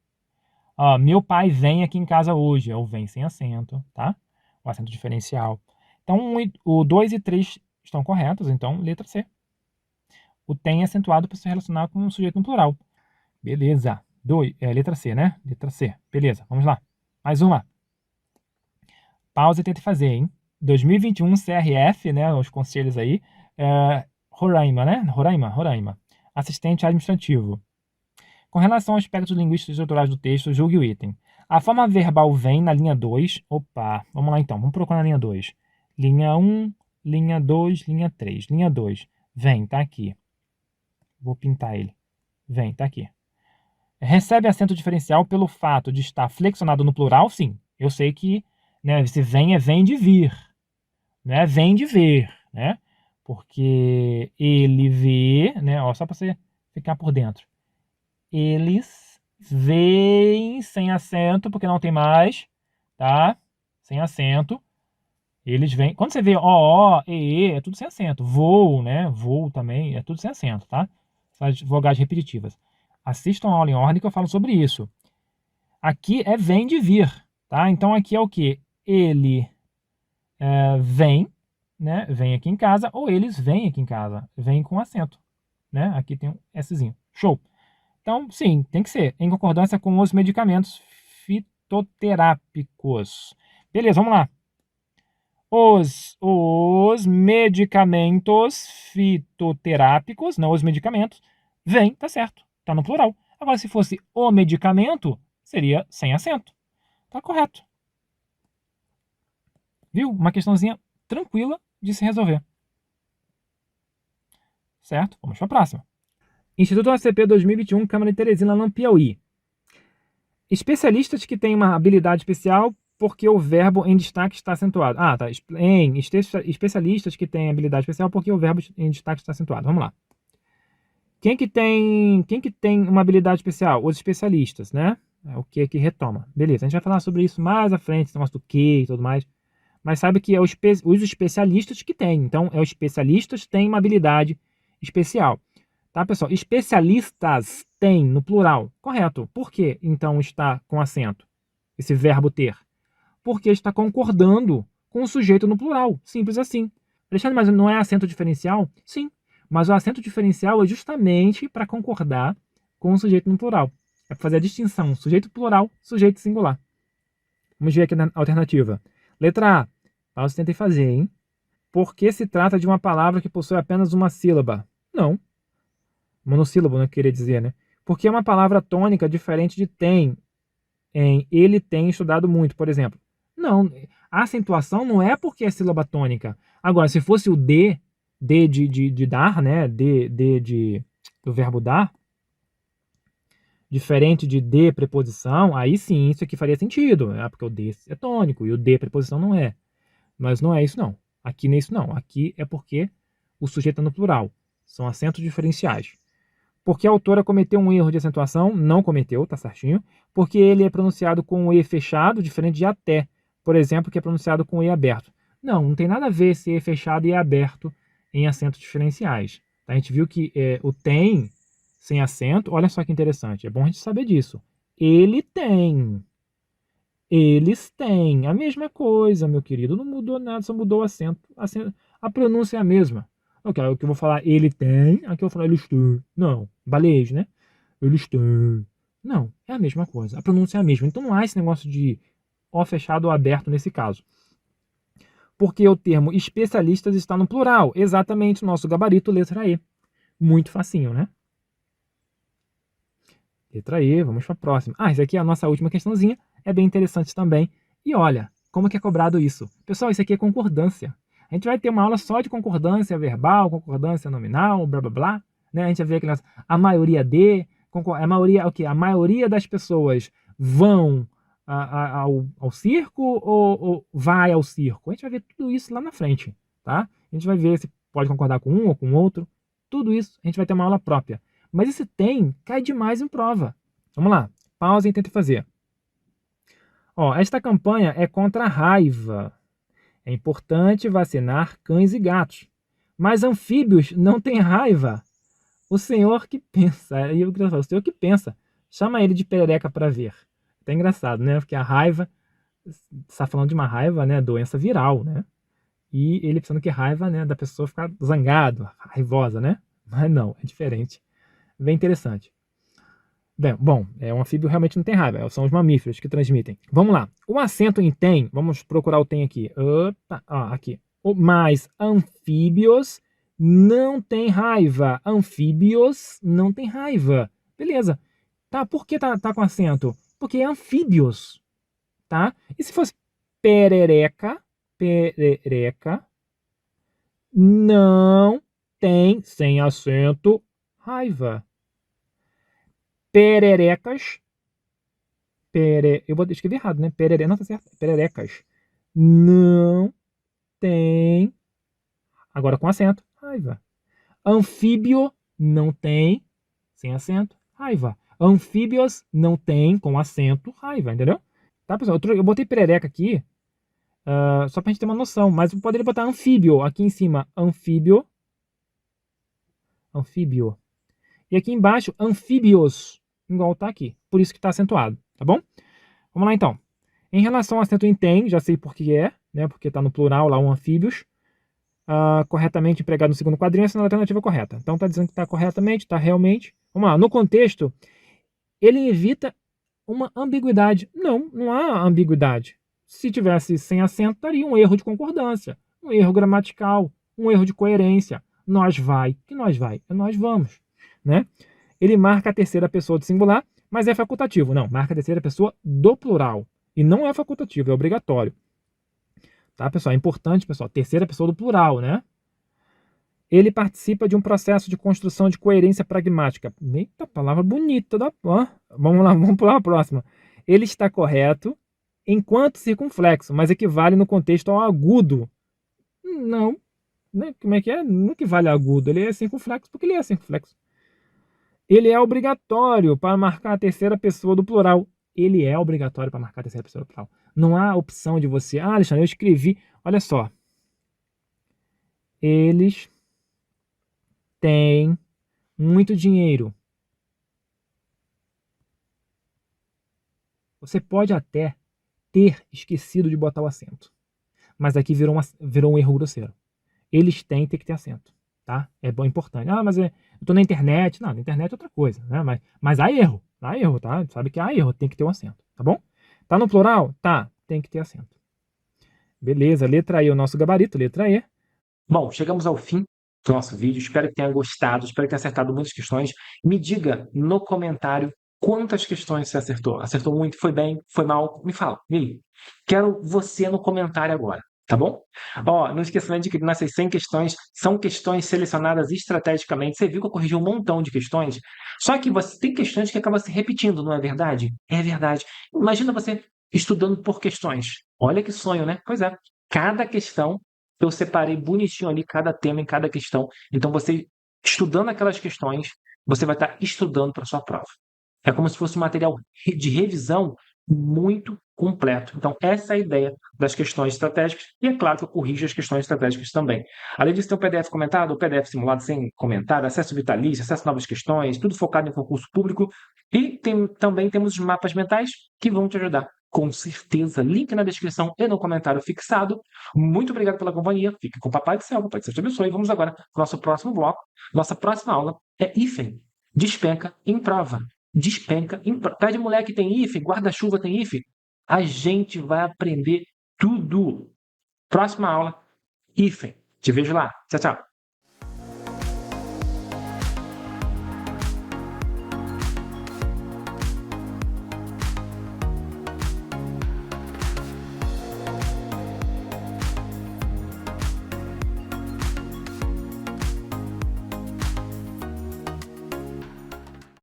Meu pai vem aqui em casa hoje, é o vem sem acento, tá? O acento diferencial. Então, o 2 e 3 estão corretos, então, letra C. O tem é acentuado para se relacionar com um sujeito no plural. Beleza. Letra C, né? Letra C. Beleza, vamos lá. Mais uma. Pausa e tenta fazer, hein? 2021 CRF, né? Os conselhos aí. Roraima, né? Roraima. Assistente administrativo. Com relação aos aspectos linguísticos e estruturais do texto, julgue o item. A forma verbal vem na linha 2. Opa, vamos lá então. Vamos procurar na linha 2. Linha 1, linha 2, linha 3. Linha 2. Vem, tá aqui. Vou pintar ele. Vem, tá aqui. Recebe acento diferencial pelo fato de estar flexionado no plural? Sim. Eu sei que, né, esse vem é vem de vir. Né? Vem de ver, né? Porque ele vê, né? Ó, só para você ficar por dentro. Eles veem sem acento, porque não tem mais, tá? Sem acento. Eles vêm. Quando você vê ó, e, é tudo sem acento. Voo, né? Voo também, é tudo sem acento, tá? Essas vogais repetitivas. Assistam a aula em ordem que eu falo sobre isso. Aqui é vem de vir, tá? Então aqui é o que? Ele vem, né? Vem aqui em casa, ou eles vêm aqui em casa. Vem com acento, né? Aqui tem um Szinho. Show! Então, sim, tem que ser em concordância com os medicamentos fitoterápicos. Beleza, vamos lá. Os medicamentos fitoterápicos, não os medicamentos, vem, tá certo, tá no plural. Agora, se fosse o medicamento, seria sem acento. Tá correto. Viu? Uma questãozinha tranquila de se resolver. Certo? Vamos para a próxima. Instituto ACP 2021, Câmara de Teresina, no Piauí. Especialistas que têm uma habilidade especial porque o verbo em destaque está acentuado. Tá. Especialistas que têm habilidade especial porque o verbo em destaque está acentuado. Vamos lá. Quem que tem uma habilidade especial? Os especialistas, né? É o que retoma. Beleza, a gente vai falar sobre isso mais à frente, negócio do que e tudo mais. Mas sabe que é os especialistas que têm. Então, os especialistas têm uma habilidade especial. Tá, pessoal? Especialistas têm, no plural. Correto. Por que, então, está com acento? Esse verbo ter. Porque está concordando com o sujeito no plural. Simples assim. Alexandre, mas não é acento diferencial? Sim. Mas o acento diferencial é justamente para concordar com o sujeito no plural. É para fazer a distinção. Sujeito plural, sujeito singular. Vamos ver aqui na alternativa. Letra A. Pausa, tentei fazer, hein? Por que se trata de uma palavra que possui apenas uma sílaba? Não. Monossílabo, né? Queria dizer, né? Porque é uma palavra tônica diferente de tem, em ele tem estudado muito, por exemplo. Não. A acentuação não é porque é sílaba tônica. Agora, se fosse o de dar, né? Do verbo dar, diferente de de preposição, aí sim, isso aqui faria sentido. Porque o de é tônico e o de preposição não é. Mas não é isso, não. Aqui nisso, não. Aqui é porque o sujeito é no plural. São acentos diferenciais. Porque a autora cometeu um erro de acentuação? Não cometeu, tá certinho. Porque ele é pronunciado com o E fechado, diferente de até. Por exemplo, que é pronunciado com o E aberto. Não tem nada a ver esse E fechado e E aberto em acentos diferenciais. A gente viu que o tem, sem acento, olha só que interessante. É bom a gente saber disso. Ele tem. Eles têm. A mesma coisa, meu querido. Não mudou nada, só mudou o acento. A pronúncia é a mesma. Ok, o que eu vou falar ele tem, aqui eu vou falar eles têm. Não, balejo, né? Eles têm. Não, é a mesma coisa. A pronúncia é a mesma. Então não há esse negócio de O fechado ou aberto nesse caso. Porque o termo especialistas está no plural. Exatamente, nosso gabarito, letra E. Muito facinho, né? Letra E, vamos para a próxima. Essa aqui é a nossa última questãozinha. É bem interessante também. E olha, como que é cobrado isso? Pessoal, isso aqui é concordância. A gente vai ter uma aula só de concordância verbal, concordância nominal, blá blá blá. Né? A gente vai ver que a maioria a maioria, o quê? A maioria das pessoas vão ao circo ou vai ao circo? A gente vai ver tudo isso lá na frente, tá? A gente vai ver se pode concordar com um ou com outro. Tudo isso a gente vai ter uma aula própria. Mas esse tem cai demais em prova. Vamos lá, pausa e tenta fazer. Esta campanha é contra a raiva. É importante vacinar cães e gatos. Mas anfíbios não têm raiva. O senhor que pensa, o senhor que pensa, chama ele de perereca para ver. É engraçado, né? Porque a raiva, está falando de uma raiva, né? Doença viral, né? E ele pensando que raiva, né? Da pessoa ficar zangado, raivosa, né? Mas não, é diferente. Bem interessante. Bom, um anfíbio realmente não tem raiva, são os mamíferos que transmitem. Vamos lá. O acento em tem, vamos procurar o tem aqui. Opa, aqui. Mas anfíbios não tem raiva. Anfíbios não tem raiva. Beleza. Tá, por que tá com acento? Porque é anfíbios, tá? E se fosse perereca, não tem, sem acento, raiva. Pererecas. Eu vou escrever errado, né? Não, tá certo. Pererecas. Não tem. Agora com acento. Raiva. Anfíbio não tem. Sem acento. Raiva. Anfíbios não tem com acento. Raiva, entendeu? Tá, pessoal? Eu botei perereca aqui. Só pra gente ter uma noção. Mas eu poderia botar anfíbio aqui em cima. Anfíbio. Anfíbio. E aqui embaixo, anfíbios. Igual tá aqui. Por isso que tá acentuado. Tá bom? Vamos lá então. Em relação ao acento em tem, já sei por que é, né? Porque está no plural lá, um anfíbios. Corretamente empregado no segundo quadrinho, essa é a alternativa correta. Então está dizendo que está corretamente, está realmente. Vamos lá. No contexto, ele evita uma ambiguidade. Não há ambiguidade. Se tivesse sem acento, daria um erro de concordância, um erro gramatical, um erro de coerência. Nós vai, que nós vai, é nós vamos, né? Ele marca a terceira pessoa do singular, mas é facultativo. Não, marca a terceira pessoa do plural. E não é facultativo, é obrigatório. Tá, pessoal? É importante, pessoal. Terceira pessoa do plural, né? Ele participa de um processo de construção de coerência pragmática. Eita, palavra bonita da... Vamos lá, vamos pular a próxima. Ele está correto enquanto circunflexo, mas equivale no contexto ao agudo. Não. Como é que é? Não equivale a agudo. Ele é circunflexo porque ele é circunflexo. Ele é obrigatório para marcar a terceira pessoa do plural. Ele é obrigatório para marcar a terceira pessoa do plural. Não há opção de você... Alexandre, eu escrevi... Olha só. Eles têm muito dinheiro. Você pode até ter esquecido de botar o acento, mas aqui virou um erro grosseiro. Eles têm que ter acento, tá? É bom, importante. Ah, mas eu tô na internet. Não, na internet é outra coisa, né? Mas há erro, tá? Sabe que há erro, tem que ter um acento, tá bom? Tá no plural? Tá, tem que ter acento. Beleza, letra E, o nosso gabarito, letra E. Bom, chegamos ao fim do nosso vídeo. Espero que tenha gostado, espero que tenha acertado muitas questões. Me diga no comentário quantas questões você acertou. Acertou muito? Foi bem? Foi mal? Me fala, Mili. Quero você no comentário agora, tá bom? Ó, não esqueça de que nessas 100 questões são questões selecionadas estrategicamente. Você viu que eu corrigi um montão de questões? Só que você tem questões que acabam se repetindo, não é verdade? É verdade. Imagina você estudando por questões. Olha que sonho, né? Pois é. Cada questão eu separei bonitinho ali cada tema em cada questão. Então, você estudando aquelas questões, você vai estar estudando para a sua prova. É como se fosse um material de revisão muito completo. Então, essa é a ideia das questões estratégicas. E é claro que eu corrijo as questões estratégicas também. Além disso, tem o PDF comentado, o PDF simulado sem comentário, acesso vitalício, acesso a novas questões, tudo focado em concurso público. E também temos os mapas mentais que vão te ajudar. Com certeza, link na descrição e no comentário fixado. Muito obrigado pela companhia. Fique com o Papai do Céu. Papai do Céu te abençoe. Vamos agora para o nosso próximo bloco. Nossa próxima aula é hífen. Despenca em prova. Despenca em prova. Pé de mulher que tem hífen, guarda-chuva tem hífen. A gente vai aprender tudo. Próxima aula, hífen. Te vejo lá. Tchau, tchau.